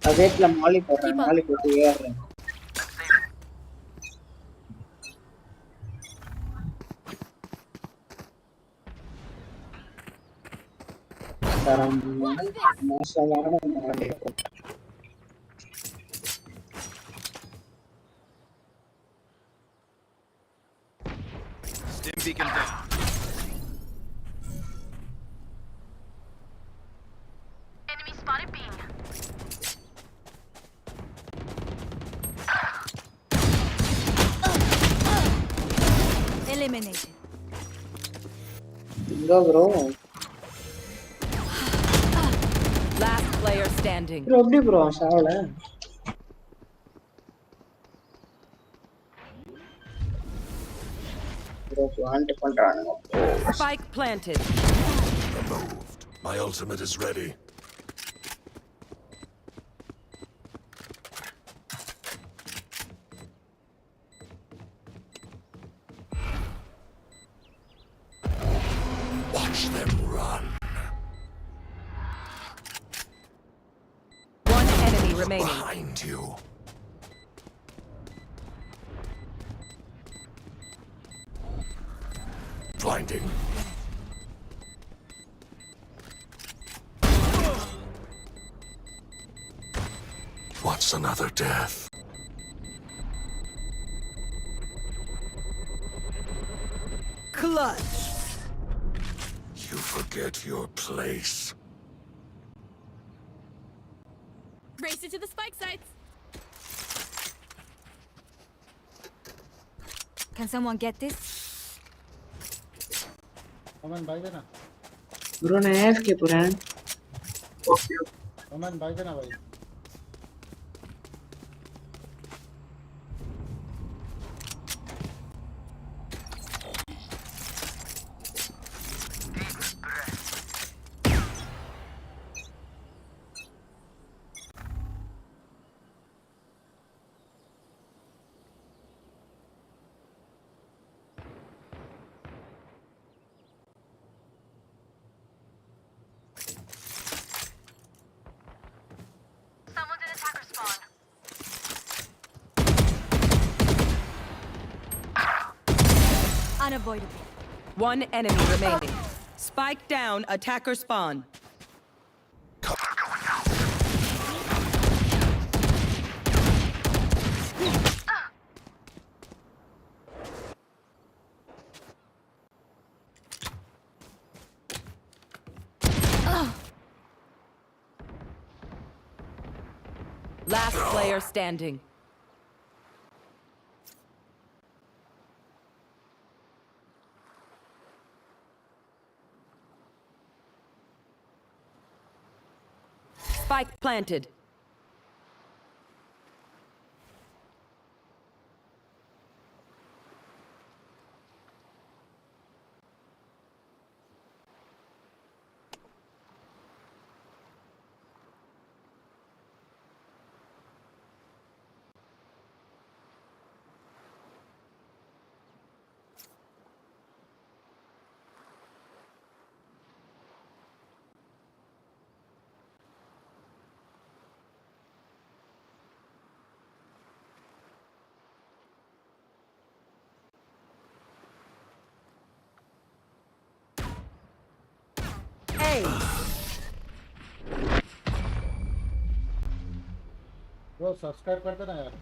Speaker 9: அதேட்ல மாலி போடுறேன் மாலி போட்டு ஏறுறேன் மோசமான மாலி
Speaker 21: Stim beacon down.
Speaker 7: Enemy spotted B.
Speaker 3: Eliminated.
Speaker 9: இங்க ப்ரோ
Speaker 20: player standing.
Speaker 9: Bro, எப்படி bro சாவல? Bro, plant பண்றானுங்க.
Speaker 20: Spike planted.
Speaker 15: Moved. My ultimate is ready. Watch them run.
Speaker 20: One enemy remaining.
Speaker 15: Behind you. Blinding. What's another death?
Speaker 20: Clutch.
Speaker 15: You forget your place.
Speaker 8: Race it to the spike sites.
Speaker 3: Can someone get this?
Speaker 14: Oman bhai dena.
Speaker 9: Bro, நான் AFK போறேன்.
Speaker 14: Oman bhai dena bhai.
Speaker 7: Someone's in attacker spawn.
Speaker 3: Unavoidable.
Speaker 20: One enemy remaining. Spike down, attacker spawn. Last player standing. Spike planted.
Speaker 14: Bro, subscribe कर देना यार.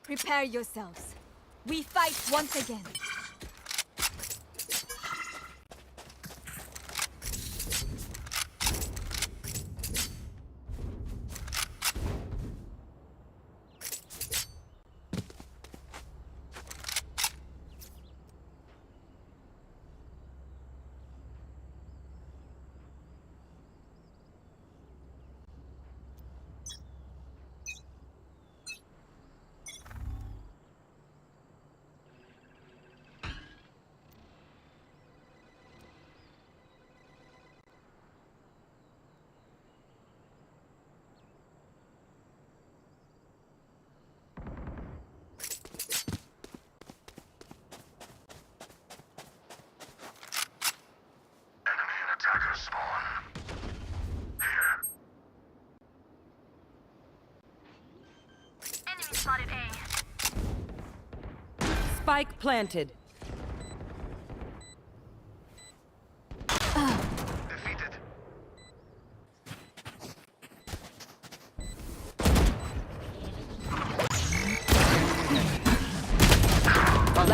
Speaker 3: Prepare yourselves. We fight once again.
Speaker 7: Attacker spawn. Here. Enemy spotted A.
Speaker 20: Spike planted.
Speaker 7: Defeated.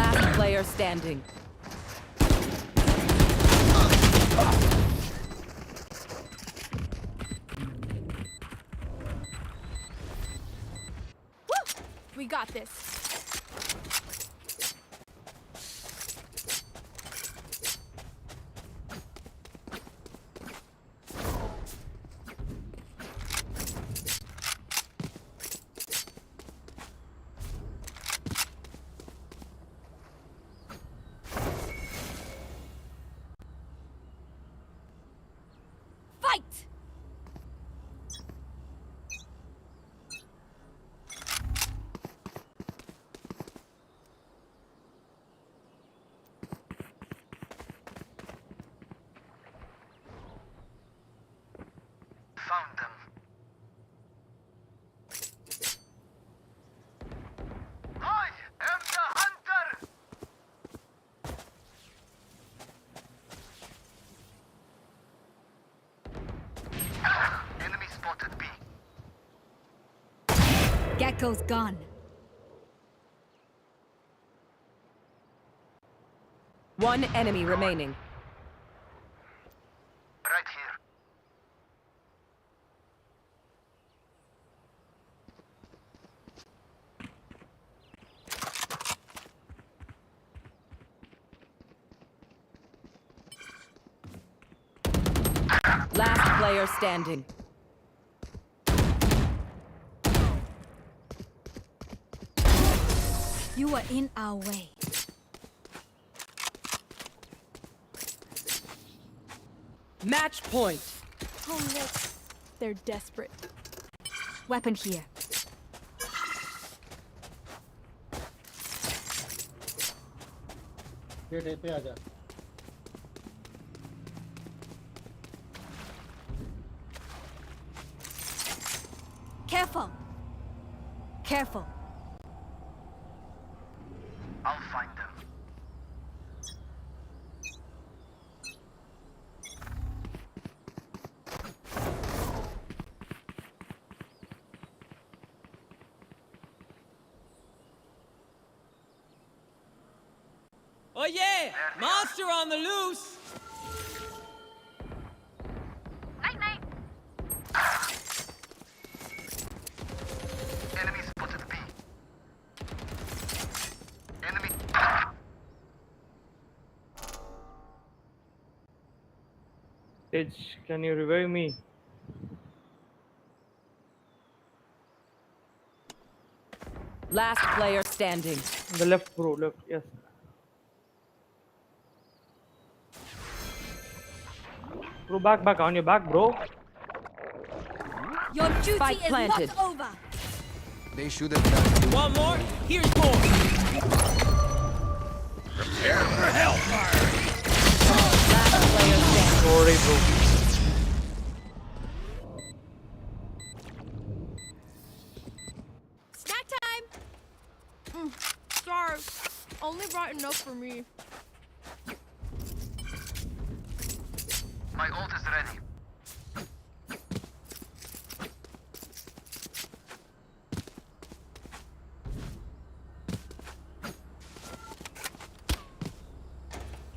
Speaker 20: Last player standing.
Speaker 8: We got this.
Speaker 3: Fight!
Speaker 7: Found them. I am the hunter! Enemy spotted B.
Speaker 3: Gecko's gone.
Speaker 20: One enemy remaining.
Speaker 7: Right here.
Speaker 20: Last player standing.
Speaker 3: You are in our way.
Speaker 20: Match point.
Speaker 8: Oh no. They're desperate.
Speaker 3: Weapon here.
Speaker 14: ये पे आजा.
Speaker 3: Careful. Careful.
Speaker 7: I'll find them.
Speaker 13: Oh yeah! Monster on the loose!
Speaker 7: Night night. Enemy spotted B. Enemy.
Speaker 5: Sage, can you revive me?
Speaker 20: Last player standing.
Speaker 5: The left, bro, left, yes. Bro, back on your back, bro.
Speaker 3: Your duty
Speaker 20: Spike
Speaker 3: is
Speaker 20: planted.
Speaker 3: not over.
Speaker 22: They should have done.
Speaker 13: One more? Here's more!
Speaker 10: Prepare for hellfire!
Speaker 20: Last player standing.
Speaker 5: Sorry, bro.
Speaker 8: Snack time! Sorry. Only brought enough for me.
Speaker 7: My ult is ready.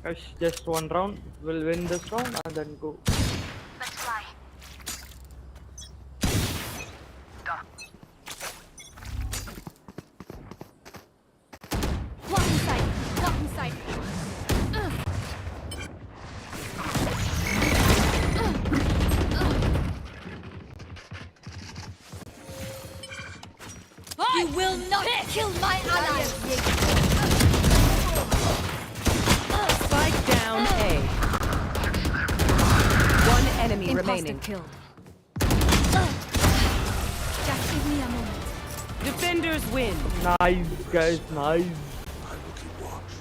Speaker 5: Guys, just one round. We'll win this round and then go.
Speaker 7: Let's fly.
Speaker 8: Block in sight. Block in sight.
Speaker 3: You will not kill my ally.
Speaker 20: Spike down A. One enemy remaining.
Speaker 3: Kill. Just give me a moment.
Speaker 20: Defenders win.
Speaker 5: Nice, guys, nice.
Speaker 15: I will keep watch.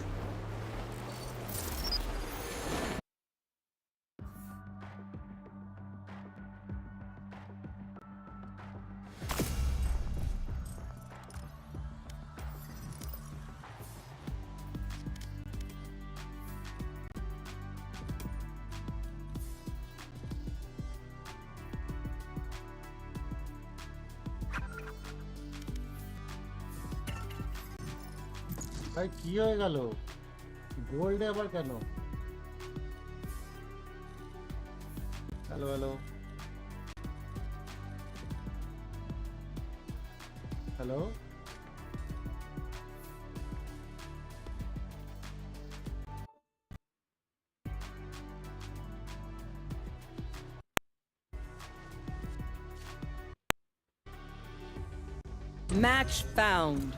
Speaker 14: ভাই কি হয়ে গেল গোল্ডে আবার কেন hello hello hello
Speaker 20: Match found.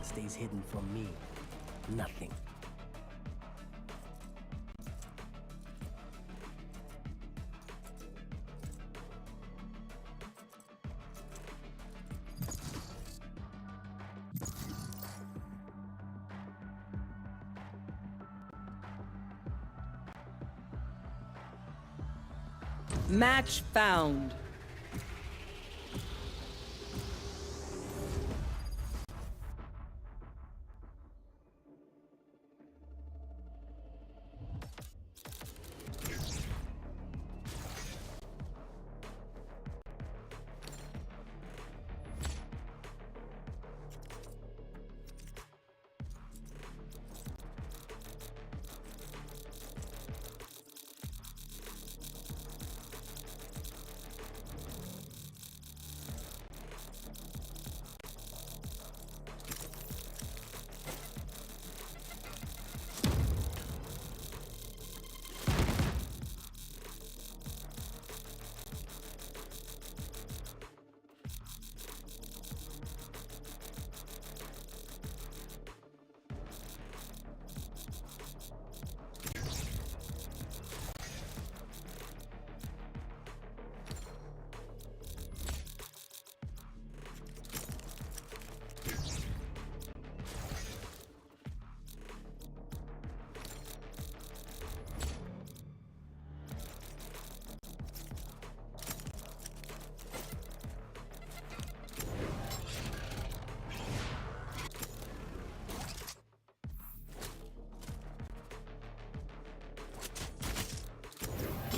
Speaker 4: stays hidden from me. Nothing.
Speaker 20: Match found.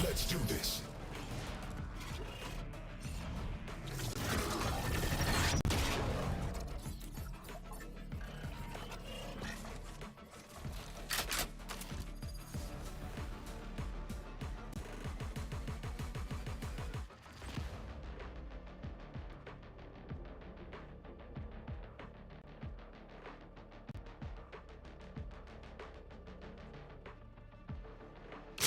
Speaker 15: Let's do this.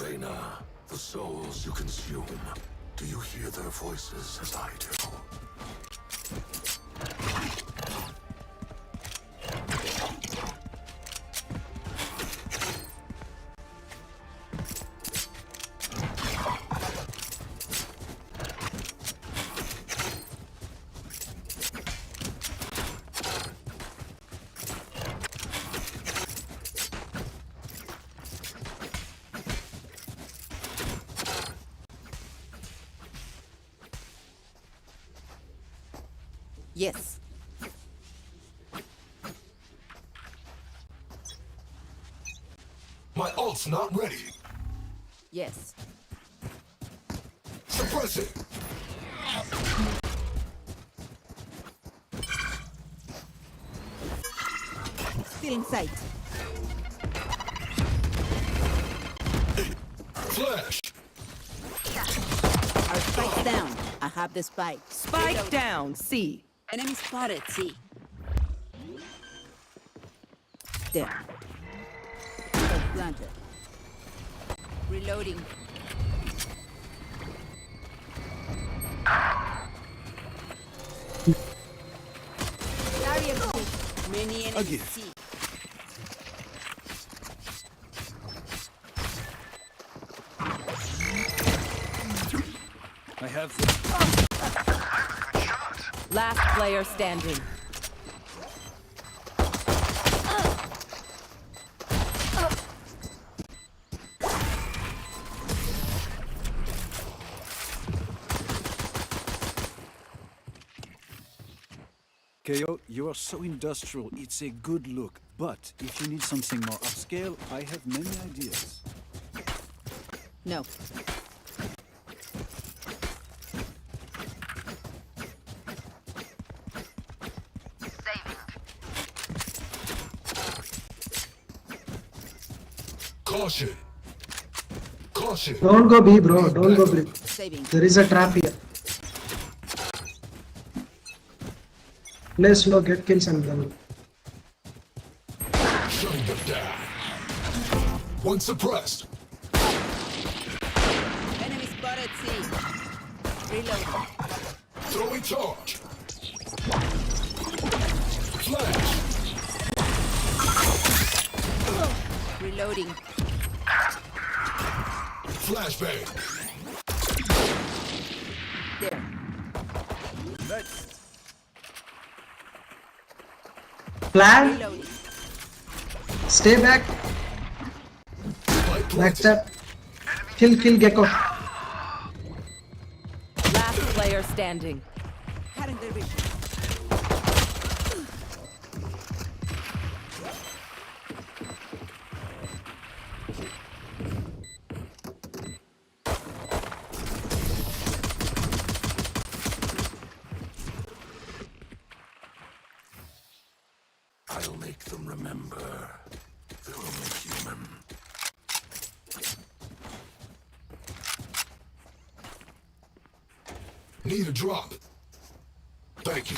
Speaker 15: Reyna, the souls you consume, do you hear their voices as I do?
Speaker 20: Yes.
Speaker 15: My ult's not ready.
Speaker 20: Yes.
Speaker 15: Suppress it.
Speaker 20: Still in sight.
Speaker 15: Flash.
Speaker 20: Our spike's down. I have the spike. Spike down. C.
Speaker 3: Enemy spotted, C.
Speaker 20: There.
Speaker 3: Planted. Reloading. Many enemies C.
Speaker 22: I have
Speaker 20: Last player standing.
Speaker 22: KO, you are so industrial, it's a good look. But if you need something more upscale, I have many ideas.
Speaker 20: No.
Speaker 15: Caution. Caution.
Speaker 11: Don't go B, bro. Don't go B. There is a trap here. Play slow, get kills and then.
Speaker 15: Shutting them down. One suppressed.
Speaker 3: Enemy spotted C. Reloading.
Speaker 15: Throwing charge. Flash.
Speaker 20: Reloading.
Speaker 15: Flashbang.
Speaker 20: There.
Speaker 11: Plan.
Speaker 20: Reloading.
Speaker 11: Stay back. Backstep. Kill Gecko.
Speaker 20: Last player standing. Cutting their vision.
Speaker 15: I'll make them remember. They're only human. Need a drop. Thank you.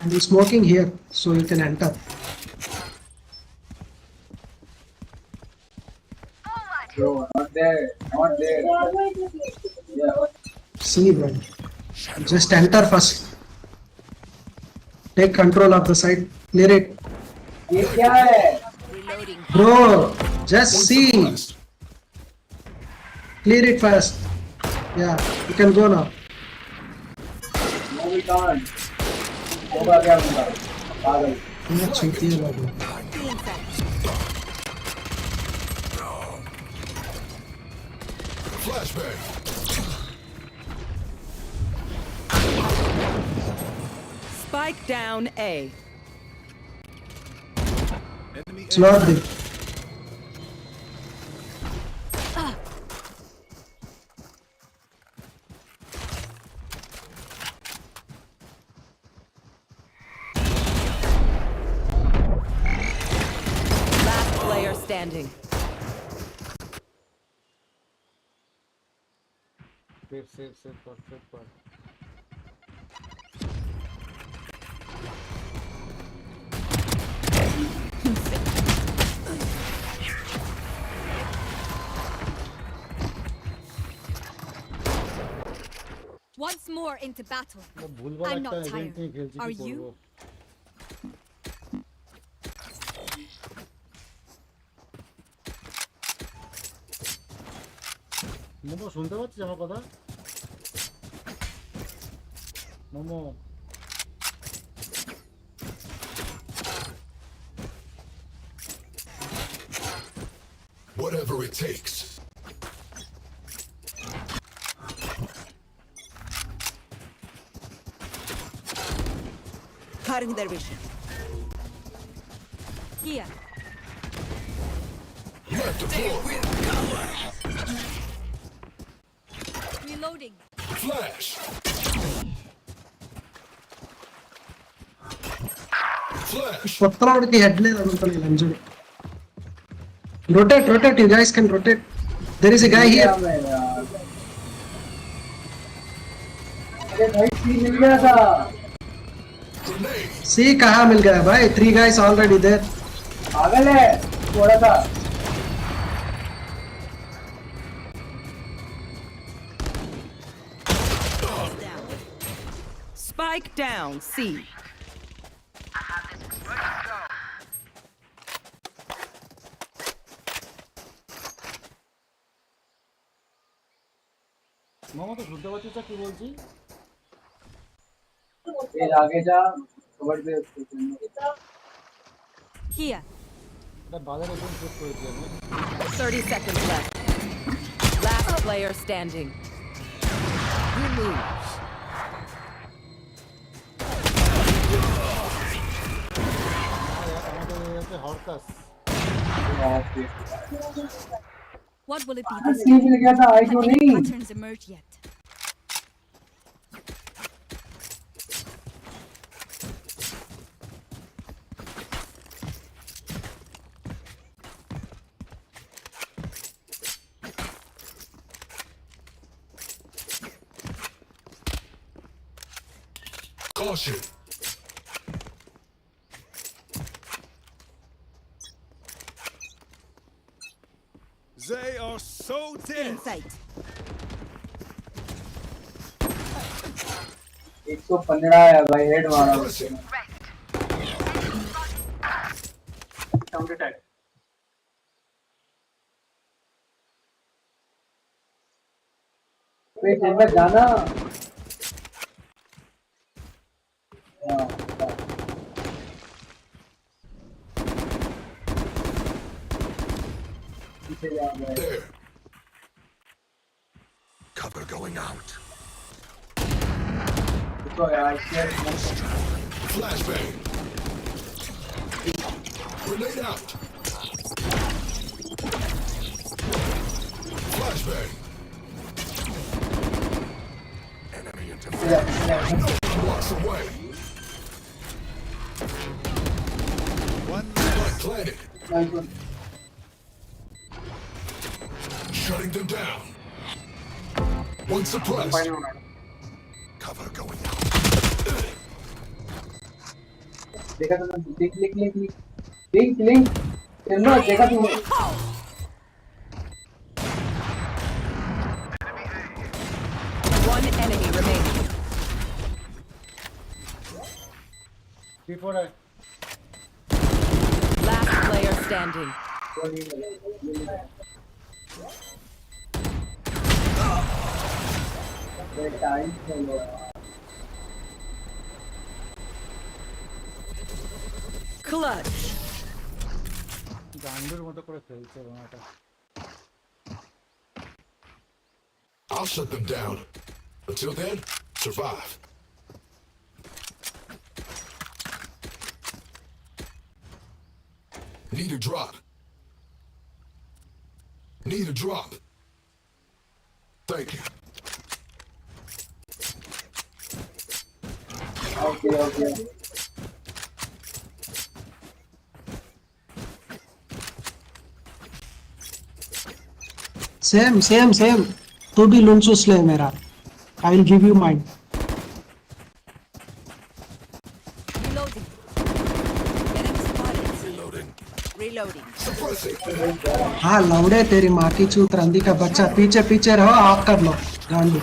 Speaker 11: And he's smoking here, so you can enter.
Speaker 12: Bro, not there. Not there. Yeah.
Speaker 11: See, bro. Just enter first. Take control of the site. Clear it.
Speaker 12: ये क्या है?
Speaker 11: Bro, just see. Clear it first. Yeah, you can go now.
Speaker 12: No, we can't. होगा क्या होगा? पागल.
Speaker 11: Yeah, cheating Babu.
Speaker 15: Flashbang.
Speaker 20: Spike down A.
Speaker 11: Slot B.
Speaker 20: Last player standing.
Speaker 14: Save, पर.
Speaker 3: Once more into battle. I'm not tired. Are you?
Speaker 14: Momo শুনতে পাচ্ছিস আমার কথা? Momo
Speaker 15: Whatever it takes.
Speaker 20: Cutting their vision.
Speaker 3: Here. Reloading.
Speaker 15: Flash. Flash.
Speaker 11: కొత్తలోడికి head లేదు అనుకుంటాను లంజుడు. Rotate, you guys can rotate. There is a guy here. See कहाँ मिल गया भाई? 3 guys already there.
Speaker 12: पागल है थोड़ा सा.
Speaker 20: Spike down C.
Speaker 14: মোমো তো শুনতে পাচ্ছিস কি বলছি?
Speaker 12: ये आगे जा कवर पे
Speaker 3: Here.
Speaker 14: এটা বাজারে কোন চেক করেছি আমি?
Speaker 20: 30 seconds left. Last player standing. You lose.
Speaker 3: What will it be this time? Have any patterns emerged yet?
Speaker 15: Caution.
Speaker 17: They are so dead.
Speaker 3: In sight.
Speaker 12: 115 है भाई हेड मारा उसने. counter attack. Wait, Emma, Jana.
Speaker 15: There. Cover going out. Flashbang. Grenade out. Flashbang. Enemy interference. Walks away. One spike planted. Shutting them down. One suppressed. Cover going out.
Speaker 12: देखा तो link चलो देखा तुम
Speaker 20: One enemy remaining.
Speaker 14: Before I
Speaker 20: Last player standing. Clutch.
Speaker 14: গান্ডুর মতো করে ফেলছে ওনাটা
Speaker 15: I'll shut them down. Until then, survive. Need a drop. Need a drop. Thank you.
Speaker 12: Okay.
Speaker 11: Same. तू भी लुनचूस ले मेरा. I will give you mine. हाँ लौड़े तेरी माँ की चूत रंदी का बच्चा पीछे रहो ऑफ कर लो गांडू.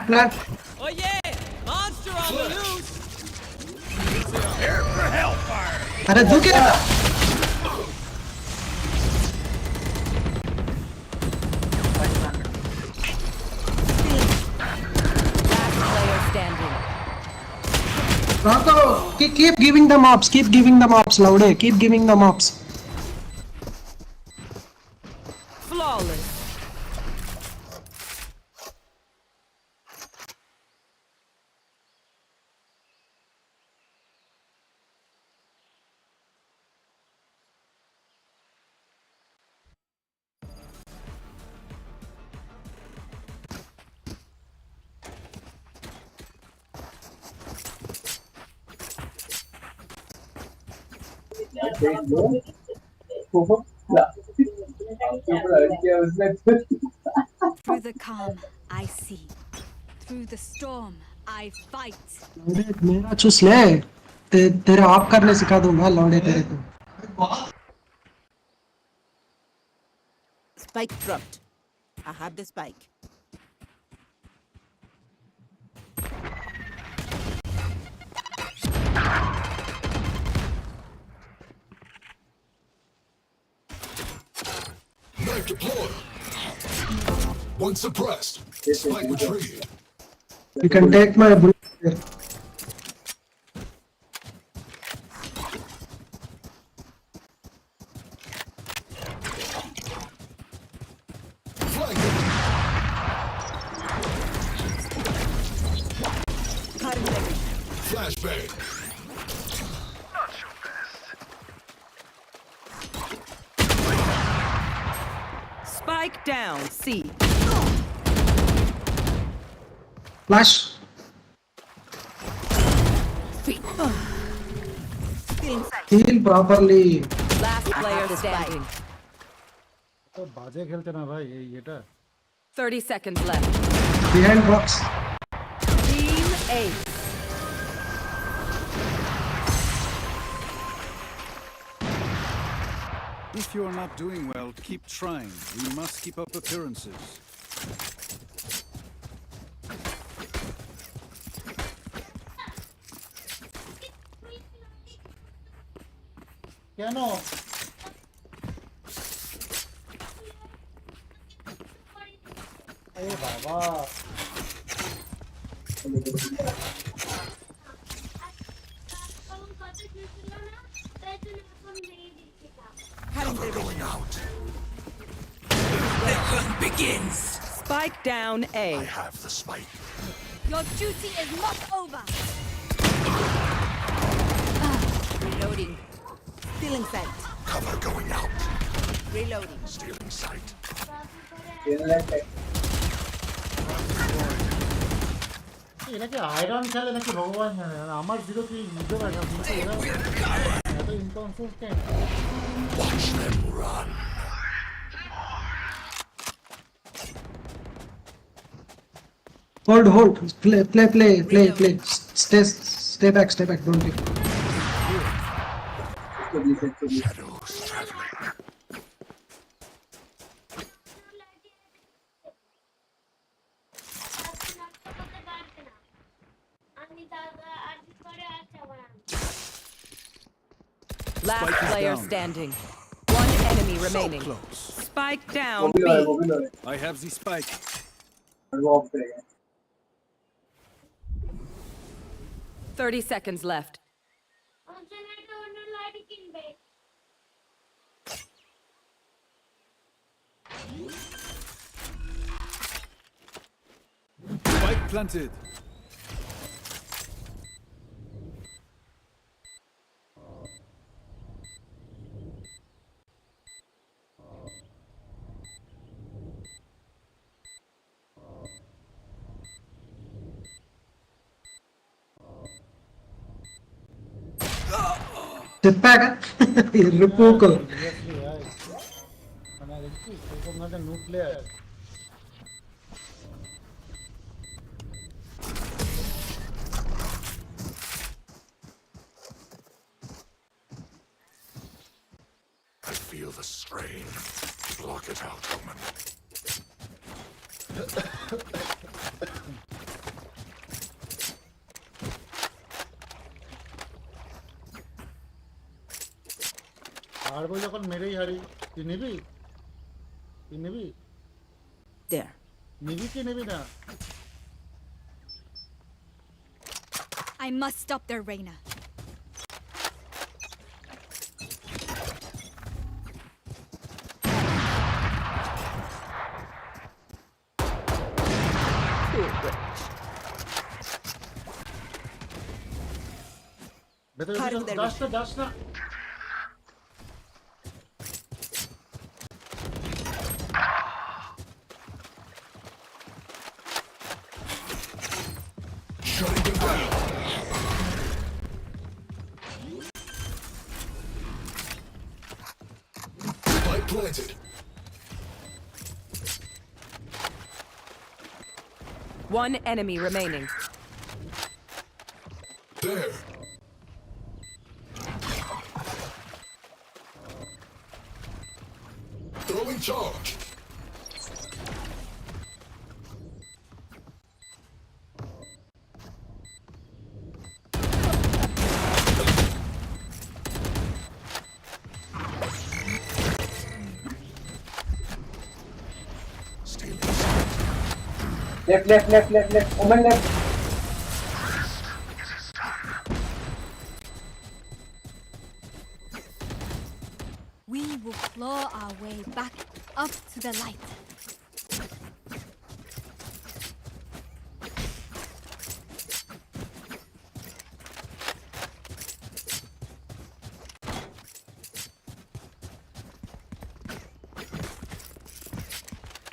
Speaker 11: Plant.
Speaker 13: Oh yeah! Monster on the loose!
Speaker 15: Prepare for hellfire.
Speaker 11: अरे दुखे Rocco, keep giving them ops, Laude, keep giving them ops.
Speaker 20: Flawless.
Speaker 3: Through the calm, I see. Through the storm, I fight.
Speaker 11: लौड़े मेरा चूस ले तेरे of करने सिखा दूंगा लौड़े तेरे को.
Speaker 20: Spike dropped. I have the spike.
Speaker 15: Knife deployed. One suppressed. Spike retrieved.
Speaker 11: You can take my bullet here.
Speaker 15: Flashbang.
Speaker 20: Spike down. C.
Speaker 11: Flash. Heal properly.
Speaker 20: Last player standing.
Speaker 14: तो बाजे खेलते ना भाई ये
Speaker 20: 30 seconds left.
Speaker 11: Behind box.
Speaker 20: Team Ace.
Speaker 22: If you are not doing well, keep trying. We must keep up appearances.
Speaker 14: কেন এ বাবা
Speaker 15: Cover going out.
Speaker 20: The hunt begins. Spike down A.
Speaker 15: I have the spike.
Speaker 3: Your duty is not over.
Speaker 20: Reloading. Stealing sight.
Speaker 15: Cover going out.
Speaker 20: Reloading.
Speaker 15: Stealing sight.
Speaker 14: এটা কি iron খেলে নাকি ভগবান জানে আমার zero কি বুঝতে পারি না কিন্তু এরা এত inconsistent
Speaker 15: Watch them run.
Speaker 11: Hold. Play. Stay back. Don't leave.
Speaker 15: Shadows traveling.
Speaker 20: Last
Speaker 22: Spike is
Speaker 20: player
Speaker 22: down.
Speaker 20: standing. One enemy remaining.
Speaker 22: So close.
Speaker 20: Spike down B.
Speaker 22: I have the spike.
Speaker 20: 30 seconds left.
Speaker 22: Spike planted.
Speaker 11: Step back. Repoco.
Speaker 14: Seriously, यार মানে দেখছিস এরকম একটা nook player
Speaker 15: I feel the strain. Block it out, Omen.
Speaker 14: হারবো যখন মেরেই হারি তুই নিবি
Speaker 20: There.
Speaker 14: নিবি কি নিবি না
Speaker 3: I must stop their Reyna.
Speaker 14: ভেতরে যাস না
Speaker 15: Shutting them down. Spike planted.
Speaker 20: One enemy remaining.
Speaker 15: There. Throwing charge.
Speaker 12: Left. Omen left.
Speaker 3: We will claw our way back up to the light.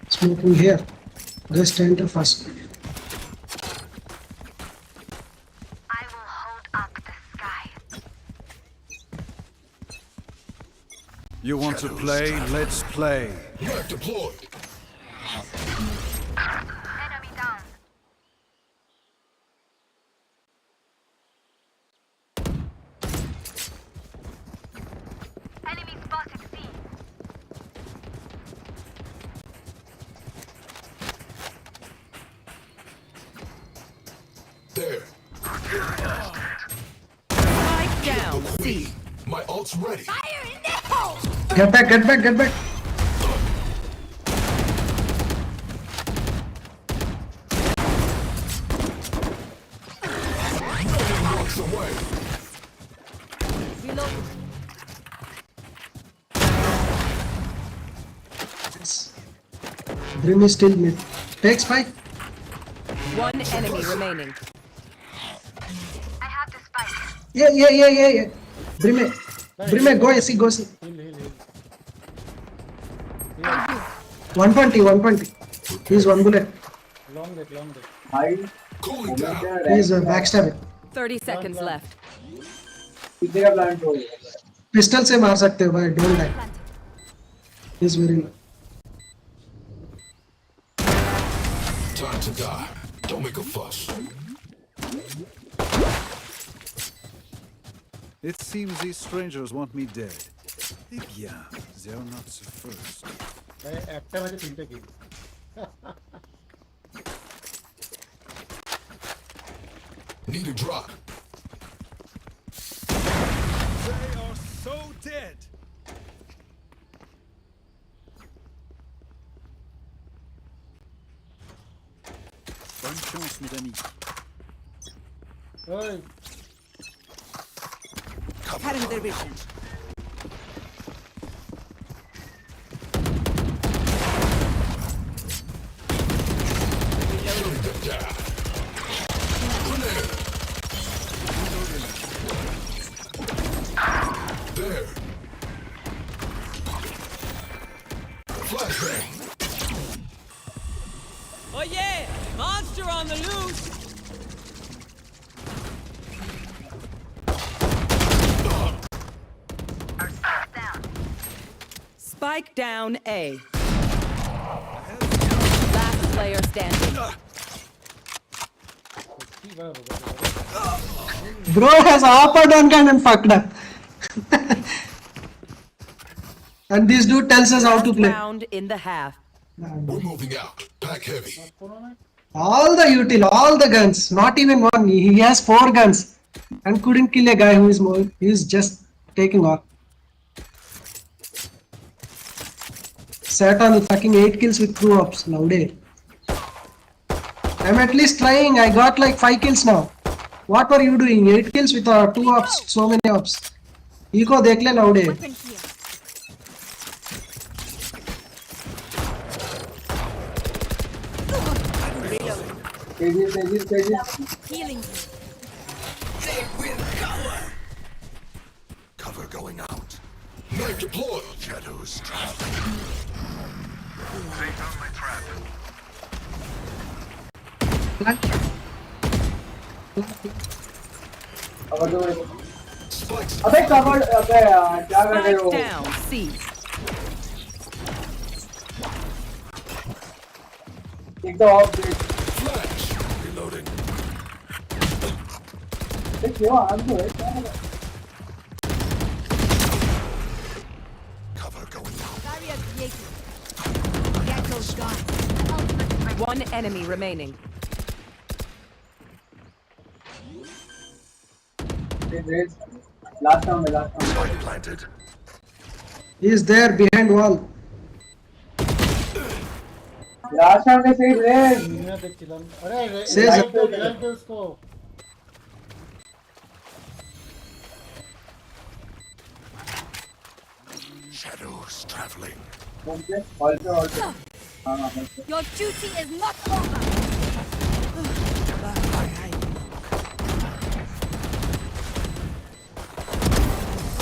Speaker 11: Smoking here. Just enter first.
Speaker 7: I will hold up the sky.
Speaker 22: You want to play? Let's play.
Speaker 15: Map deployed.
Speaker 7: Enemy down. Enemy spotted C.
Speaker 15: There.
Speaker 20: Spike down C.
Speaker 15: My ult's ready.
Speaker 3: Fire
Speaker 11: Get back, get back, get back. Brim is still mid. Take spike.
Speaker 20: One enemy remaining.
Speaker 11: Yeah. Brim, go see, go see. 120. He's one bullet.
Speaker 14: Long deck.
Speaker 11: He's backstabbing.
Speaker 20: 30 seconds left.
Speaker 11: Pistol से मार सकते हो भाई, don't die. He's very low.
Speaker 15: Time to die. Don't make a fuss.
Speaker 22: It seems these strangers want me dead. Eh bien, they're not the first.
Speaker 14: একটা ম্যাচে 3টে কিল
Speaker 15: Need a drop.
Speaker 17: They are so dead.
Speaker 22: Bonne chance, mes amis.
Speaker 14: ওই
Speaker 20: Cutting their vision.
Speaker 15: There. Flashbang.
Speaker 13: Oh yeah! Monster on the loose!
Speaker 20: Spike down A. Last player standing.
Speaker 11: Bro has up or down gun and fucked up. And this dude tells us how to play.
Speaker 20: Round in the half.
Speaker 15: We're moving out. Pack heavy.
Speaker 11: All the util, all the guns, not even one. He has 4 guns and couldn't kill a guy who is more. He's just taking off. Sat on fucking 8 kills with 2 ops nowadays. I'm at least trying. I got like 5 kills now. What were you doing? 8 kills with 2 ops, so many ops. Eco dekh le nowadays.
Speaker 3: Healing.
Speaker 15: Cover going out. Knife deployed. Shadows traveling. They found my trap.
Speaker 12: अबे cover अबे क्या कर रहे हो?
Speaker 20: Spike down C.
Speaker 12: एक तो of they.
Speaker 15: Flash. Reloading.
Speaker 12: क्यों आम तो है क्या?
Speaker 15: Cover going out.
Speaker 3: Barrier created. Gecko's gone.
Speaker 20: One enemy remaining.
Speaker 12: Last round.
Speaker 15: Spike planted.
Speaker 11: He is there behind wall.
Speaker 12: Last round में सही रे।
Speaker 14: मैं देख चिल्लान अरे
Speaker 11: Says-
Speaker 14: लाइट पे उसको
Speaker 15: Shadows traveling.
Speaker 12: Also.
Speaker 3: Your duty is not over.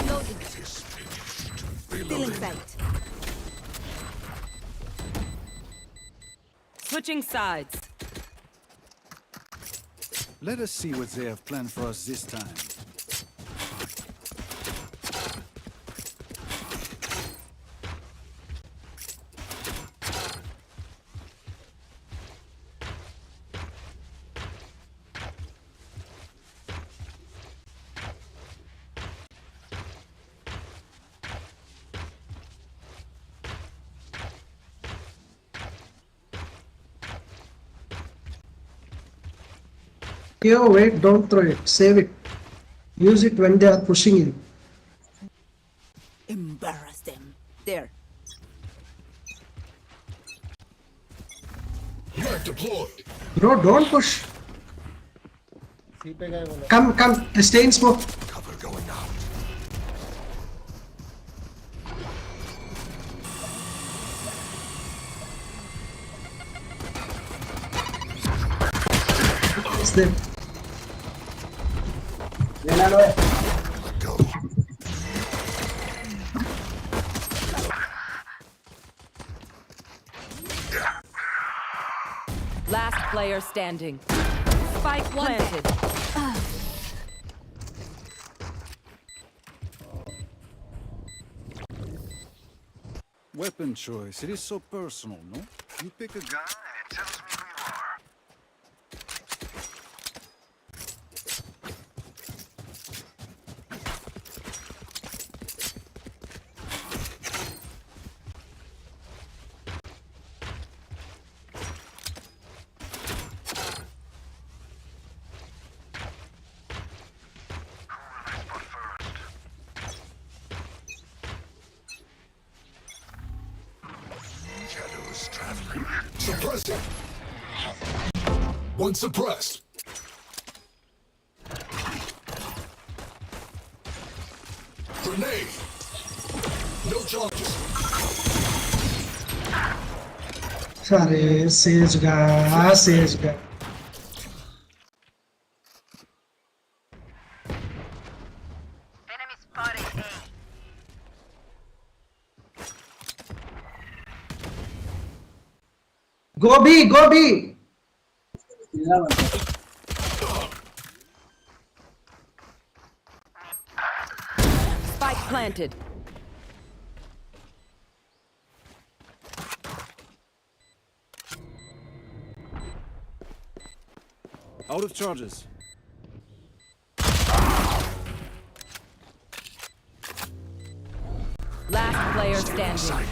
Speaker 3: Loading.
Speaker 15: It is finished.
Speaker 3: Still in
Speaker 15: Reloading.
Speaker 3: sight.
Speaker 20: Switching sides.
Speaker 22: Let us see what they have planned for us this time.
Speaker 11: Yo, wait, don't throw it. Save it. Use it when they are pushing in.
Speaker 20: Embarrassing.
Speaker 15: Spike deployed.
Speaker 11: Bro, don't push.
Speaker 14: सी पे गए वो लोग.
Speaker 11: Come. Stay in smoke.
Speaker 15: Cover going out.
Speaker 11: It's them.
Speaker 20: Last player standing. Spike planted.
Speaker 22: Weapon choice, it is so personal, no? You pick a gun and it tells me who you are.
Speaker 15: Shadows traveling. Suppressing. One suppressed. Grenade. No charges.
Speaker 11: Sorry, Sage guy.
Speaker 7: Enemy spotted A.
Speaker 11: Go B.
Speaker 20: Spike planted.
Speaker 22: Out of charges.
Speaker 20: Last player standing.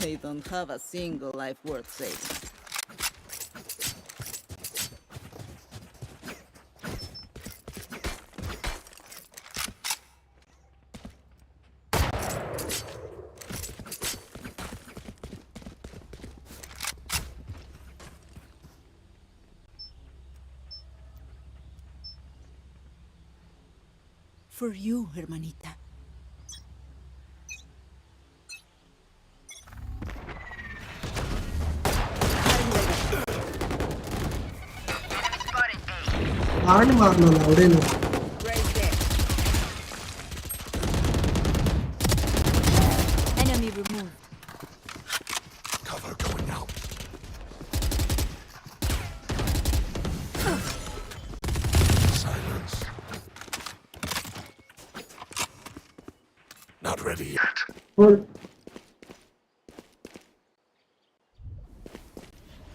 Speaker 13: They don't have a single life worth saving. For you, hermanita.
Speaker 11: ആണി മാറണല്ലോ അവിടെയല്ലോ.
Speaker 3: Enemy removed.
Speaker 15: Cover going out. Silence. Not ready yet.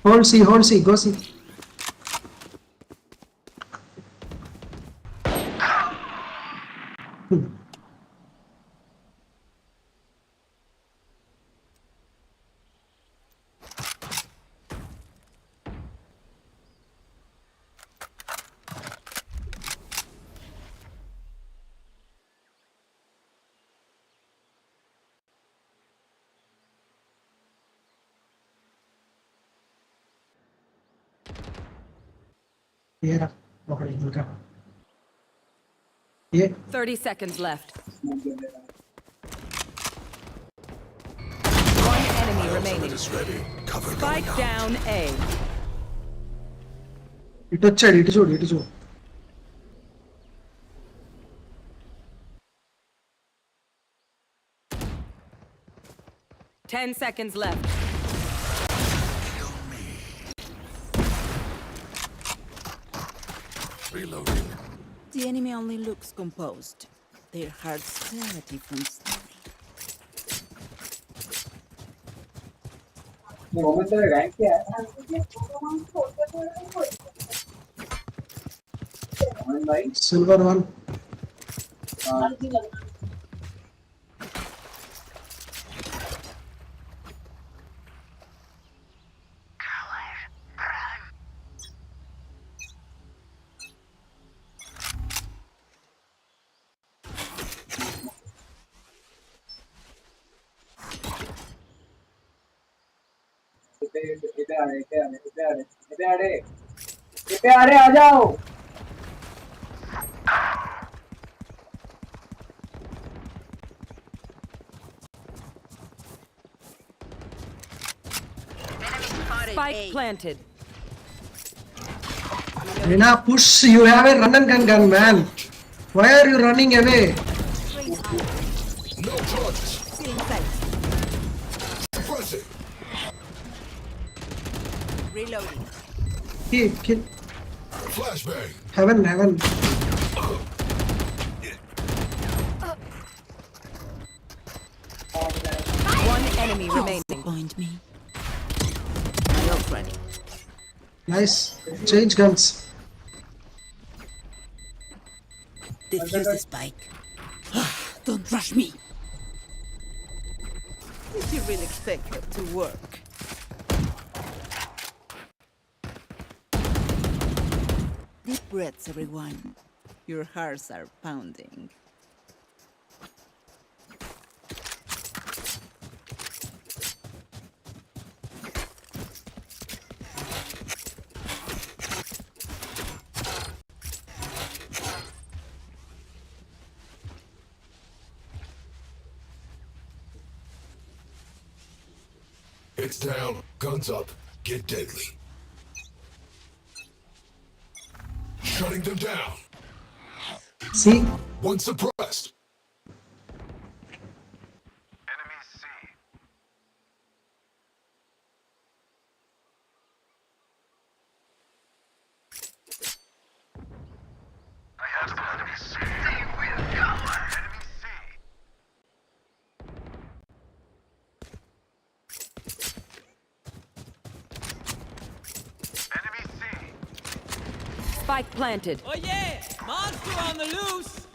Speaker 11: Hold C, go C. Yeah, okay.
Speaker 20: 30 seconds left. One enemy remaining.
Speaker 15: Is ready. Cover
Speaker 20: Spike down A.
Speaker 11: ఇటు చూడు.
Speaker 20: 10 seconds left.
Speaker 15: Reloading.
Speaker 13: The enemy only looks composed. Their hearts stare at different story.
Speaker 11: Silver one.
Speaker 12: आ जाओ
Speaker 20: Spike planted.
Speaker 11: Rina, push. You have a run and gun, man. Why are you running away?
Speaker 15: No charges.
Speaker 20: Seeing sight.
Speaker 15: Suppressing.
Speaker 20: Reloading.
Speaker 11: Kill.
Speaker 15: Flashbang.
Speaker 11: Heaven.
Speaker 20: One enemy remaining.
Speaker 3: Point me.
Speaker 20: Not ready.
Speaker 11: Nice. Change guns.
Speaker 3: Defuse the spike. Don't rush me.
Speaker 20: Did you really expect that to work?
Speaker 3: Deep breaths, everyone. Your hearts are pounding.
Speaker 15: It's down. Guns up. Get deadly. Shutting them down.
Speaker 11: See?
Speaker 15: One suppressed.
Speaker 7: Enemy C. I have some enemy C. They will cover. Enemy C. Enemy C.
Speaker 20: Spike planted.
Speaker 13: Oh yeah! Monster on the loose!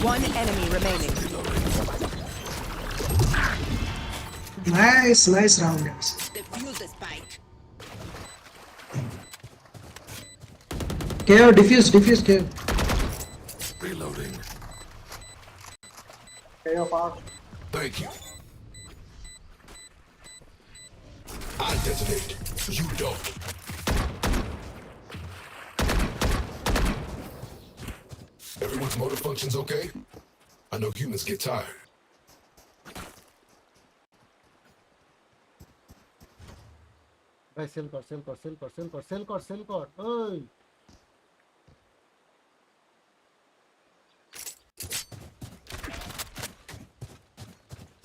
Speaker 20: One enemy remaining.
Speaker 11: Nice round, guys.
Speaker 3: Defuse the spike.
Speaker 11: KO, defuse, KO.
Speaker 15: Reloading. Thank you. I detonate. You don't. Everyone's motor functions okay? I know humans get tired.
Speaker 14: भाई cell कर ओए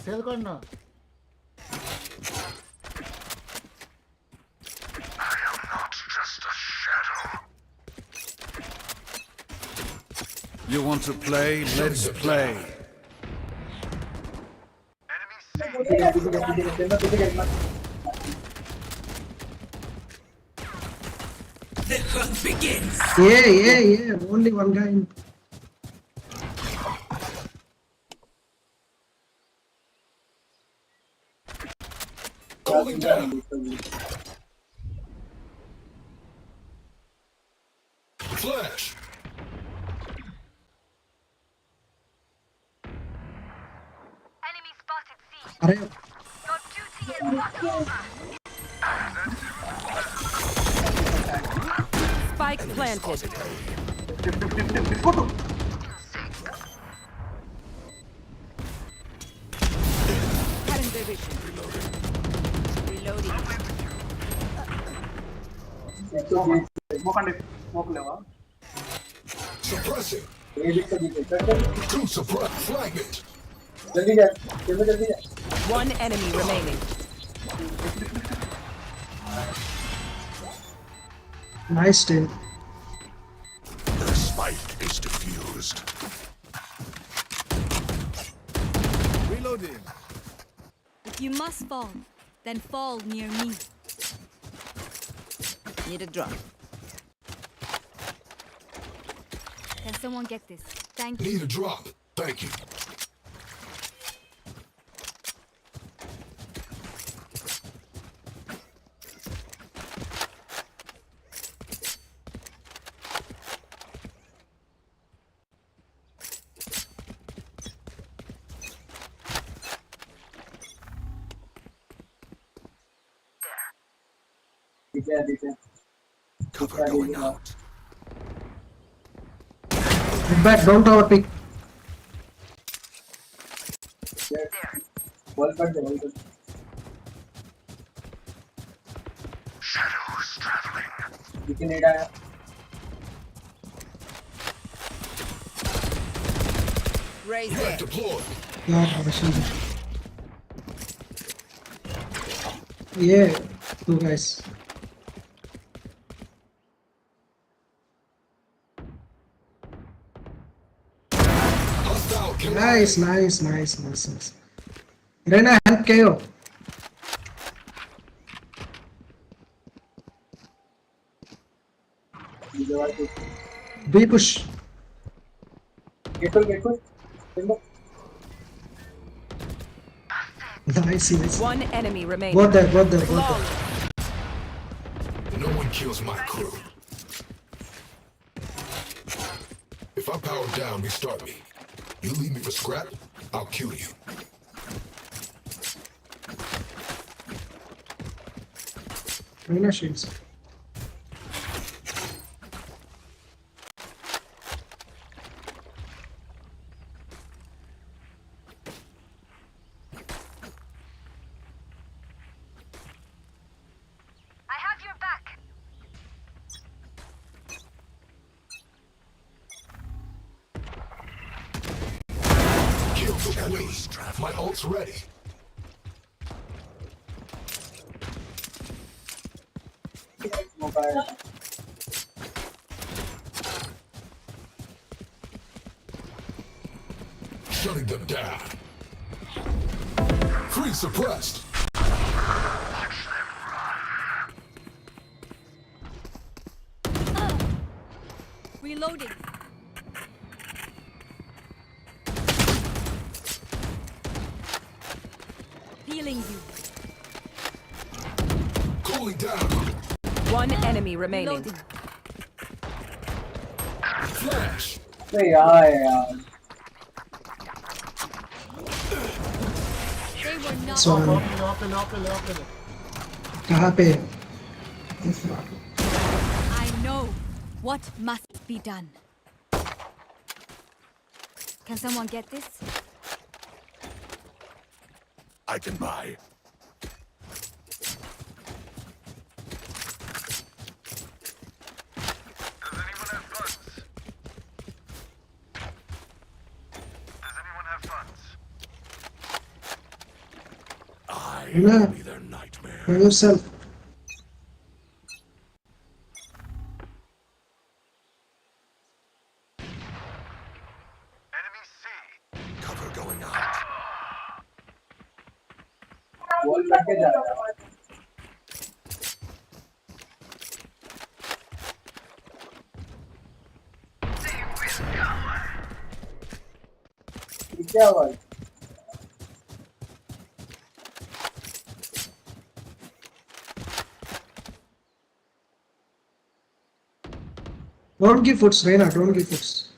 Speaker 14: cell करना
Speaker 7: I am not just a shadow.
Speaker 22: You want to play? Let's play.
Speaker 3: The hunt begins.
Speaker 11: Yeah. Only one guy.
Speaker 15: Calling down. Flash.
Speaker 7: Enemy spotted C.
Speaker 11: Arey,
Speaker 7: Your duty is not over.
Speaker 20: Spike planted.
Speaker 3: Cutting their vision. Reloading.
Speaker 15: Suppressing. Two suppress. Fragment.
Speaker 20: One enemy remaining.
Speaker 11: nice team.
Speaker 15: The spike is diffused.
Speaker 22: Reloading.
Speaker 3: If you must fall, then fall near me.
Speaker 20: Need a drop.
Speaker 3: Can someone get this? Thank you.
Speaker 15: Need a drop. Thank you.
Speaker 12: Yeah, they can.
Speaker 15: Cover going out.
Speaker 11: Back, don't overpick.
Speaker 12: Wall cut the wall cut.
Speaker 15: Shadows traveling.
Speaker 12: You can need a
Speaker 20: Raise
Speaker 15: Unit
Speaker 20: it.
Speaker 15: deployed.
Speaker 11: Yeah, two guys.
Speaker 15: Hostile kill.
Speaker 11: Nice. Rena, help KO. B push.
Speaker 12: Careful.
Speaker 11: Nice.
Speaker 20: One enemy remaining.
Speaker 11: Both there.
Speaker 15: No one kills my crew. If I power down, restart me. You leave me for scrap, I'll kill you.
Speaker 11: Rena shields.
Speaker 7: I have your back.
Speaker 15: Kill the queen. My ult's ready.
Speaker 12: Mobile.
Speaker 15: Shutting them down. Free suppressed.
Speaker 3: Reloading. Healing you.
Speaker 15: Cooling down.
Speaker 20: One enemy remaining.
Speaker 3: Reloading.
Speaker 15: Flash.
Speaker 12: Hey, yaar.
Speaker 3: They were not.
Speaker 11: So, कहाँ पे?
Speaker 3: I know what must be done. Can someone get this?
Speaker 15: I can buy.
Speaker 11: Rena, for yourself.
Speaker 15: Cover going out.
Speaker 12: Wall cut के जा रहा है. क्या हुआ?
Speaker 11: Don't give foots, Rena. Don't give foots.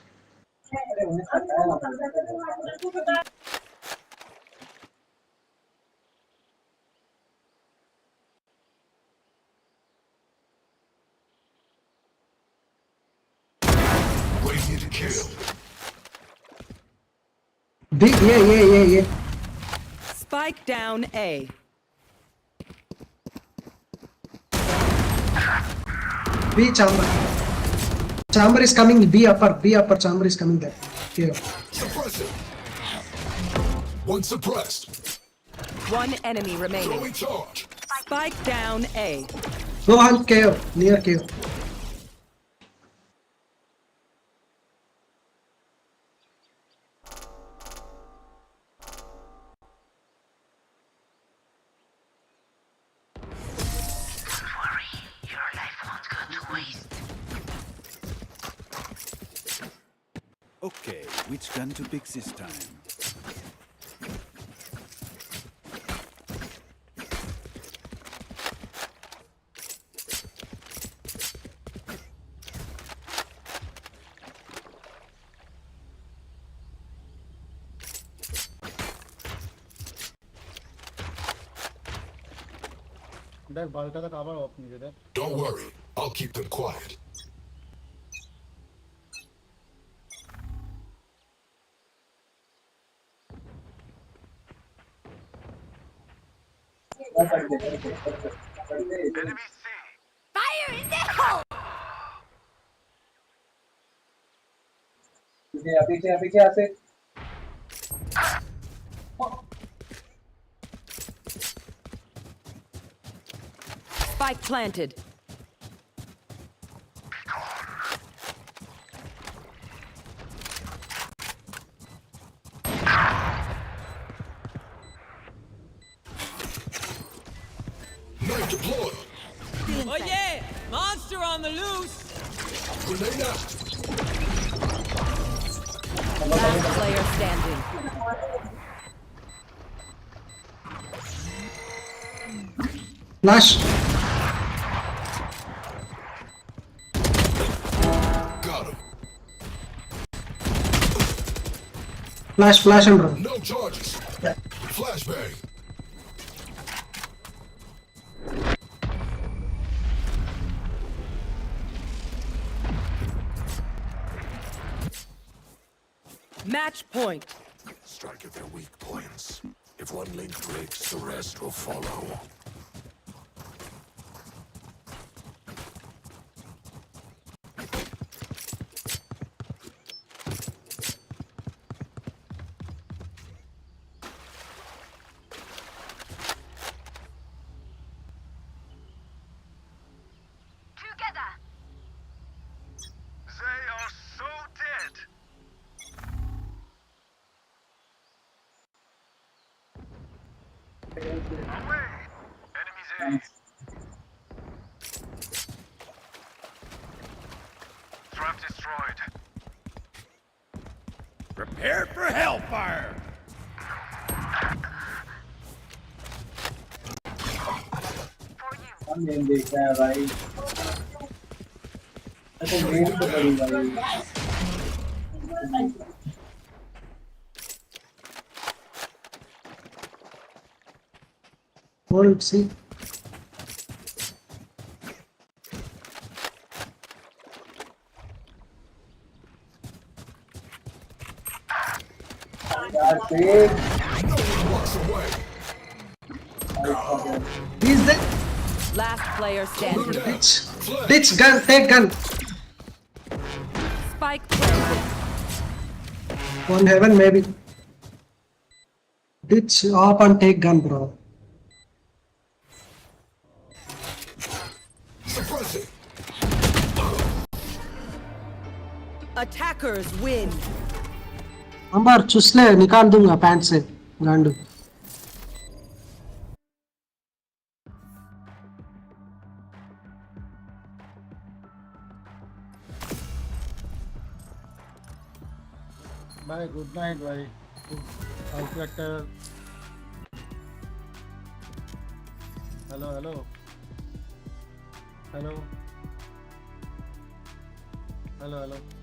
Speaker 15: Radiant kill.
Speaker 11: Big, yeah.
Speaker 20: Spike down A.
Speaker 11: B chamber. Chamber is coming. B upper. Chamber is coming there. Here.
Speaker 15: Suppressing. One suppressed.
Speaker 20: One enemy remaining.
Speaker 15: Throwing charge.
Speaker 20: Spike down A.
Speaker 11: Go hunt KO. Near KO.
Speaker 22: Okay, which gun to pick this time?
Speaker 14: দেখ বালটা তো আবার of নিয়ে দেখ
Speaker 15: Don't worry, I'll keep them quiet.
Speaker 8: Fire in the hole!
Speaker 12: पीछे आते
Speaker 20: Spike planted.
Speaker 15: Knife deployed.
Speaker 13: Oh yeah! Monster on the loose!
Speaker 15: Grenade out.
Speaker 20: Last player standing.
Speaker 11: Flash.
Speaker 15: Got him.
Speaker 11: Flash and run.
Speaker 15: No charges. Flashbang.
Speaker 20: Match point.
Speaker 15: Strike at their weak points. If one link breaks, the rest will follow.
Speaker 7: Together. They are so dead. Away. Enemies A. Trap destroyed.
Speaker 17: Prepare for hellfire!
Speaker 12: हम नहीं देख रहे हैं भाई अच्छा मेरी तो बड़ी भाई
Speaker 11: Hold, see.
Speaker 12: यार देख
Speaker 15: No one walks away.
Speaker 11: He's there.
Speaker 20: Last player standing.
Speaker 11: Ditch gun, take gun.
Speaker 20: Spike planted.
Speaker 11: One heaven maybe. Ditch up and take gun, bro.
Speaker 15: Suppressing.
Speaker 20: Attackers win.
Speaker 11: अंबर चुसले निकाल दूंगा पैंट से गांडू
Speaker 14: भाई गुड नाइट भाई आउटलेटर hello hello hello hello hello